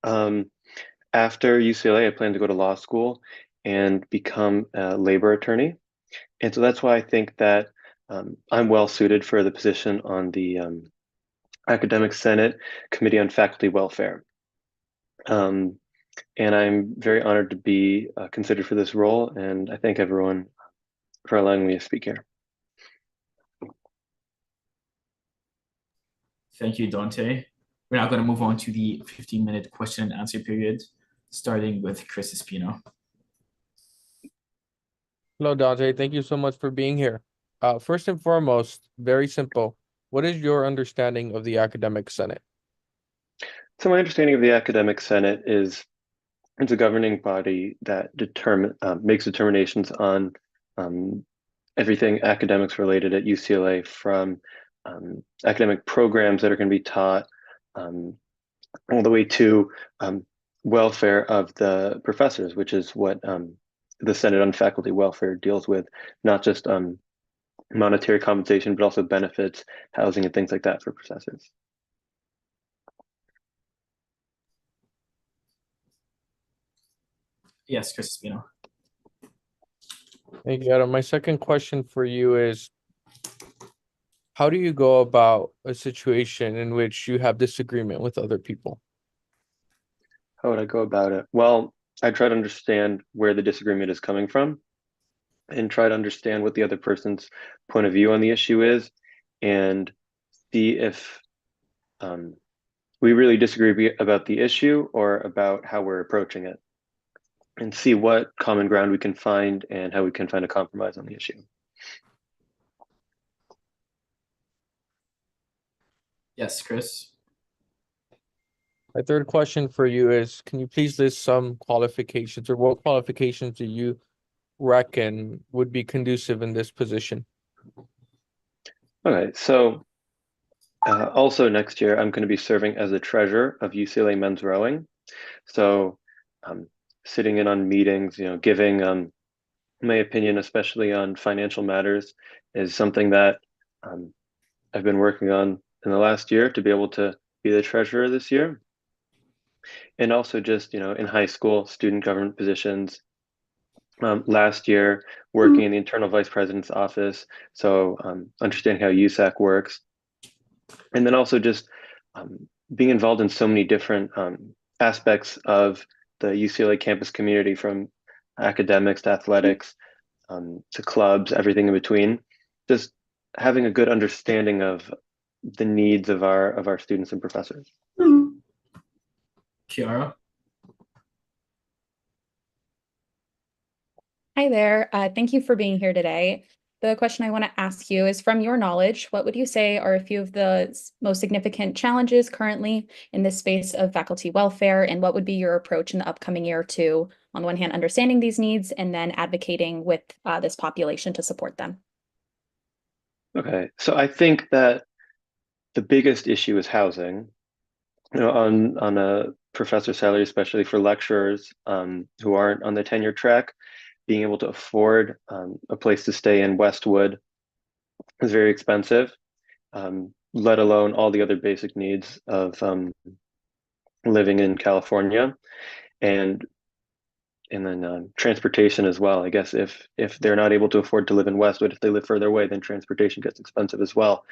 After UCLA, I plan to go to law school and become a labor attorney. And so that's why I think that I'm well suited for the position on the Academic Senate Committee on Faculty Welfare. And I'm very honored to be considered for this role, and I thank everyone for allowing me to speak here. Thank you, Dante. We're now going to move on to the 15-minute question and answer period, starting with Chris Espino. Hello, Dante. Thank you so much for being here. First and foremost, very simple. What is your understanding of the Academic Senate? So my understanding of the Academic Senate is it's a governing body that makes determinations on everything academics related at UCLA, from academic programs that are going to be taught all the way to welfare of the professors, which is what the Senate on Faculty Welfare deals with, not just monetary compensation, but also benefits, housing, and things like that for professors. Yes, Chris Espino. Thank you, Adam. My second question for you is, how do you go about a situation in which you have disagreement with other people? How would I go about it? Well, I try to understand where the disagreement is coming from and try to understand what the other person's point of view on the issue is, and see if we really disagree about the issue or about how we're approaching it, and see what common ground we can find and how we can find a compromise on the issue. Yes, Chris. My third question for you is, can you please list some qualifications, or what qualifications do you reckon would be conducive in this position? Okay, so also next year, I'm going to be serving as the treasurer of UCLA Men's Rowing. So sitting in on meetings, giving my opinion, especially on financial matters, is something that I've been working on in the last year to be able to be the treasurer this year. And also just, in high school, student government positions. Last year, working in the internal vice president's office, so understanding how USAC works. And then also just being involved in so many different aspects of the UCLA campus community, from academics to athletics to clubs, everything in between. Just having a good understanding of the needs of our students and professors. Kiara. Hi there. Thank you for being here today. The question I want to ask you is, from your knowledge, what would you say are a few of the most significant challenges currently in this space of faculty welfare, and what would be your approach in the upcoming year to, on one hand, understanding these needs and then advocating with this population to support them? Okay, so I think that the biggest issue is housing. On a professor salary, especially for lecturers who aren't on the tenure track, being able to afford a place to stay in Westwood is very expensive, let alone all the other basic needs of living in California, and then transportation as well. I guess if they're not able to afford to live in Westwood, if they live further away, then transportation gets expensive as well.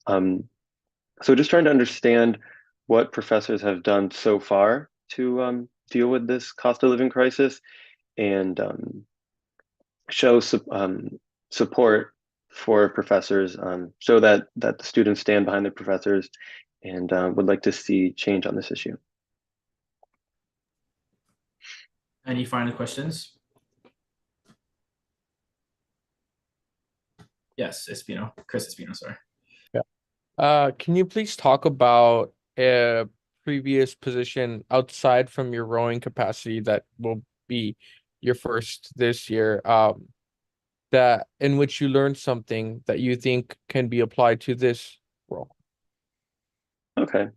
So just trying to understand what professors have done so far to deal with this cost of living crisis, and show support for professors, so that the students stand behind the professors, and would like to see change on this issue. Any final questions? Yes, Espino. Chris Espino, sorry. Yeah. Can you please talk about a previous position outside from your rowing capacity that will be your first this year, that in which you learned something that you think can be applied to this role? Okay.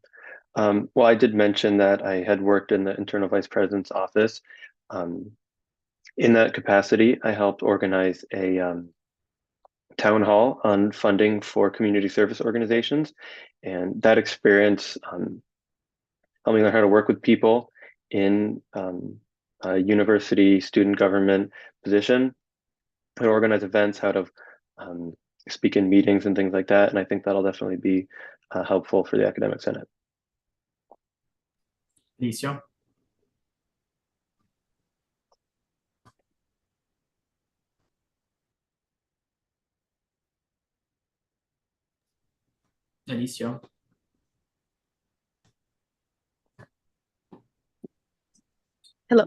Well, I did mention that I had worked in the internal vice president's office. Um, in that capacity, I helped organize a town hall on funding for community service organizations. And that experience helped me learn how to work with people in a university student government position, how to organize events, how to um, speak in meetings and things like that. And I think that'll definitely be helpful for the academic senate. Alicia? Alicia? Hello.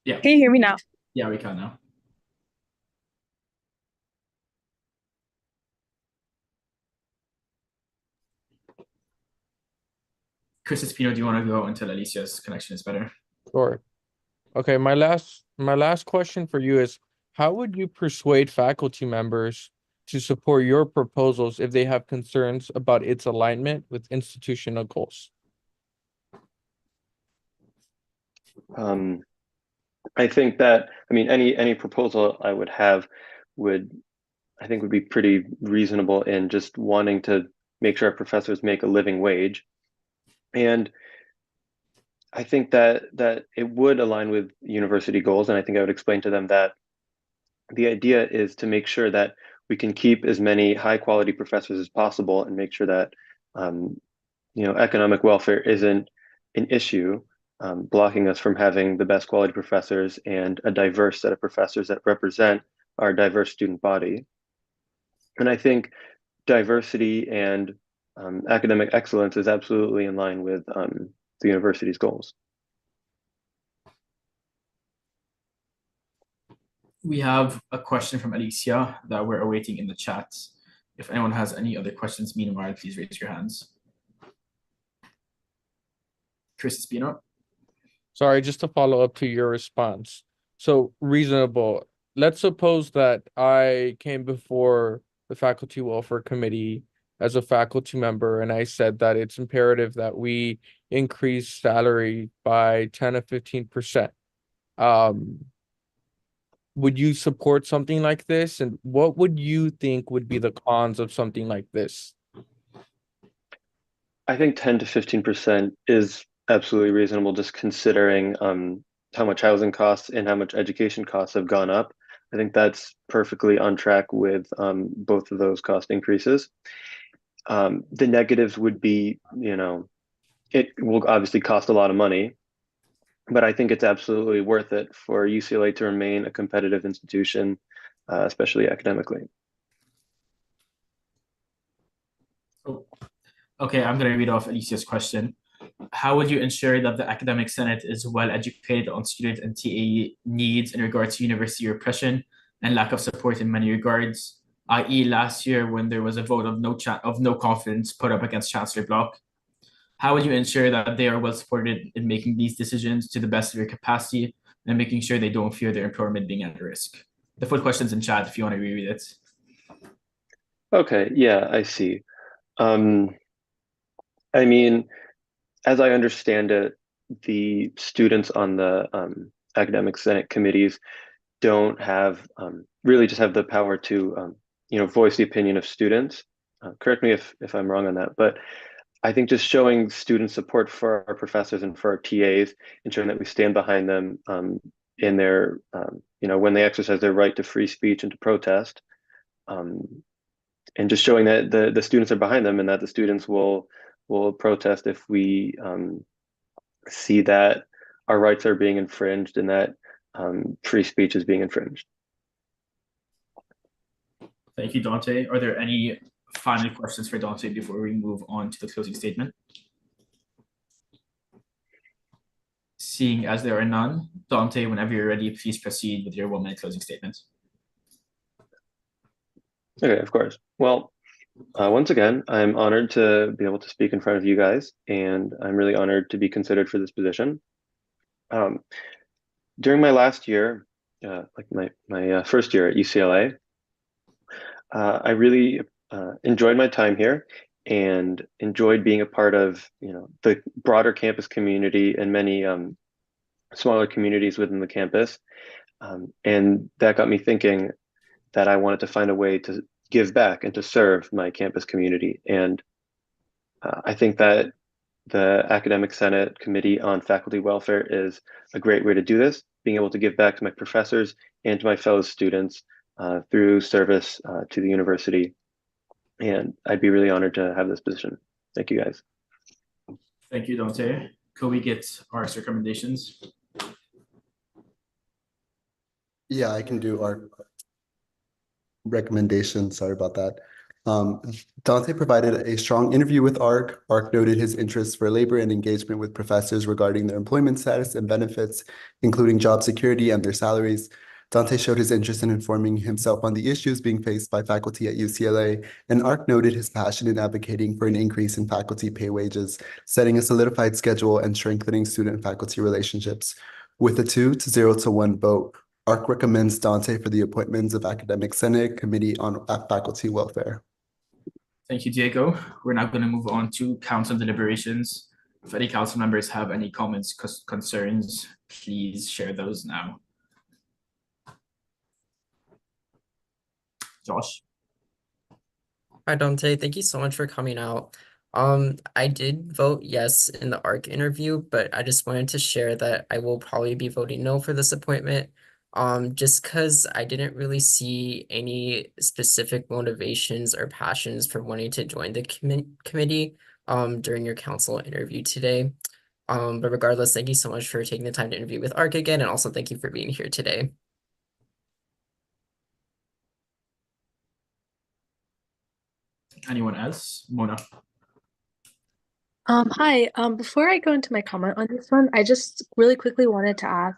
Yeah. Can you hear me now? Yeah, we can now. Chris Espino, do you want to go until Alicia's connection is better? Sure. Okay, my last question for you is, how would you persuade faculty members to support your proposals if they have concerns about its alignment with institutional goals? I think that, I mean, any proposal I would have would, I think would be pretty reasonable in just wanting to make sure our professors make a living wage. And I think that it would align with university goals. And I think I would explain to them that the idea is to make sure that we can keep as many high quality professors as possible and make sure that economic welfare isn't an issue, blocking us from having the best quality professors and a diverse set of professors that represent our diverse student body. And I think diversity and academic excellence is absolutely in line with the university's goals. We have a question from Alicia that we're awaiting in the chat. If anyone has any other questions, meanwhile, please raise your hands. Chris Espino? Sorry, just to follow up to your response. So reasonable. Let's suppose that I came before the Faculty Welfare Committee as a faculty member, and I said that it's imperative that we increase salary by 10 to 15%. Would you support something like this? And what would you think would be the cons of something like this? I think 10 to 15% is absolutely reasonable, just considering how much housing costs and how much education costs have gone up. I think that's perfectly on track with both of those cost increases. The negatives would be, it will obviously cost a lot of money, but I think it's absolutely worth it for UCLA to remain a competitive institution, especially academically. Oh. Okay, I'm going to read off Alicia's question. How would you ensure that the academic senate is well educated on student and TA needs in regards to university repression and lack of support in many regards, i.e. last year when there was a vote of no confidence put up against Chancellor Block? How would you ensure that they are well supported in making these decisions to the best of your capacity and making sure they don't fear their employment being at risk? The full question's in chat if you want to reread it. Okay, yeah, I see. I mean, as I understand it, the students on the academic senate committees don't have really just have the power to voice the opinion of students. Correct me if I'm wrong on that, but I think just showing student support for our professors and for our TAs, ensuring that we stand behind them in their when they exercise their right to free speech and to protest, and just showing that the students are behind them and that the students will protest if we see that our rights are being infringed and that free speech is being infringed. Thank you, Dante. Are there any final questions for Dante before we move on to the closing statement? Seeing as there are none, Dante, whenever you're ready, please proceed with your 1 minute closing statement. Okay, of course. Well, once again, I'm honored to be able to speak in front of you guys, and I'm really honored to be considered for this position. During my last year, like my first year at UCLA, I really enjoyed my time here, and enjoyed being a part of, the broader campus community and many smaller communities within the campus. And that got me thinking that I wanted to find a way to give back and to serve my campus community. And I think that the Academic Senate Committee on Faculty Welfare is a great way to do this, being able to give back to my professors and to my fellow students through service to the university. And I'd be really honored to have this position. Thank you, guys. Thank you, Dante. Could we get our recommendations? Yeah, I can do our recommendation. Sorry about that. Dante provided a strong interview with ARC. ARC noted his interest for labor and engagement with professors regarding their employment status and benefits, including job security and their salaries. Dante showed his interest in informing himself on the issues being faced by faculty at UCLA, and ARC noted his passion in advocating for an increase in faculty pay wages, setting a solidified schedule and strengthening student and faculty relationships. With a 2-0-1 vote, ARC recommends Dante for the appointments of Academic Senate Committee on Faculty Welfare. Thank you, Diego. We're now going to move on to council deliberations. If any council members have any comments, concerns, please share those now. Josh. Hi, Dante. Thank you so much for coming out. I did vote yes in the ARC interview, but I just wanted to share that I will probably be voting no for this appointment. Just because I didn't really see any specific motivations or passions for wanting to join the committee during your council interview today. But regardless, thank you so much for taking the time to interview with ARC again, and also thank you for being here today. Anyone else? Mona. Hi. Before I go into my comment on this one, I just really quickly wanted to ask,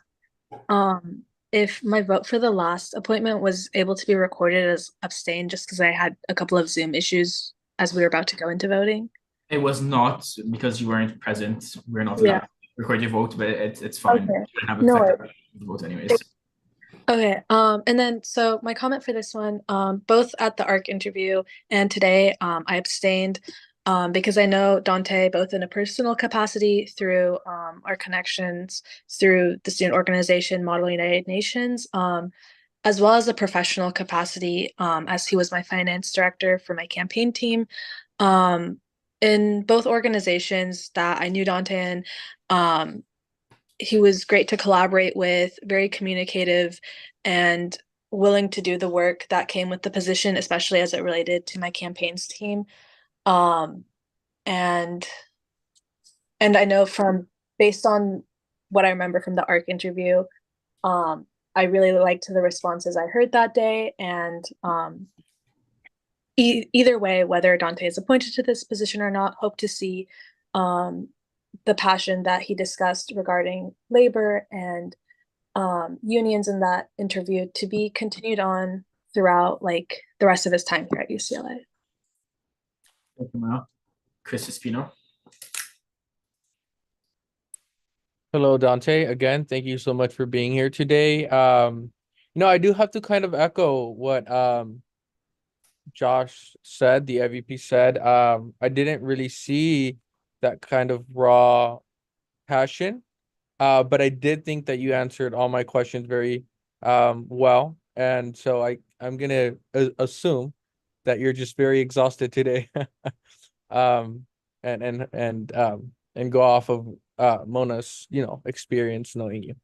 if my vote for the last appointment was able to be recorded as abstain, just because I had a couple of Zoom issues as we were about to go into voting. It was not because you weren't present. We're not allowed to record your vote, but it's fine. Okay. You don't have No effect worries. on the vote anyways. Okay, and then so my comment for this one, both at the ARC interview and today, I abstained because I know Dante both in a personal capacity through our connections through the student organization Model United Nations, as well as a professional capacity as he was my finance director for my campaign team. In both organizations that I knew Dante in, he was great to collaborate with, very communicative, and willing to do the work that came with the position, especially as it related to my campaigns team. And I know based on what I remember from the ARC interview, I really liked the responses I heard that day. And either way, whether Dante is appointed to this position or not, hope to see the passion that he discussed regarding labor and unions in that interview to be continued on throughout like the rest of his time here at UCLA. Thank you, Mona. Chris Espino. Hello, Dante. Again, thank you so much for being here today. I do have to kind of echo what Josh said, the EVP said. I didn't really see that kind of raw passion, but I did think that you answered all my questions very well, and so I'm gonna assume that you're just very exhausted today, and go off of Mona's experience knowing you.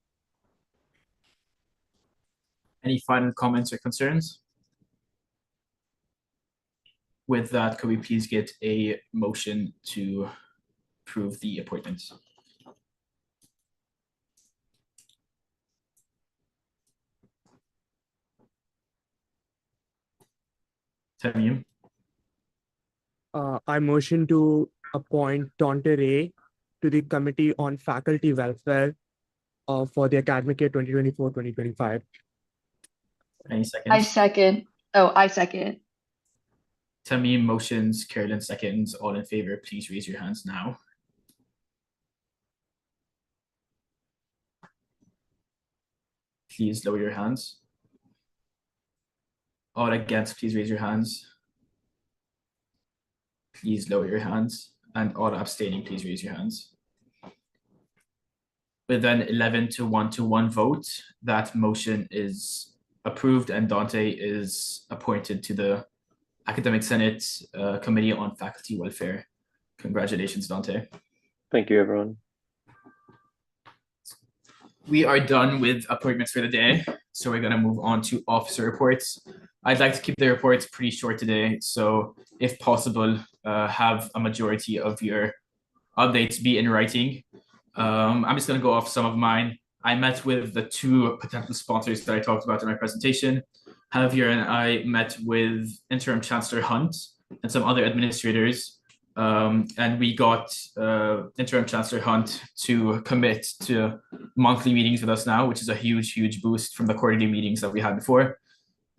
Any final comments or concerns? With that, could we please get a motion to approve the appointments? Tamim. I motion to appoint Dante Ray to the Committee on Faculty Welfare for the academic year 2024-2025. Any seconds? I second. Tamim motions, Carolyn seconds. All in favor, please raise your hands now. Please lower your hands. All against, please raise your hands. please lower your hands, and all abstaining, please raise your hands. With an 11 to 1 vote, that motion is approved and Dante is appointed to the Academic Senate Committee on Faculty Welfare. Congratulations, Dante. Thank you, everyone. We are done with appointments for the day, so we're gonna move on to officer reports. I'd like to keep the reports pretty short today, so if possible, have a majority of your updates be in writing. I'm just gonna go off some of mine. I met with the two potential sponsors that I talked about in my presentation. Javier and I met with Interim Chancellor Hunt and some other administrators. And we got Interim Chancellor Hunt to commit to monthly meetings with us now, which is a huge boost from the quarterly meetings that we had before.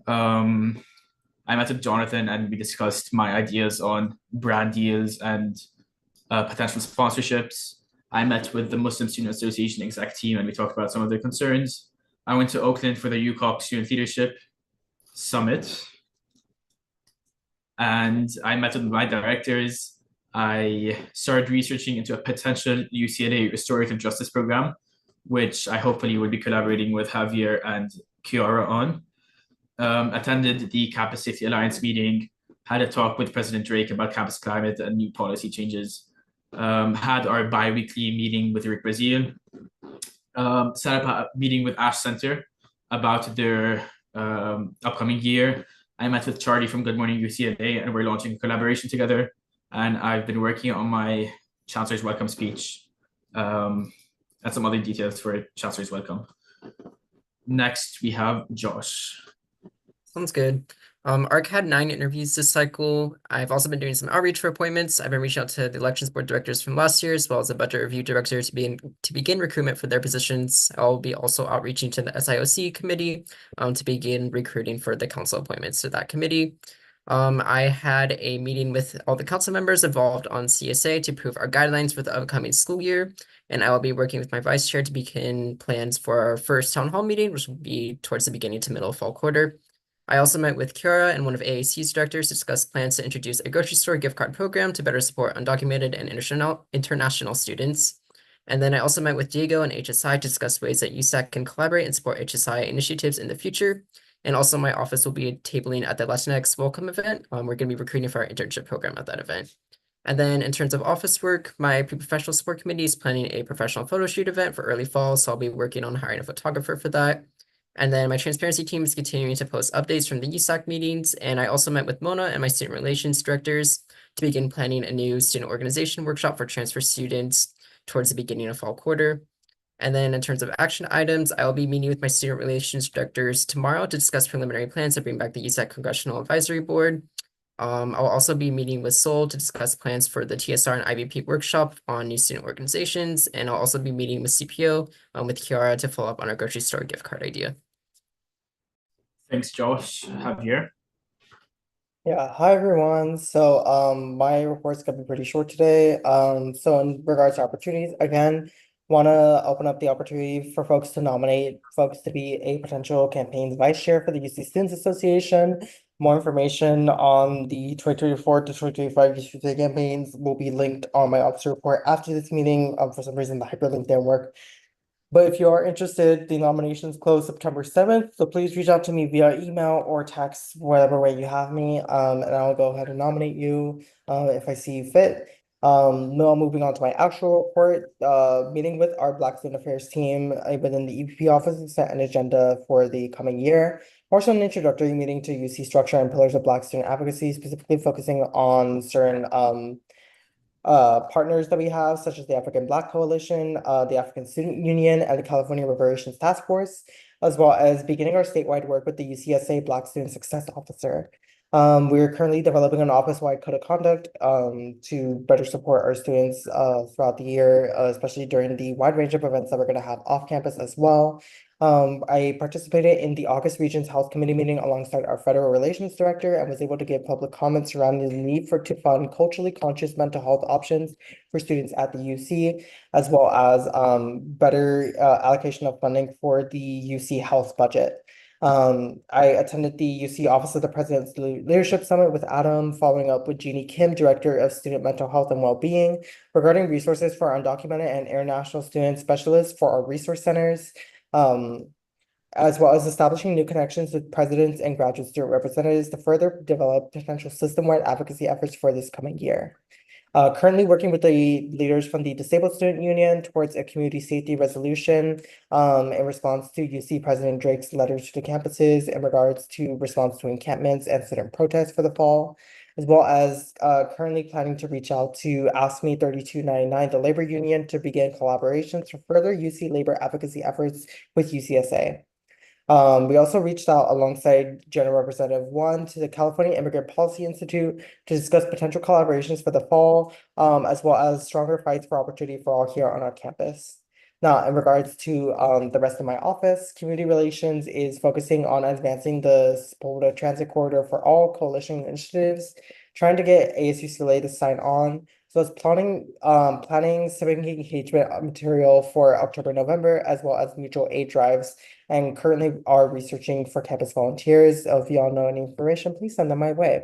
I met with Jonathan and we discussed my ideas on brand deals and potential sponsorships. I met with the Muslim Student Association exec team and we talked about some of their concerns. I went to Oakland for the UCOP Student Leadership Summit. And I met with my directors. I started researching into a potential UCLA restorative justice program, which I hopefully will be collaborating with Javier and Kiara on. Attended the Campus Safety Alliance meeting, had a talk with President Drake about campus climate and new policy changes. Had our bi-weekly meeting with Rick Brazil. Set up a meeting with Ash Center about their upcoming year. I met with Charlie from Good Morning UCLA and we're launching a collaboration together. And I've been working on my Chancellor's Welcome speech and some other details for Chancellor's Welcome. Next, we have Josh. Sounds good. ARC had 9 interviews this cycle. I've also been doing some outreach for appointments. I've been reaching out to the elections board directors from last year, as well as the budget review director to begin recruitment for their positions. I'll be also outreaching to the SIOC committee to begin recruiting for the council appointments to that committee. I had a meeting with all the council members involved on CSA to approve our guidelines for the upcoming school year. And I will be working with my vice chair to begin plans for our first town hall meeting, which will be towards the beginning to middle of fall quarter. I also met with Kiara and one of AAC's directors to discuss plans to introduce a grocery store gift card program to better support undocumented and international students. And then I also met with Diego and HSI to discuss ways that USAC can collaborate and support HSI initiatives in the future. And also my office will be tabling at the Latinx Welcome event. We're going to be recruiting for our internship program at that event. And then in terms of office work, my pre-professional support committee is planning a professional photo shoot event for early fall. So I'll be working on hiring a photographer for that. And then my transparency team is continuing to post updates from the USAC meetings. And I also met with Mona and my student relations directors to begin planning a new student organization workshop for transfer students towards the beginning of fall quarter. And then in terms of action items, I will be meeting with my student relations directors tomorrow to discuss preliminary plans to bring back the USAC Congressional Advisory Board. I'll also be meeting with Sol to discuss plans for the TSR and IVP workshop on new student organizations. And I'll also be meeting with CPO with Kiara to follow up on our grocery store gift card idea. Thanks, Josh. Javier. Yeah, hi everyone. So my report's gonna be pretty short today. So in regards to opportunities, again, wanna open up the opportunity for folks to nominate folks to be a potential campaign's vice chair for the UC Students Association. More information on the 2024 to 2025 UC campaigns will be linked on my officer report after this meeting. For some reason, the hyperlink didn't work. But if you are interested, the nominations close September 7th. So please reach out to me via email or text, whatever way you have me. And I'll go ahead and nominate you if I see fit. Now moving on to my actual report, meeting with our Black Student Affairs team within the EPP office to set an agenda for the coming year. Also an introductory meeting to UC structure and pillars of Black student advocacy, specifically focusing on certain partners that we have, such as the African Black Coalition, the African Student Union, and the California Reparations Task Force, as well as beginning our statewide work with the UCSA Black Student Success Officer. We are currently developing an office-wide code of conduct to better support our students throughout the year, especially during the wide range of events that we're going to have off campus as well. I participated in the August Region's Health Committee meeting alongside our Federal Relations Director and was able to give public comments surrounding the need to fund culturally conscious mental health options for students at the UC, as well as better allocation of funding for the UC health budget. I attended the UC Office of the President's Leadership Summit with Adam, following up with Jeannie Kim, Director of Student Mental Health and Wellbeing, regarding resources for undocumented and international student specialists for our resource centers, as well as establishing new connections with presidents and graduate student representatives to further develop potential system-wide advocacy efforts for this coming year. Currently working with the leaders from the Disabled Student Union towards a community safety resolution in response to UC President Drake's letters to the campuses in regards to response to encampments and student protests for the fall, as well as currently planning to reach out to ASME 3299, the labor union, to begin collaborations for further UC labor advocacy efforts with UCSA. We also reached out alongside General Representative One to the California Immigrant Policy Institute to discuss potential collaborations for the fall, as well as stronger fights for opportunity for all here on our campus. Now, in regards to the rest of my office, community relations is focusing on advancing the Sepulveda Transit Corridor for all coalition initiatives, trying to get ASUCLA to sign on. So it's planning civic engagement material for October, November, as well as mutual aid drives, and currently are researching for campus volunteers. If y'all know any information, please send them my way.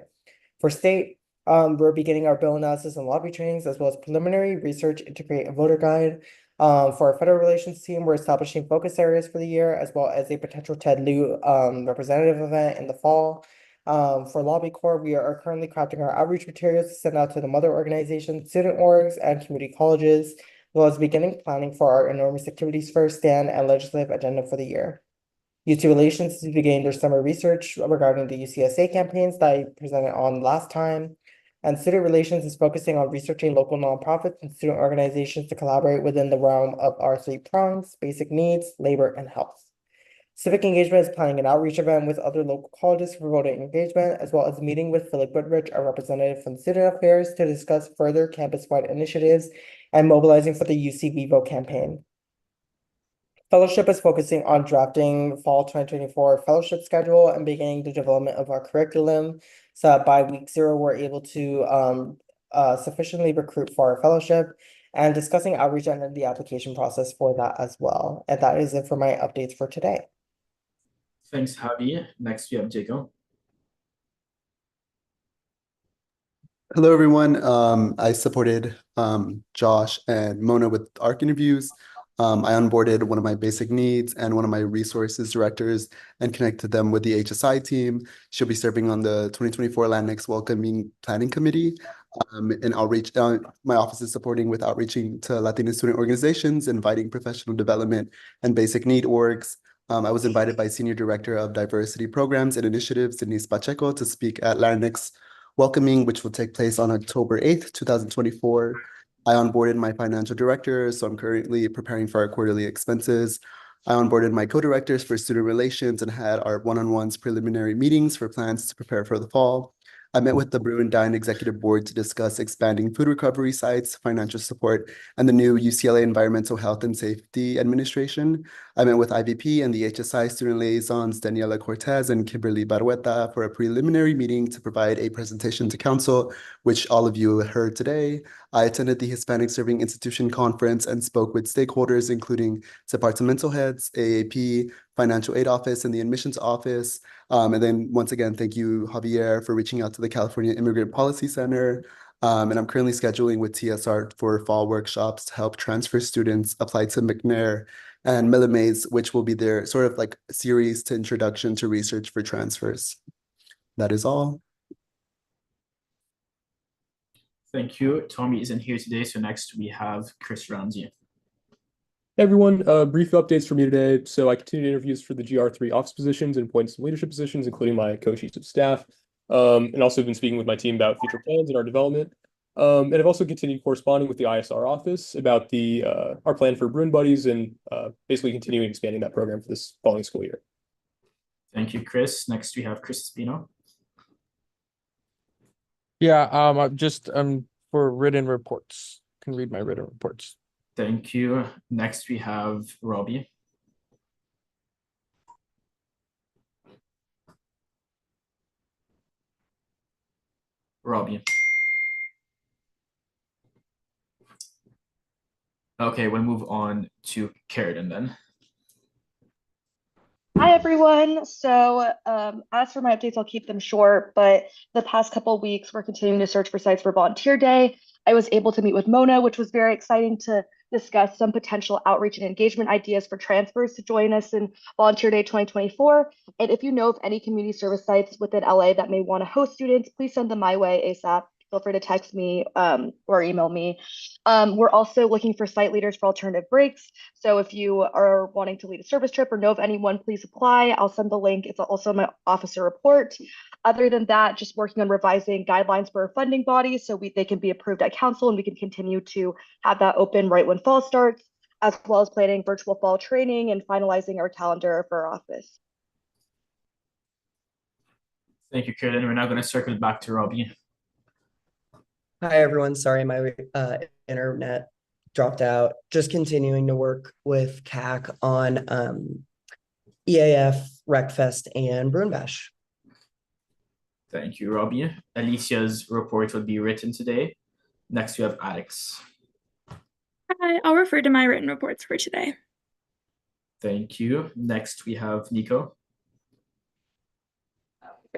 For state, we're beginning our bill analysis and lobby trainings, as well as preliminary research to create a voter guide. For our federal relations team, we're establishing focus areas for the year, as well as a potential Ted Lieu representative event in the fall. For Lobby Corps, we are currently crafting our outreach materials to send out to the mother organizations, student orgs, and community colleges, as well as beginning planning for our enormous activities first stand and legislative agenda for the year. UC Relations is beginning their summer research regarding the UCSA campaigns that I presented on last time. And Student Relations is focusing on researching local nonprofits and student organizations to collaborate within the realm of our three prongs: basic needs, labor, and health. Civic Engagement is planning an outreach event with other local colleges for voter engagement, as well as meeting with Philip Goodrich, a representative from Student Affairs, to discuss further campus-wide initiatives and mobilizing for the UC Vivo campaign. Fellowship is focusing on drafting fall 2024 fellowship schedule and beginning the development of our curriculum, so that by week 0, we're able to sufficiently recruit for our fellowship, and discussing outreach and the application process for that as well. And that is it for my updates for today. Thanks, Javi. Next, we have Jacob. Hello, everyone. I supported Josh and Mona with ARC interviews. I onboarded one of my basic needs and one of my resources directors and connected them with the HSI team. She'll be serving on the 2024 Latinx Welcoming Planning Committee. And outreach, my office is supporting with outreaching to Latino student organizations, inviting professional development and basic need orgs. I was invited by Senior Director of Diversity Programs and Initiatives, Denise Pacheco, to speak at Latinx Welcoming, which will take place on October 8th, 2024. I onboarded my financial director, so I'm currently preparing for our quarterly expenses. I onboarded my co-directors for student relations and had our one-on-ones preliminary meetings for plans to prepare for the fall. I met with the Brew and Dine Executive Board to discuss expanding food recovery sites, financial support, and the new UCLA Environmental Health and Safety Administration. I met with IVP and the HSI student liaisons, Daniela Cortez and Kimberly Barueta, for a preliminary meeting to provide a presentation to council, which all of you heard today. I attended the Hispanic Serving Institution Conference and spoke with stakeholders, including departmental heads, AAP, Financial Aid Office, and the Admissions Office. And then once again, thank you, Javier, for reaching out to the California Immigrant Policy Center. And I'm currently scheduling with TSR for fall workshops to help transfer students apply to McNair and Millimays, which will be their sort of like series to introduction to research for transfers. That is all. Thank you. Tommy isn't here today, so next we have Chris Ramsey. Hey everyone, brief updates for me today. So I continued interviews for the GR3 office positions and appointed some leadership positions, including my co-chiefs of staff, and also been speaking with my team about future plans and our development. And I've also continued corresponding with the ISR office about the our plan for Bruin Buddies and basically continuing expanding that program for this following school year. Thank you, Chris. Next we have Chris Espino. Yeah, I'm just for written reports. Can read my written reports. Thank you. Next we have Robbie. Robbie. Okay, we'll move on to Carradine then. Hi, everyone. So, as for my updates, I'll keep them short, but the past couple of weeks, we're continuing to search for sites for Volunteer Day. I was able to meet with Mona, which was very exciting to discuss some potential outreach and engagement ideas for transfers to join us in Volunteer Day 2024. And if you know of any community service sites within LA that may want to host students, please send them my way ASAP. Feel free to text me or email me. We're also looking for site leaders for alternative breaks. So if you are wanting to lead a service trip or know of anyone, please apply. I'll send the link. It's also my officer report. Other than that, just working on revising guidelines for our funding bodies so they can be approved at council and we can continue to have that open right when fall starts, as well as planning virtual fall training and finalizing our calendar for our office. Thank you, Kaylin. We're now going to circle back to Robbie. Hi, everyone. Sorry, my internet dropped out. Just continuing to work with CAC on EAF, RecFest, and Bruin Bash. Thank you, Robbie. Alicia's report will be written today. Next, we have Alex. Hi, I'll refer to my written reports for today. Thank you. Next, we have Nico.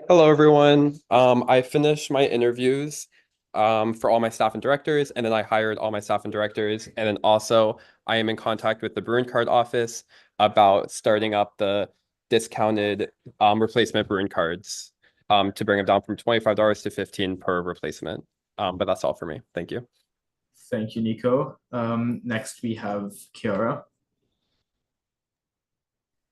Hello, everyone. I finished my interviews for all my staff and directors, and then I hired all my staff and directors. And then also I am in contact with the Bruin Card office about starting up the discounted replacement Bruin cards to bring them down from $25 to $15 per replacement. But that's all for me. Thank you. Thank you, Nico. Next, we have Kiara.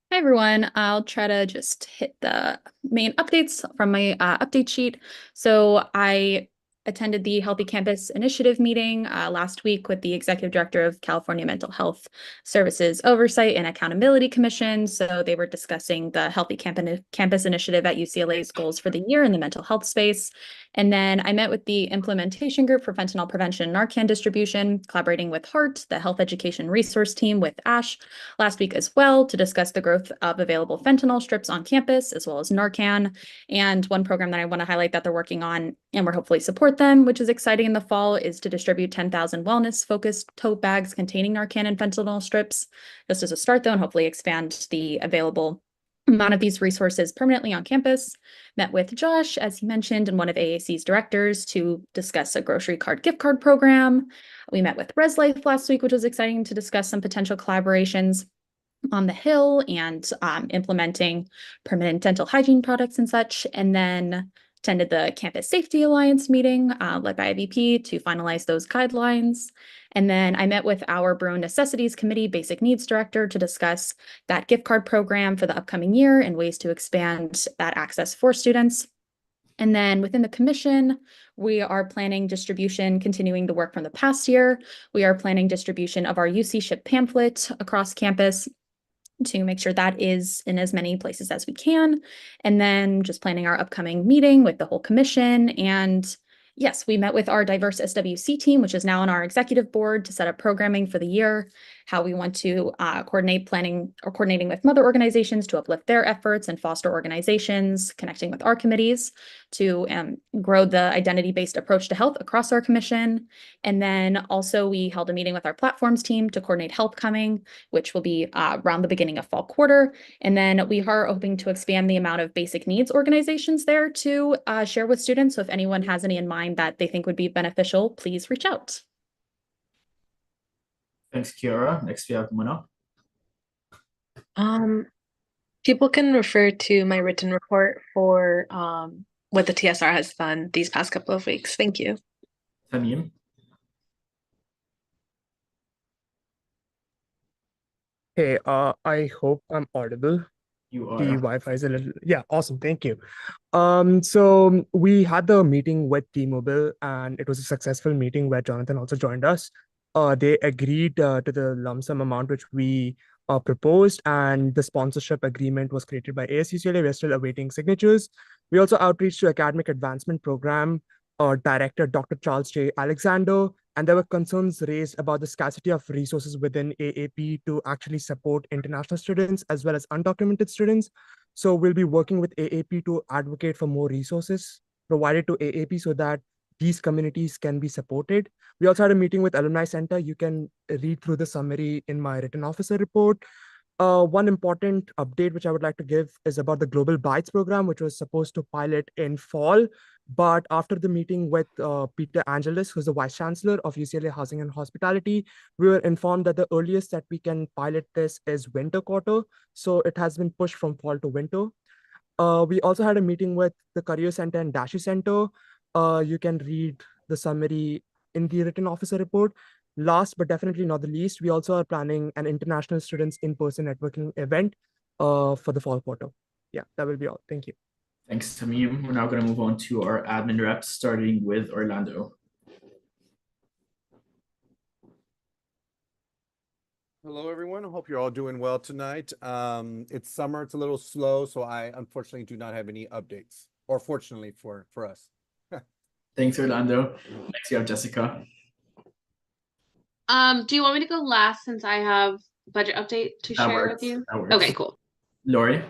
Hi, everyone. I'll try to just hit the main updates from my update sheet. So I attended the Healthy Campus Initiative meeting last week with the Executive Director of California Mental Health Services Oversight and Accountability Commission. So they were discussing the Healthy Campus Initiative at UCLA's goals for the year in the mental health space. And then I met with the implementation group for fentanyl prevention and Narcan distribution, collaborating with HEART, the health education resource team with ASH last week as well, to discuss the growth of available fentanyl strips on campus, as well as Narcan. And one program that I want to highlight that they're working on, and we're hopefully support them, which is exciting in the fall, is to distribute 10,000 wellness-focused tote bags containing Narcan and fentanyl strips, just as a start, though, and hopefully expand the available amount of these resources permanently on campus. Met with Josh, as he mentioned, and one of AAC's directors to discuss a grocery card gift card program. We met with Res Life last week, which was exciting to discuss some potential collaborations on the Hill and implementing permanent dental hygiene products and such. And then attended the Campus Safety Alliance meeting led by IVP to finalize those guidelines. And then I met with our Bruin Necessities Committee Basic Needs Director to discuss that gift card program for the upcoming year and ways to expand that access for students. And then within the commission, we are planning distribution, continuing the work from the past year. We are planning distribution of our UC Ship pamphlet across campus to make sure that is in as many places as we can. And then just planning our upcoming meeting with the whole commission. And yes, we met with our diverse SWC team, which is now on our executive board, to set up programming for the year, how we want to coordinating with mother organizations to uplift their efforts and foster organizations, connecting with our committees to grow the identity-based approach to health across our commission. And then also we held a meeting with our platforms team to coordinate Health Coming, which will be around the beginning of fall quarter. And then we are hoping to expand the amount of basic needs organizations there to share with students. So if anyone has any in mind that they think would be beneficial, please reach out. Thanks, Kiara. Next, we have Mona. People can refer to my written report for what the TSR has done these past couple of weeks. Thank you. Tamim. Hey, I hope I'm audible. You The are. Wi-Fi is a little, yeah, awesome. Thank you. So we had the meeting with T-Mobile, and it was a successful meeting where Jonathan also joined us. They agreed to the lump sum amount which we proposed, and the sponsorship agreement was created by ASUCLA. We're still awaiting signatures. We also outreached to Academic Advancement Program Director Dr. Charles J. Alexander, and there were concerns raised about the scarcity of resources within AAP to actually support international students as well as undocumented students. So we'll be working with AAP to advocate for more resources provided to AAP so that these communities can be supported. We also had a meeting with Alumni Center. You can read through the summary in my written officer report. One important update which I would like to give is about the Global Bites program, which was supposed to pilot in fall. But after the meeting with Peter Angelis, who's the Vice Chancellor of UCLA Housing and Hospitality, we were informed that the earliest that we can pilot this is winter quarter. So it has been pushed from fall to winter. We also had a meeting with the Career Center and Dashi Center. You can read the summary in the written officer report. Last but definitely not the least, we also are planning an international students in-person networking event for the fall quarter. Yeah, that will be all. Thank you. Thanks, Tamim. We're now going to move on to our admin reps, starting with Orlando. Hello, everyone. I hope you're all doing well tonight. It's summer. It's a little slow, so I unfortunately do not have any updates, or fortunately for us. Thanks, Orlando. Next, you have Jessica. Do you want me to go last since I have budget update to That share works. with you? That works. Okay, cool. Lori.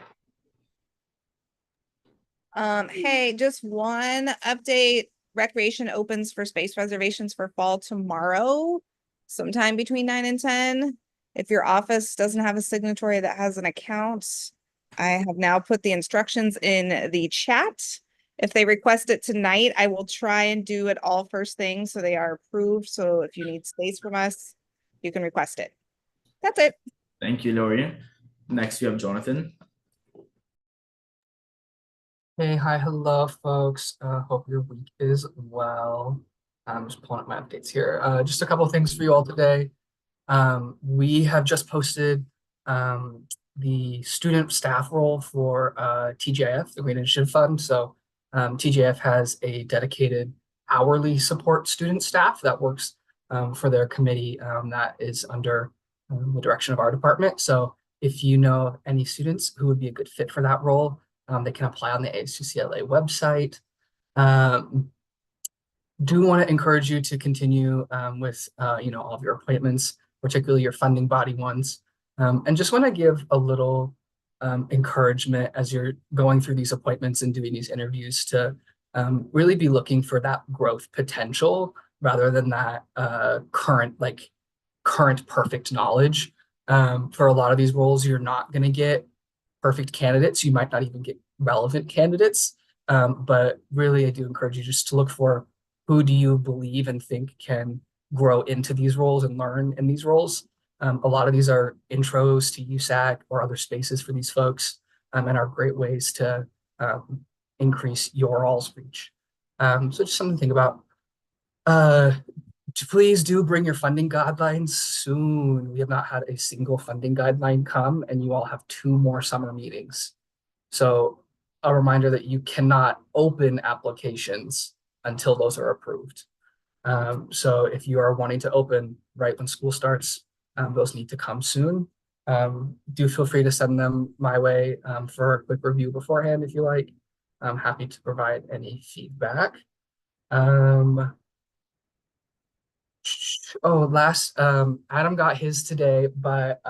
Hey, just one update. Recreation opens for space reservations for fall tomorrow, sometime between 9 and 10. If your office doesn't have a signatory that has an account, I have now put the instructions in the chat. If they request it tonight, I will try and do it all first thing so they are approved. So if you need space from us, you can request it. That's it. Thank you, Lori. Next, we have Jonathan. Hey, hi, hello, folks. Hope your week is well. I'm just pulling up my updates here. Just a couple of things for you all today. We have just posted the student staff role for TGIF, the Green Initiative Fund. So TGIF has a dedicated hourly support student staff that works for their committee that is under the direction of our department. So if you know any students who would be a good fit for that role, they can apply on the ASUCLA website. Do want to encourage you to continue with all of your appointments, particularly your funding body ones. And just want to give a little encouragement as you're going through these appointments and doing these interviews to really be looking for that growth potential rather than that current perfect knowledge. For a lot of these roles, you're not going to get perfect candidates. You might not even get relevant candidates. But really, I do encourage you just to look for who do you believe and think can grow into these roles and learn in these roles. A lot of these are intros to USAC or other spaces for these folks and are great ways to increase your all's reach. So just something to think about. Please do bring your funding guidelines soon. We have not had a single funding guideline come, and you all have 2 more summer meetings. So a reminder that you cannot open applications until those are approved. So if you are wanting to open right when school starts, those need to come soon. Do feel free to send them my way for a quick review beforehand if you like. I'm happy to provide any feedback. Adam got his today, but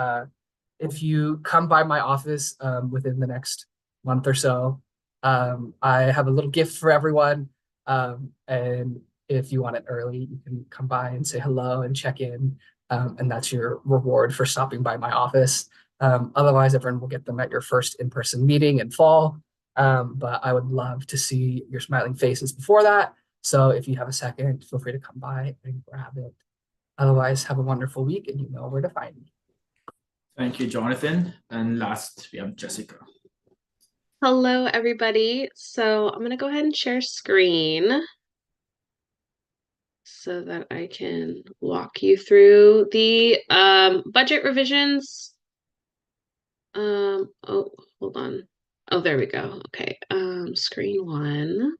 if you come by my office within the next month or so, I have a little gift for everyone. And if you want it early, you can come by and say hello and check in. And that's your reward for stopping by my office. Otherwise, everyone will get them at your first in-person meeting in fall. But I would love to see your smiling faces before that. So if you have a second, feel free to come by and grab it. Otherwise, have a wonderful week and you know where to find me. Thank you, Jonathan. And last, we have Jessica. Hello, everybody. So I'm going to go ahead and share screen so that I can walk you through the budget revisions. Oh, hold on. Oh, there we go. Okay. Screen 1.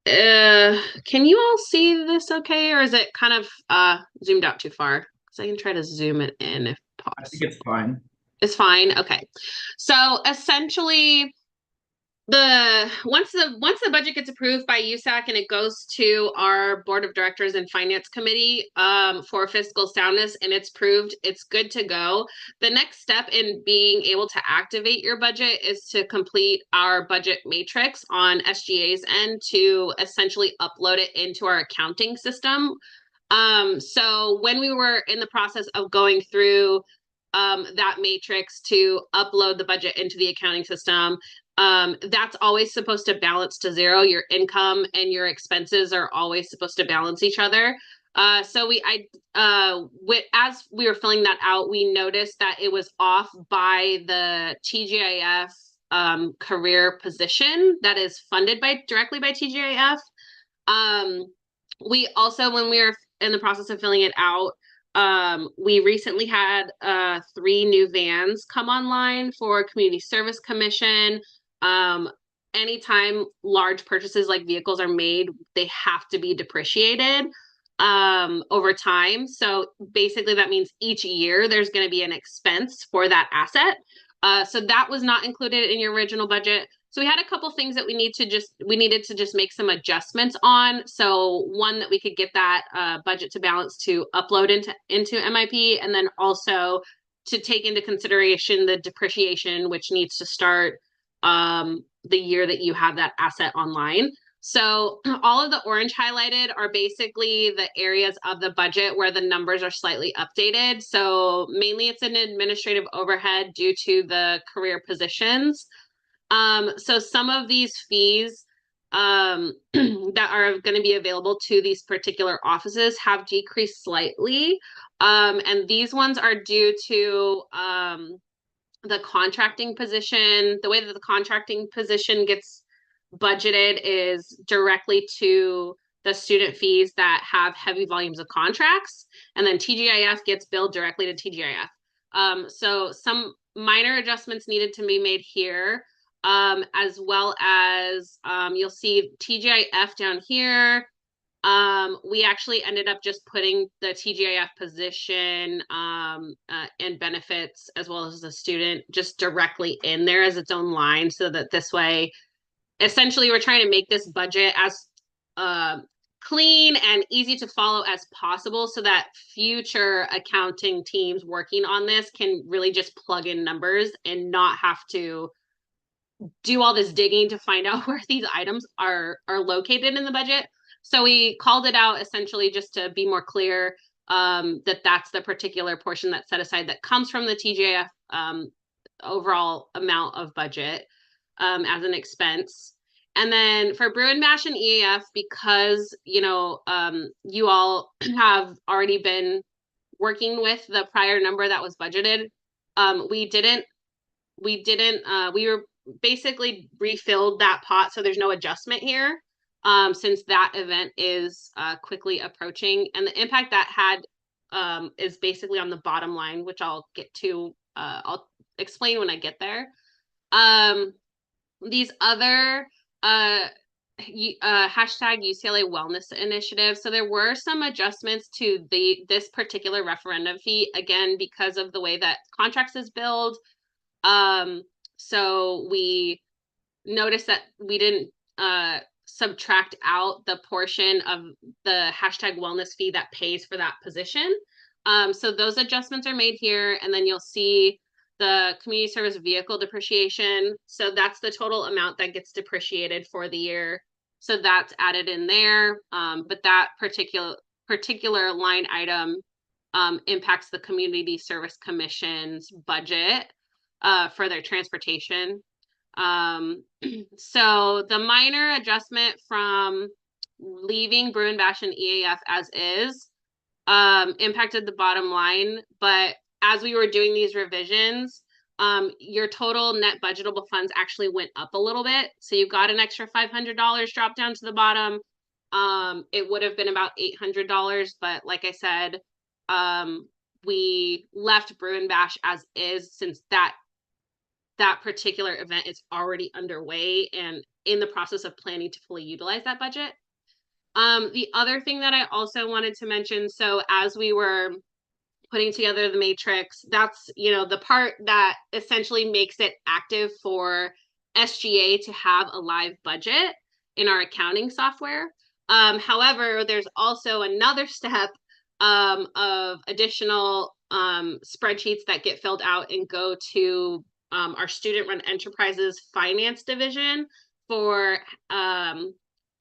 Can you all see this okay, or is it kind of zoomed out too far? Because I can try to zoom it in if possible. I think it's fine. It's fine. Okay. So essentially, once the budget gets approved by USAC and it goes to our board of directors and finance committee for fiscal soundness and it's approved, it's good to go. The next step in being able to activate your budget is to complete our budget matrix on SGA's end to essentially upload it into our accounting system. So when we were in the process of going through that matrix to upload the budget into the accounting system. That's always supposed to balance to zero. Your income and your expenses are always supposed to balance each other. As we were filling that out, we noticed that it was off by the TGIF career position that is funded directly by TGIF. We also, when we were in the process of filling it out, we recently had 3 new vans come online for Community Service Commission. Anytime large purchases like vehicles are made, they have to be depreciated over time. So basically that means each year there's going to be an expense for that asset. So that was not included in your original budget. So we had a couple things that we needed to just make some adjustments on. So one, that we could get that budget to balance to upload into MIP, and then also to take into consideration the depreciation, which needs to start the year that you have that asset online. So all of the orange highlighted are basically the areas of the budget where the numbers are slightly updated. So mainly it's an administrative overhead due to the career positions. So some of these fees that are going to be available to these particular offices have decreased slightly. And these ones are due to the contracting position. The way that the contracting position gets budgeted is directly to the student fees that have heavy volumes of contracts, and then TGIF gets billed directly to TGIF. So some minor adjustments needed to be made here, as well as you'll see TGIF down here. We actually ended up just putting the TGIF position and benefits, as well as the student, just directly in there as its own line, so that this way, essentially, we're trying to make this budget as clean and easy to follow as possible, so that future accounting teams working on this can really just plug in numbers and not have to do all this digging to find out where these items are located in the budget. So we called it out essentially just to be more clear that that's the particular portion that's set aside that comes from the TGIF overall amount of budget as an expense. And then for Brew and Mash and EAF, because you all have already been working with the prior number that was budgeted, we were basically refilled that pot, so there's no adjustment here, since that event is quickly approaching, and the impact that had is basically on the bottom line, which I'll get to. I'll explain when I get there. These other hashtag UCLA Wellness Initiative. So there were some adjustments to this particular referendum fee, again, because of the way that contracts is billed. So we noticed that we didn't subtract out the portion of the hashtag wellness fee that pays for that position. So those adjustments are made here, and then you'll see the community service vehicle depreciation. So that's the total amount that gets depreciated for the year. So that's added in there. But that particular line item impacts the Community Service Commission's budget for their transportation. So the minor adjustment from leaving Brew and Bash and EAF as is impacted the bottom line, but as we were doing these revisions, your total net budgetable funds actually went up a little bit. So you got an extra $500 dropped down to the bottom. It would have been about $800, but like I said, we left Brew and Bash as is, since that particular event is already underway and in the process of planning to fully utilize that budget. The other thing that I also wanted to mention, so as we were putting together the matrix, that's the part that essentially makes it active for SGA to have a live budget in our accounting software. However, there's also another step of additional spreadsheets that get filled out and go to our student run enterprises finance division for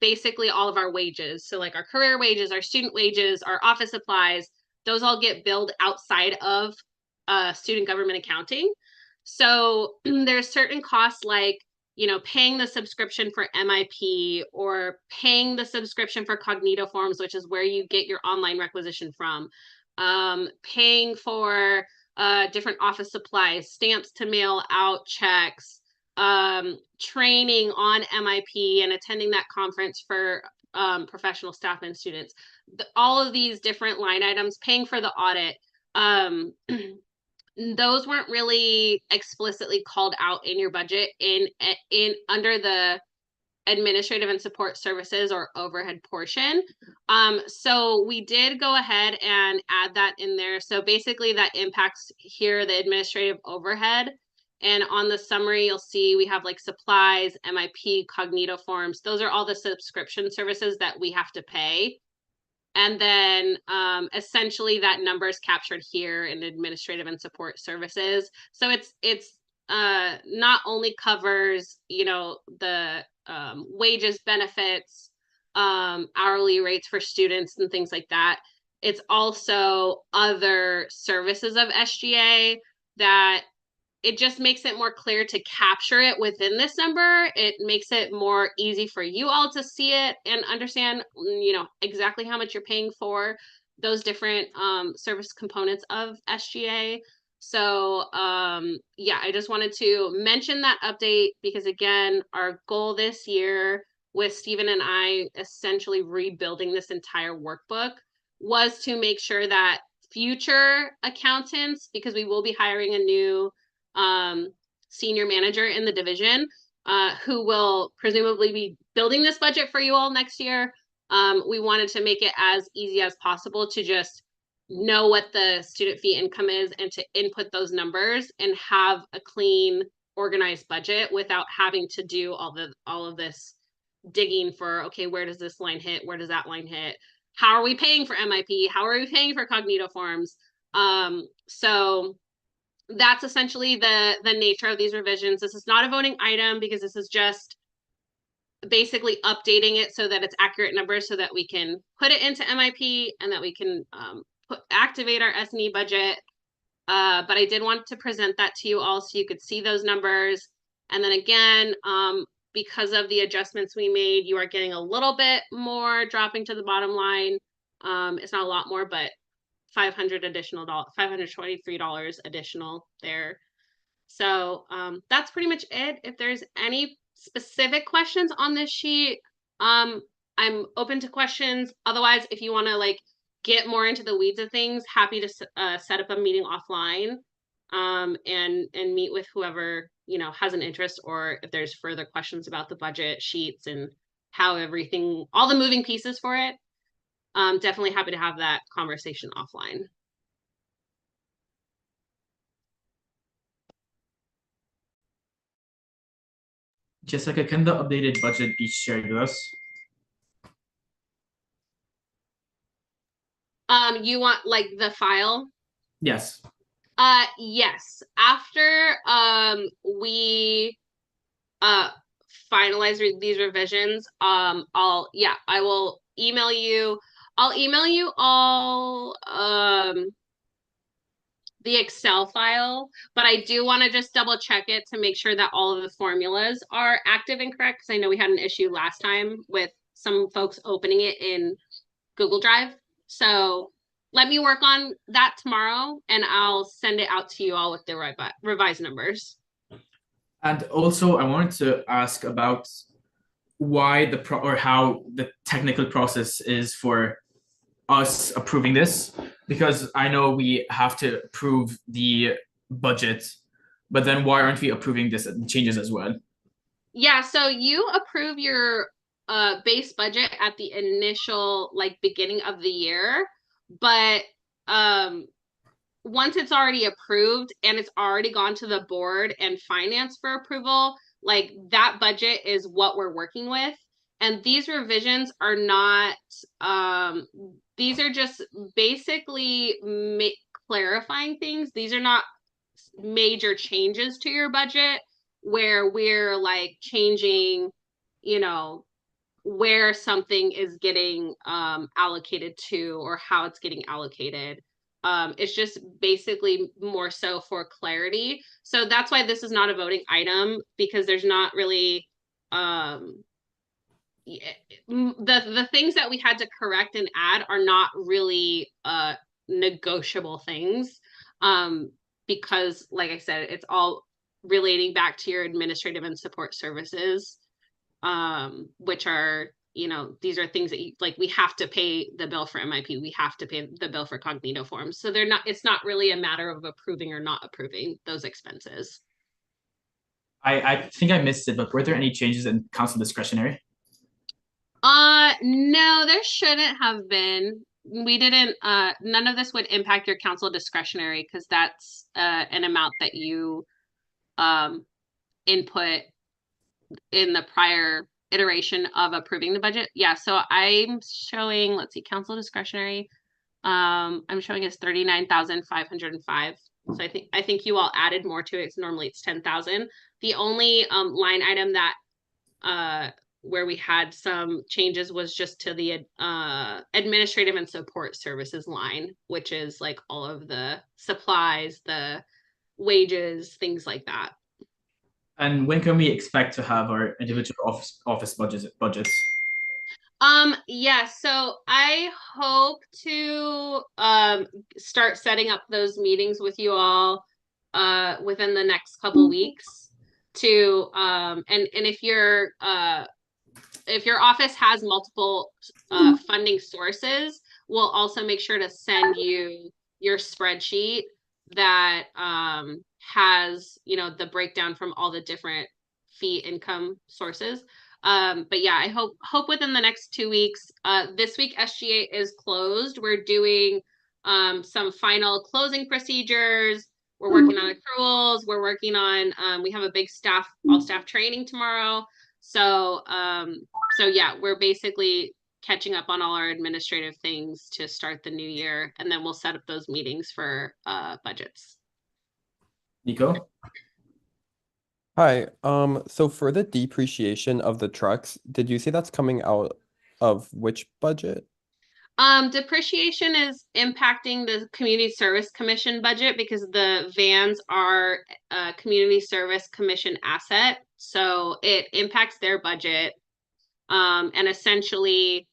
basically all of our wages. So like our career wages, our student wages, our office supplies, those all get billed outside of student government accounting. So there's certain costs like, you know, paying the subscription for MIP or paying the subscription for Cognito Forms, which is where you get your online requisition from, paying for different office supplies, stamps to mail out checks, training on MIP and attending that conference for professional staff and students. All of these different line items, paying for the audit, those weren't really explicitly called out in your budget in under the administrative and support services or overhead portion. So we did go ahead and add that in there. So basically that impacts here the administrative overhead. And on the summary, you'll see we have like supplies, MIP, Cognito Forms. Those are all the subscription services that we have to pay. And then essentially that number is captured here in administrative and support services. So it's not only covers, you know, the wages, benefits, hourly rates for students and things like that. It's also other services of SGA that it just makes it more clear to capture it within this number. It makes it more easy for you all to see it and understand, you know, exactly how much you're paying for those different service components of SGA. So yeah, I just wanted to mention that update because again, our goal this year with Stephen and I essentially rebuilding this entire workbook was to make sure that future accountants, because we will be hiring a new senior manager in the division who will presumably be building this budget for you all next year. We wanted to make it as easy as possible to just know what the student fee income is and to input those numbers and have a clean, organized budget without having to do all of this digging for, okay, where does this line hit? Where does that line hit? How are we paying for MIP? How are we paying for Cognito Forms? So that's essentially the nature of these revisions. This is not a voting item because this is just basically updating it so that it's accurate numbers so that we can put it into MIP and that we can activate our S&E budget. But I did want to present that to you all so you could see those numbers. And then again, because of the adjustments we made, you are getting a little bit more dropping to the bottom line. It's not a lot more, but $523 additional there. So that's pretty much it. If there's any specific questions on this sheet, I'm open to questions. Otherwise, if you want to like get more into the weeds of things, happy to set up a meeting offline and meet with whoever, you know, has an interest, or if there's further questions about the budget sheets and how everything, all the moving pieces for it. Definitely happy to have that conversation offline. Jessica, can the updated budget be shared with us? You want like the file? Yes. Yes. After we finalize these revisions, I will email you. I'll email you all the Excel file, but I do want to just double check it to make sure that all of the formulas are active and correct, because I know we had an issue last time with some folks opening it in Google Drive. So let me work on that tomorrow and I'll send it out to you all with the revised numbers. And also I wanted to ask about why how the technical process is for us approving this, because I know we have to approve the budget, but then why aren't we approving this changes as well? Yeah, so you approve your base budget at the initial like beginning of the year, but once it's already approved and it's already gone to the board and finance for approval, like that budget is what we're working with. And these revisions are not, these are just basically clarifying things. These are not major changes to your budget where we're like changing, you know, where something is getting allocated to or how it's getting allocated. It's just basically more so for clarity. So that's why this is not a voting item, because there's not really the things that we had to correct and add are not really negotiable things, because like I said, it's all relating back to your administrative and support services, which are, you know, these are things that you, like, we have to pay the bill for MIP, we have to pay the bill for cognito forms, so they're not, it's not really a matter of approving or not approving those expenses. I think I missed it, but were there any changes in council discretionary? No, there shouldn't have been. We didn't, none of this would impact your council discretionary, because that's an amount that you input in the prior iteration of approving the budget. Yeah, so I'm showing, let's see, council discretionary. I'm showing as 39,505. So I think you all added more to it. Normally it's 10,000. The only line item that where we had some changes was just to the administrative and support services line, which is like all of the supplies, the wages, things like that. And when can we expect to have our individual office budgets? Yeah, so I hope to start setting up those meetings with you all within the next couple weeks to and if your office has multiple funding sources, we'll also make sure to send you your spreadsheet that has, you know, the breakdown from all the different fee income sources. But yeah, I hope within the next 2 weeks. This week SG8 is closed. We're doing some final closing procedures. We're working on accruals. We're working on we have a big all staff training tomorrow. So so yeah, we're basically catching up on all our administrative things to start the new year, and then we'll set up those meetings for budgets. Nico? Hi, so for the depreciation of the trucks, did you say that's coming out of which budget? Depreciation is impacting the Community Service Commission budget because the vans are a Community Service Commission asset. So it impacts their budget. And essentially,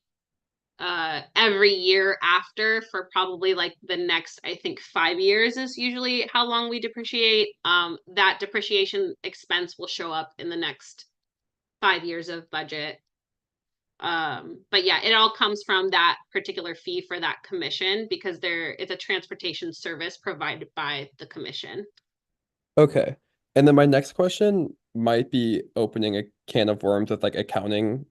every year after, for probably like the next, I think 5 years is usually how long we depreciate. That depreciation expense will show up in the next 5 years of budget. But yeah, it all comes from that particular fee for that commission, because it's a transportation service provided by the commission. Okay. And then my next question might be opening a can of worms with like accounting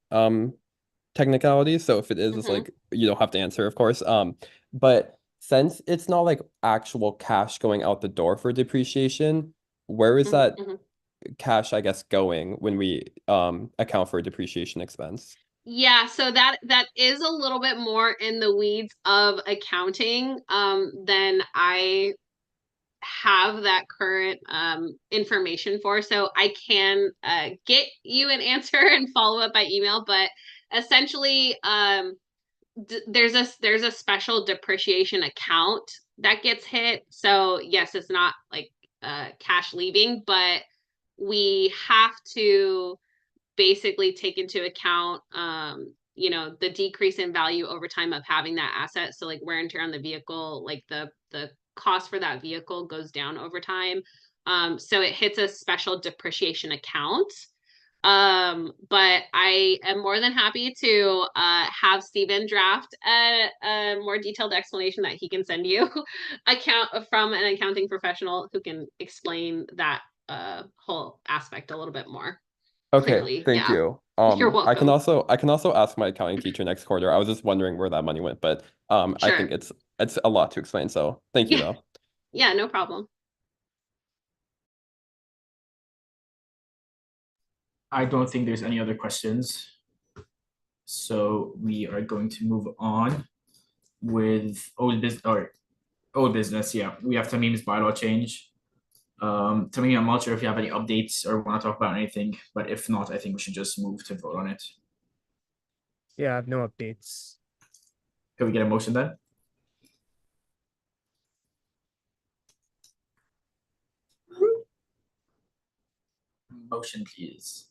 technicalities. So if it is, it's like you don't have to answer, of course. But since it's not like actual cash going out the door for depreciation, where is that cash, I guess, going when we account for a depreciation expense? Yeah, so that is a little bit more in the weeds of accounting than I have that current information for. So I can get you an answer and follow up by email, but essentially there's a special depreciation account that gets hit. So yes, it's not like cash leaving, but we have to basically take into account you know, the decrease in value over time of having that asset. So like wear and tear on the vehicle, like the cost for that vehicle goes down over time. So it hits a special depreciation account. But I am more than happy to have Steven draft a more detailed explanation that he can send you from an accounting professional who can explain that whole aspect a little bit more. Okay, Clearly, thank yeah. you. You're I can welcome. also ask my accounting teacher next quarter. I was just wondering where that money went, but I think Sure. it's a lot to explain. So thank you Yeah. though. Yeah, no problem. I don't think there's any other questions. So we are going to move on with old business. Yeah, we have Tamim's bylaw change. Tamim, I'm not sure if you have any updates or want to talk about anything, but if not, I think we should just move to vote on it. Yeah, I have no updates. Can we get a motion then? motion, please?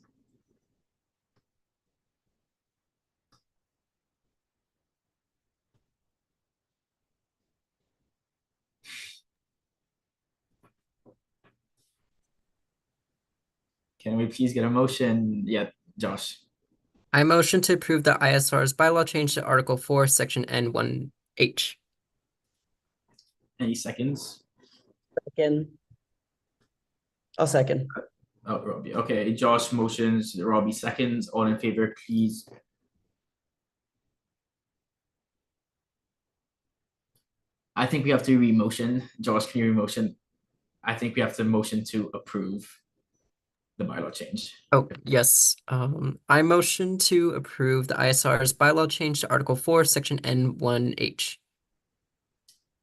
Can we please get a motion? Yeah, Josh. I motion to approve the ISR's bylaw change to Article 4, Section N1H. Any seconds? Second. I'll second. Oh, Robbie. Okay, Josh motions, Robbie seconds. All in favor, please. I think we have to re-motion. Josh, can you re-motion? I think we have to motion to approve the bylaw change. Oh, yes. I motion to approve the ISR's bylaw change to Article 4, Section N1H.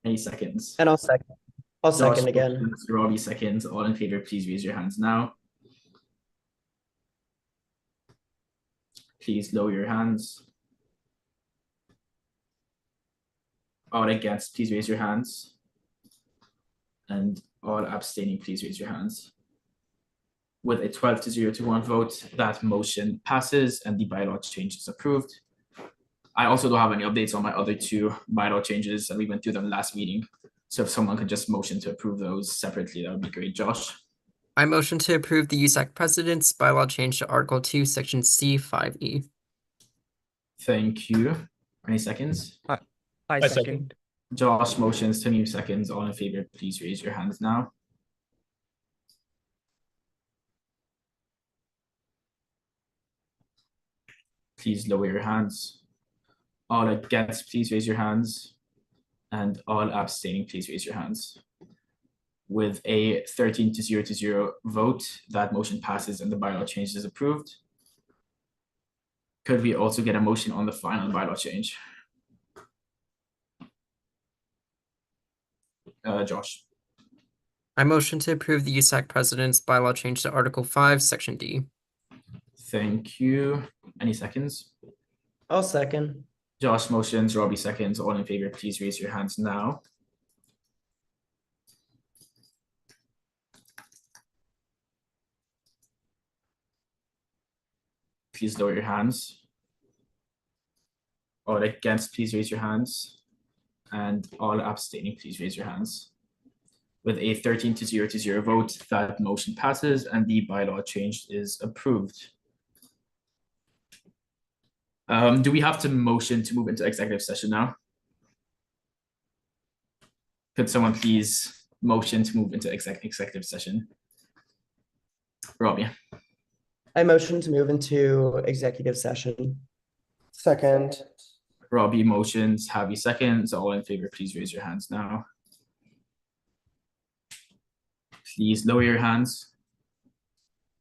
Any seconds? And I'll second. I'll Josh second again. motions, Robbie seconds. All in favor, please raise your hands now. Please lower your hands. All against, please raise your hands. And all abstaining, please raise your hands. With a 12 to 0 to 1 vote, that motion passes and the bylaw change is approved. I also don't have any updates on my other two bylaw changes, and we went through them last meeting. So if someone could just motion to approve those separately, that would be great. Josh? I motion to approve the USAC President's bylaw change to Article 2, Section C5E. Thank you. Any seconds? I second. Josh motions, Tanu seconds. All in favor, please raise your hands now. Please lower your hands. All against, please raise your hands. And all abstaining, please raise your hands. With a 13 to 0 vote, that motion passes and the bylaw change is approved. Could we also get a motion on the final bylaw change? Josh? I motion to approve the USAC President's bylaw change to Article 5, Section D. Thank you. Any seconds? I'll second. Josh motions, Robbie seconds. All in favor, please raise your hands now. Please lower your hands. All against, please raise your hands. And all abstaining, please raise your hands. With a 13 to 0 vote, that motion passes and the bylaw change is approved. Do we have to motion to move into executive session now? Could someone please motion to move into executive session? Robbie? I motion to move into executive session. Second. Robbie motions, Javi seconds. All in favor, please raise your hands now. Please lower your hands.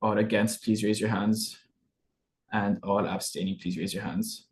All against, please raise your hands. And all abstaining, please raise your hands.